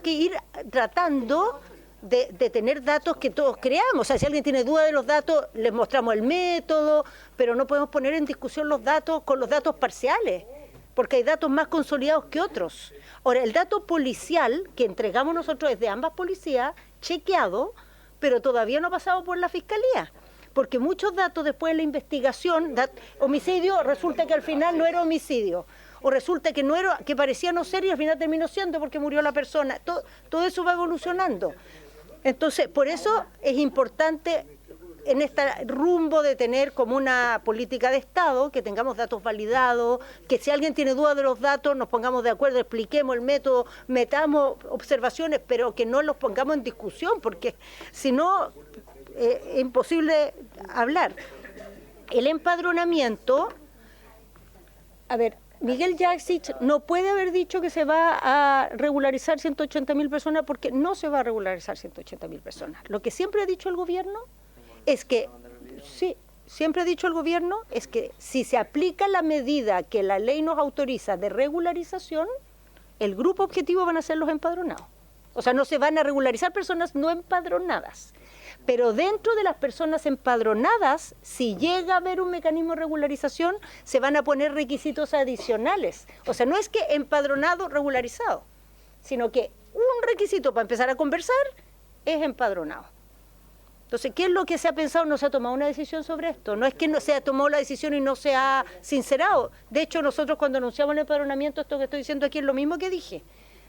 que ir tratando de tener datos que todos creamos. O sea, si alguien tiene duda de los datos, les mostramos el método, pero no podemos poner en discusión los datos con los datos parciales, porque hay datos más consolidados que otros. Ahora, el dato policial que entregamos nosotros es de ambas policías, chequeado, pero todavía no ha pasado por la Fiscalía, porque muchos datos después de la investigación, homicidio, resulta que al final no era homicidio, o resulta que no era, que parecía no ser y al final terminó siendo porque murió la persona. Todo eso va evolucionando. Entonces, por eso es importante en este rumbo de tener como una política de Estado, que tengamos datos validados, que si alguien tiene duda de los datos, nos pongamos de acuerdo, expliquemos el método, metamos observaciones, pero que no los pongamos en discusión, porque si no, es imposible hablar. El empadronamiento, a ver, Miguel Jaksic no puede haber dicho que se va a regularizar 180.000 personas porque no se va a regularizar 180.000 personas. Lo que siempre ha dicho el gobierno es que, sí, siempre ha dicho el gobierno es que si se aplica la medida que la ley nos autoriza de regularización, el grupo objetivo van a ser los empadronados. O sea, no se van a regularizar personas no empadronadas. Pero dentro de las personas empadronadas, si llega a haber un mecanismo de regularización, se van a poner requisitos adicionales. O sea, no es que empadronado, regularizado, sino que un requisito para empezar a conversar es empadronado. Entonces, ¿qué es lo que se ha pensado? No se ha tomado una decisión sobre esto. No es que no se ha tomado la decisión y no se ha sincerado. De hecho, nosotros cuando anunciamos el empadronamiento, esto que estoy diciendo aquí es lo mismo que dije.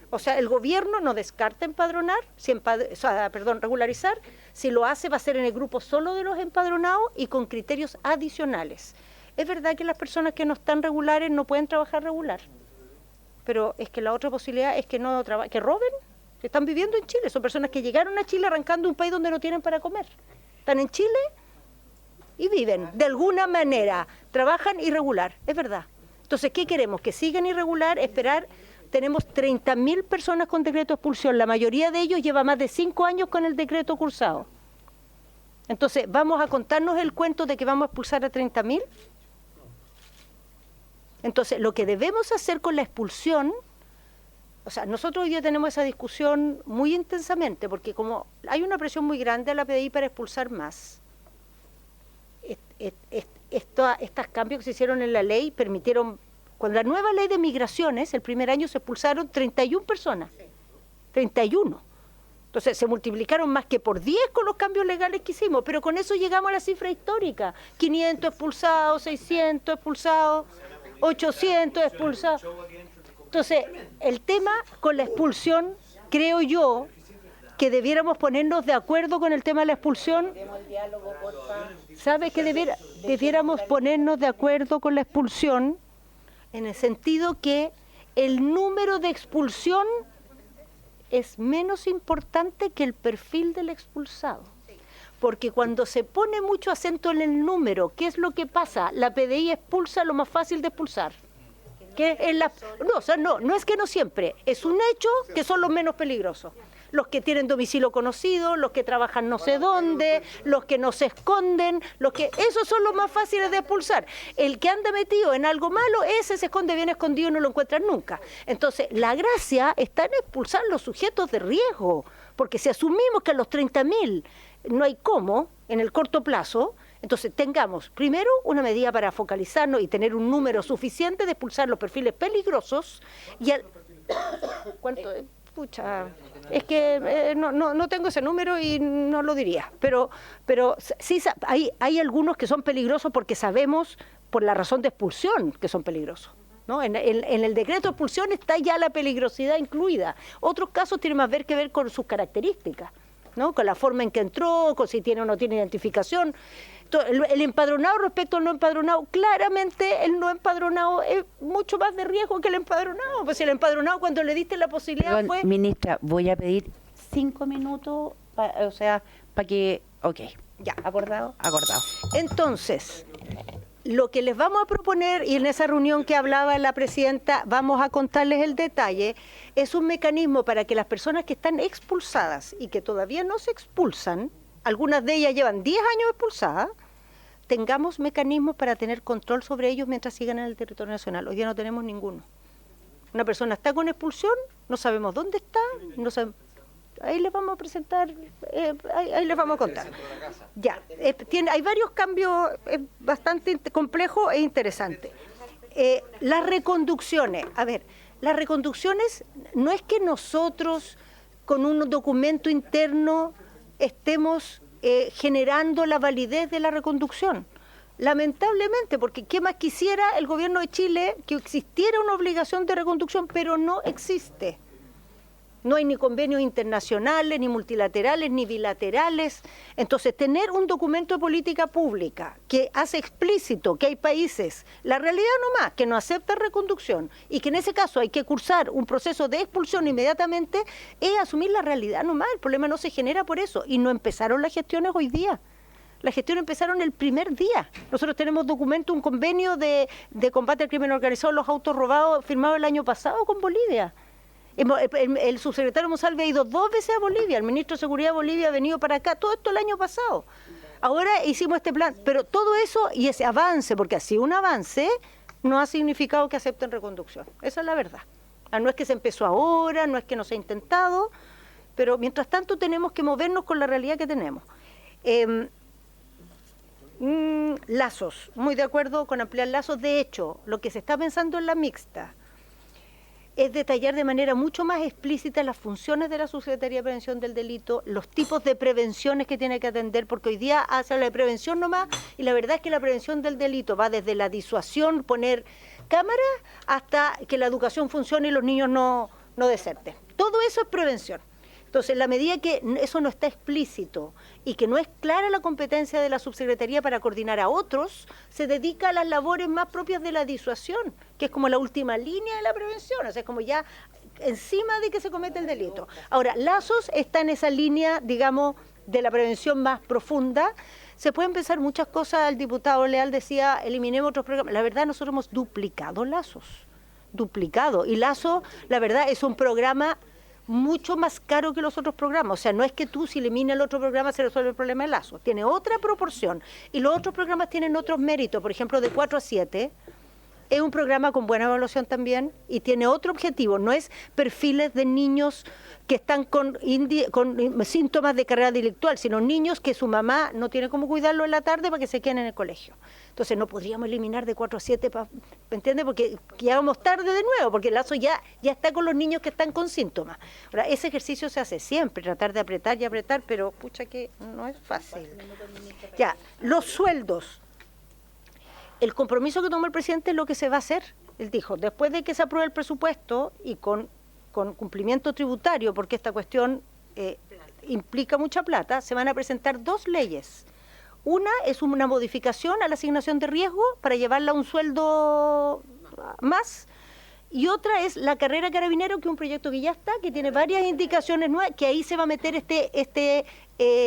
O sea, el gobierno no descarta empadronar, regularizar. Si lo hace, va a ser en el grupo solo de los empadronados y con criterios adicionales. Es verdad que las personas que no están regulares no pueden trabajar regular, pero es que la otra posibilidad es que no que roben, que están viviendo en Chile. Son personas que llegaron a Chile arrancando un país donde no tienen para comer. Están en Chile y viven de alguna manera, trabajan irregular, es verdad. Entonces, ¿qué queremos? Que sigan irregular, esperar. Tenemos 30.000 personas con decreto de expulsión, la mayoría de ellos lleva más de 5 años con el decreto cursado. Entonces, ¿vamos a contarnos el cuento de que vamos a expulsar a 30.000? Entonces, lo que debemos hacer con la expulsión, o sea, nosotros hoy día tenemos esa discusión muy intensamente, porque como hay una presión muy grande a la PDI para expulsar más, estos cambios que se hicieron en la ley permitieron, con la nueva ley de migraciones, el primer año se expulsaron 31 personas, 31. Entonces se multiplicaron más que por 10 con los cambios legales que hicimos, pero con eso llegamos a la cifra histórica, 500 expulsados, 600 expulsados, 800 expulsados. Entonces, el tema con la expulsión, creo yo, que debiéramos ponernos de acuerdo con el tema de la expulsión. ¿Sabe que debiéramos ponernos de acuerdo con la expulsión en el sentido que el número de expulsión es menos importante que el perfil del expulsado? Porque cuando se pone mucho acento en el número, ¿qué es lo que pasa? La PDI expulsa lo más fácil de expulsar. No es que no siempre, es un hecho que son los menos peligrosos. Los que tienen domicilio conocido, los que trabajan no sé dónde, los que no se esconden, esos son los más fáciles de expulsar. El que anda metido en algo malo, ese se esconde bien escondido y no lo encuentran nunca. Entonces, la gracia está en expulsar los sujetos de riesgo, porque si asumimos que a los 30.000 no hay cómo, en el corto plazo, entonces tengamos primero una medida para focalizarnos y tener un número suficiente de expulsar los perfiles peligrosos y ¿cuánto es? Pucha, es que no tengo ese número y no lo diría, pero sí hay algunos que son peligrosos porque sabemos por la razón de expulsión que son peligrosos, ¿no? En el decreto de expulsión está ya la peligrosidad incluida. Otros casos tienen más que ver con sus características, ¿no? Con la forma en que entró, con si tiene o no tiene identificación. El empadronado respecto al no empadronado, claramente el no empadronado es mucho más de riesgo que el empadronado, pues el empadronado cuando le diste la posibilidad Perdón, fue... Ministra, voy a pedir 5 minutos, para que... Ok, Ya. ¿acordado? Acordado. Entonces, lo que les vamos a proponer, y en esa reunión que hablaba la presidenta, vamos a contarles el detalle, es un mecanismo para que las personas que están expulsadas y que todavía no se expulsan, algunas de ellas llevan 10 años expulsadas, tengamos mecanismos para tener control sobre ellos mientras sigan en el territorio nacional. Hoy día no tenemos ninguno. Una persona está con expulsión, no sabemos dónde está, ahí les vamos a presentar, ahí les vamos a contar. Ya, hay varios cambios bastante complejos e interesantes. Las reconducciones, las reconducciones no es que nosotros con un documento interno estemos generando la validez de la reconducción. Lamentablemente, porque ¿qué más quisiera el gobierno de Chile? Que existiera una obligación de reconducción, pero no existe. No hay ni convenios internacionales, ni multilaterales, ni bilaterales. Entonces, tener un documento de política pública que hace explícito que hay países, la realidad nomás, que no aceptan reconducción y que en ese caso hay que cursar un proceso de expulsión inmediatamente, es asumir la realidad nomás. El problema no se genera por eso. Y no empezaron las gestiones hoy día. Las gestiones empezaron el primer día. Nosotros tenemos documento, un convenio de combate al crimen organizado, los autos robados, firmado el año pasado con Bolivia. El subsecretario Monsalve ha ido 2 veces a Bolivia, el ministro de Seguridad de Bolivia ha venido para acá, todo esto el año pasado. Ahora hicimos este plan, pero todo eso y ese avance, porque así un avance no ha significado que acepten reconducción. Esa es la verdad. No es que se empezó ahora, no es que no se ha intentado, pero mientras tanto tenemos que movernos con la realidad que tenemos. Lazos, muy de acuerdo con ampliar lazos. De hecho, lo que se está pensando en la mixta es detallar de manera mucho más explícita las funciones de la Subsecretaría de Prevención del Delito, los tipos de prevenciones que tiene que atender, porque hoy día hace la de prevención nomás, y la verdad es que la prevención del delito va desde la disuasión, poner cámaras, hasta que la educación funcione y los niños no deserten. Todo eso es prevención. Entonces, en la medida que eso no está explícito y que no es clara la competencia de la subsecretaría para coordinar a otros, se dedica a las labores más propias de la disuasión, que es como la última línea de la prevención, o sea, es como ya encima de que se comete el delito. Ahora, Lazos está en esa línea, digamos, de la prevención más profunda. Se pueden pensar muchas cosas. El diputado Leal decía, eliminemos otros programas. La verdad, nosotros hemos duplicado Lazos, y Lazo, la verdad, es un programa mucho más caro que los otros programas. O sea, no es que tú si eliminas el otro programa se resuelve el problema del Lazo. Tiene otra proporción. Y los otros programas tienen otros méritos. Por ejemplo, de 4 a 7 es un programa con buena evaluación también y tiene otro objetivo. No es perfiles de niños que están con síntomas de carrera intelectual, sino niños que su mamá no tiene cómo cuidarlo en la tarde para que se queden en el colegio. Entonces no podríamos eliminar de 4 a 7, ¿me entiendes? Porque ya vamos tarde de nuevo, porque el Lazo ya está con los niños que están con síntomas. Ahora, ese ejercicio se hace siempre, tratar de apretar y apretar, pero pucha que no es fácil. Ya, los sueldos. El compromiso que tomó el presidente es lo que se va a hacer. Él dijo, después de que se apruebe el presupuesto y con cumplimiento tributario, porque esta cuestión implica mucha plata, se van a presentar 2 leyes. Una es una modificación a la asignación de riesgo para llevarla a un sueldo más, y otra es la carrera carabinero, que es un proyecto que ya está, que tiene varias indicaciones nuevas, que ahí se va a meter este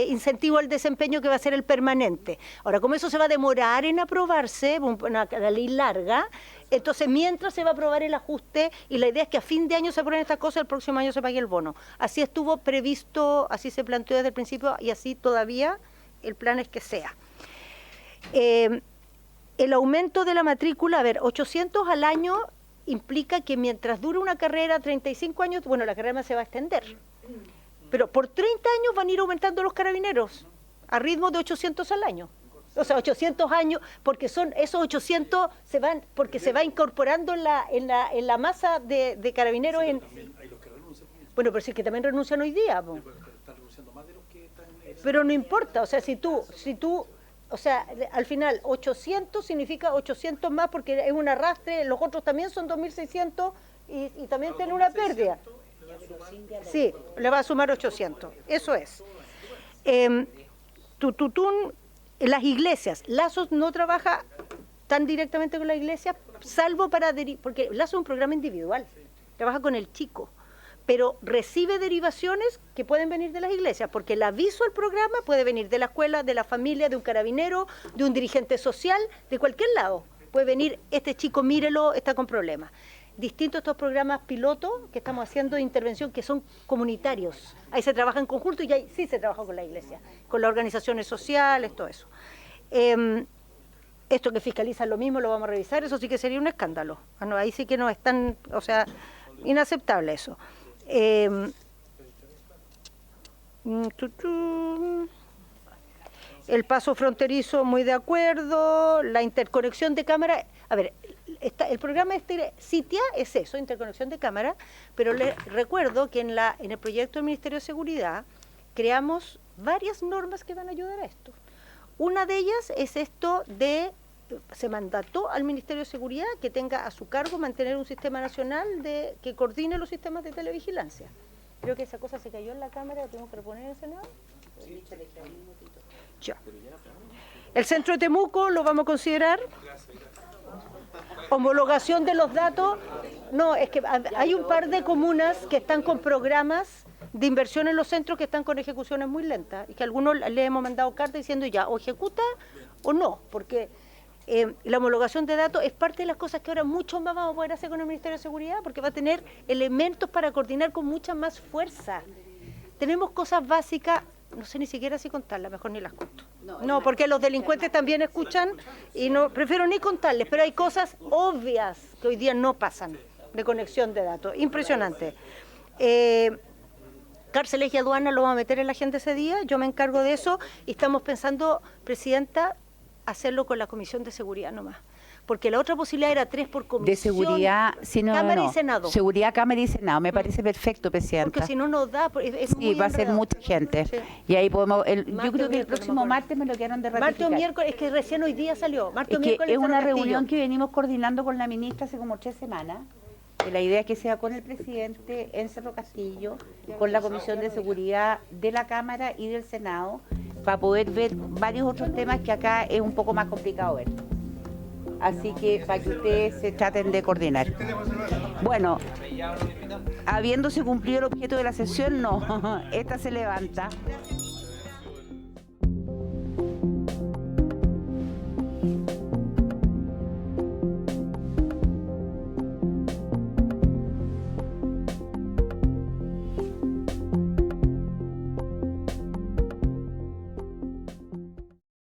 incentivo al desempeño, que va a ser el permanente. Ahora, como eso se va a demorar en aprobarse, una ley larga, entonces mientras se va a aprobar el ajuste, y la idea es que a fin de año se aprueben estas cosas, el próximo año se pague el bono. Así estuvo previsto, así se planteó desde el principio, y así todavía el plan es que sea. El aumento de la matrícula, 800 al año implica que mientras dure una carrera, 35 años, bueno, la carrera se va a extender. Pero por 30 años van a ir aumentando los carabineros, a ritmo de 800 al año. O sea, 800 años, porque son esos 800 porque se va incorporando en la masa de carabineros. Bueno, pero sí que también renuncian hoy día. Pero no importa, o sea, si tú, o sea, al final 800 significa 800 más, porque es un arrastre, los otros también son 2.600 y también tienen una pérdida. Sí, le va a sumar 800, eso es. Las iglesias, Lazo no trabaja tan directamente con la iglesia, salvo porque Lazo es un programa individual, trabaja con el chico, pero recibe derivaciones que pueden venir de las iglesias, porque el aviso al programa puede venir de la escuela, de la familia, de un carabinero, de un dirigente social, de cualquier lado. Puede venir, este chico, mírelo, está con problemas. Distintos estos programas pilotos que estamos haciendo de intervención, que son comunitarios. Ahí se trabaja en conjunto y ahí sí se trabaja con la iglesia, con las organizaciones sociales, todo eso. Esto que fiscalizan lo mismo, lo vamos a revisar, eso sí que sería un escándalo. Ahí sí que no es tan, o sea, inaceptable eso. El paso fronterizo, muy de acuerdo. La interconexión de cámara, el programa CITIA es eso, interconexión de cámara, pero les recuerdo que en el proyecto del Ministerio de Seguridad creamos varias normas que van a ayudar a esto. Una de ellas es esto se mandató al Ministerio de Seguridad que tenga a su cargo mantener un sistema nacional que coordine los sistemas de televigilancia. Creo que esa cosa se cayó en la Cámara, la tenemos que reponer en el Senado. Ya. El centro de Temuco lo vamos a considerar. Homologación de los datos. No, es que hay un par de comunas que están con programas de inversión en los centros que están con ejecuciones muy lentas y que a algunos le hemos mandado carta diciendo ya o ejecuta o no, porque la homologación de datos es parte de las cosas que ahora mucho más vamos a poder hacer con el Ministerio de Seguridad, porque va a tener elementos para coordinar con mucha más fuerza. Tenemos cosas básicas, no sé ni siquiera si contarlas, mejor ni las cuento. No, porque los delincuentes también escuchan y no prefiero ni contarles, pero hay cosas obvias que hoy día no pasan de conexión de datos. Impresionante. Cárceles y aduanas lo vamos a meter en la agenda ese día, yo me encargo de eso y estamos pensando, Presidenta, hacerlo con la Comisión de Seguridad nomás. Porque la otra posibilidad era 3 por comisión. De seguridad, Cámara y Senado. Seguridad, Cámara y Senado, me parece perfecto, Presidenta. Porque si no nos da, es muy va a ser enredado. mucha gente. Sí. Y ahí podemos, yo creo que el no próximo me acuerdo. martes me lo quedaron de ratificar. Martes o miércoles, es que recién hoy día salió. Martes o Es que miércoles es una Cerro Castillo. reunión que venimos coordinando con la ministra hace como 3 semanas. La idea es que sea con el presidente en Cerro Castillo, con la Comisión de Seguridad de la Cámara y del Senado, para poder ver varios otros temas que acá es un poco más complicado ver. Así que para que ustedes se traten de coordinar. Bueno, habiéndose cumplido el objeto de la sesión, no, esta se levanta.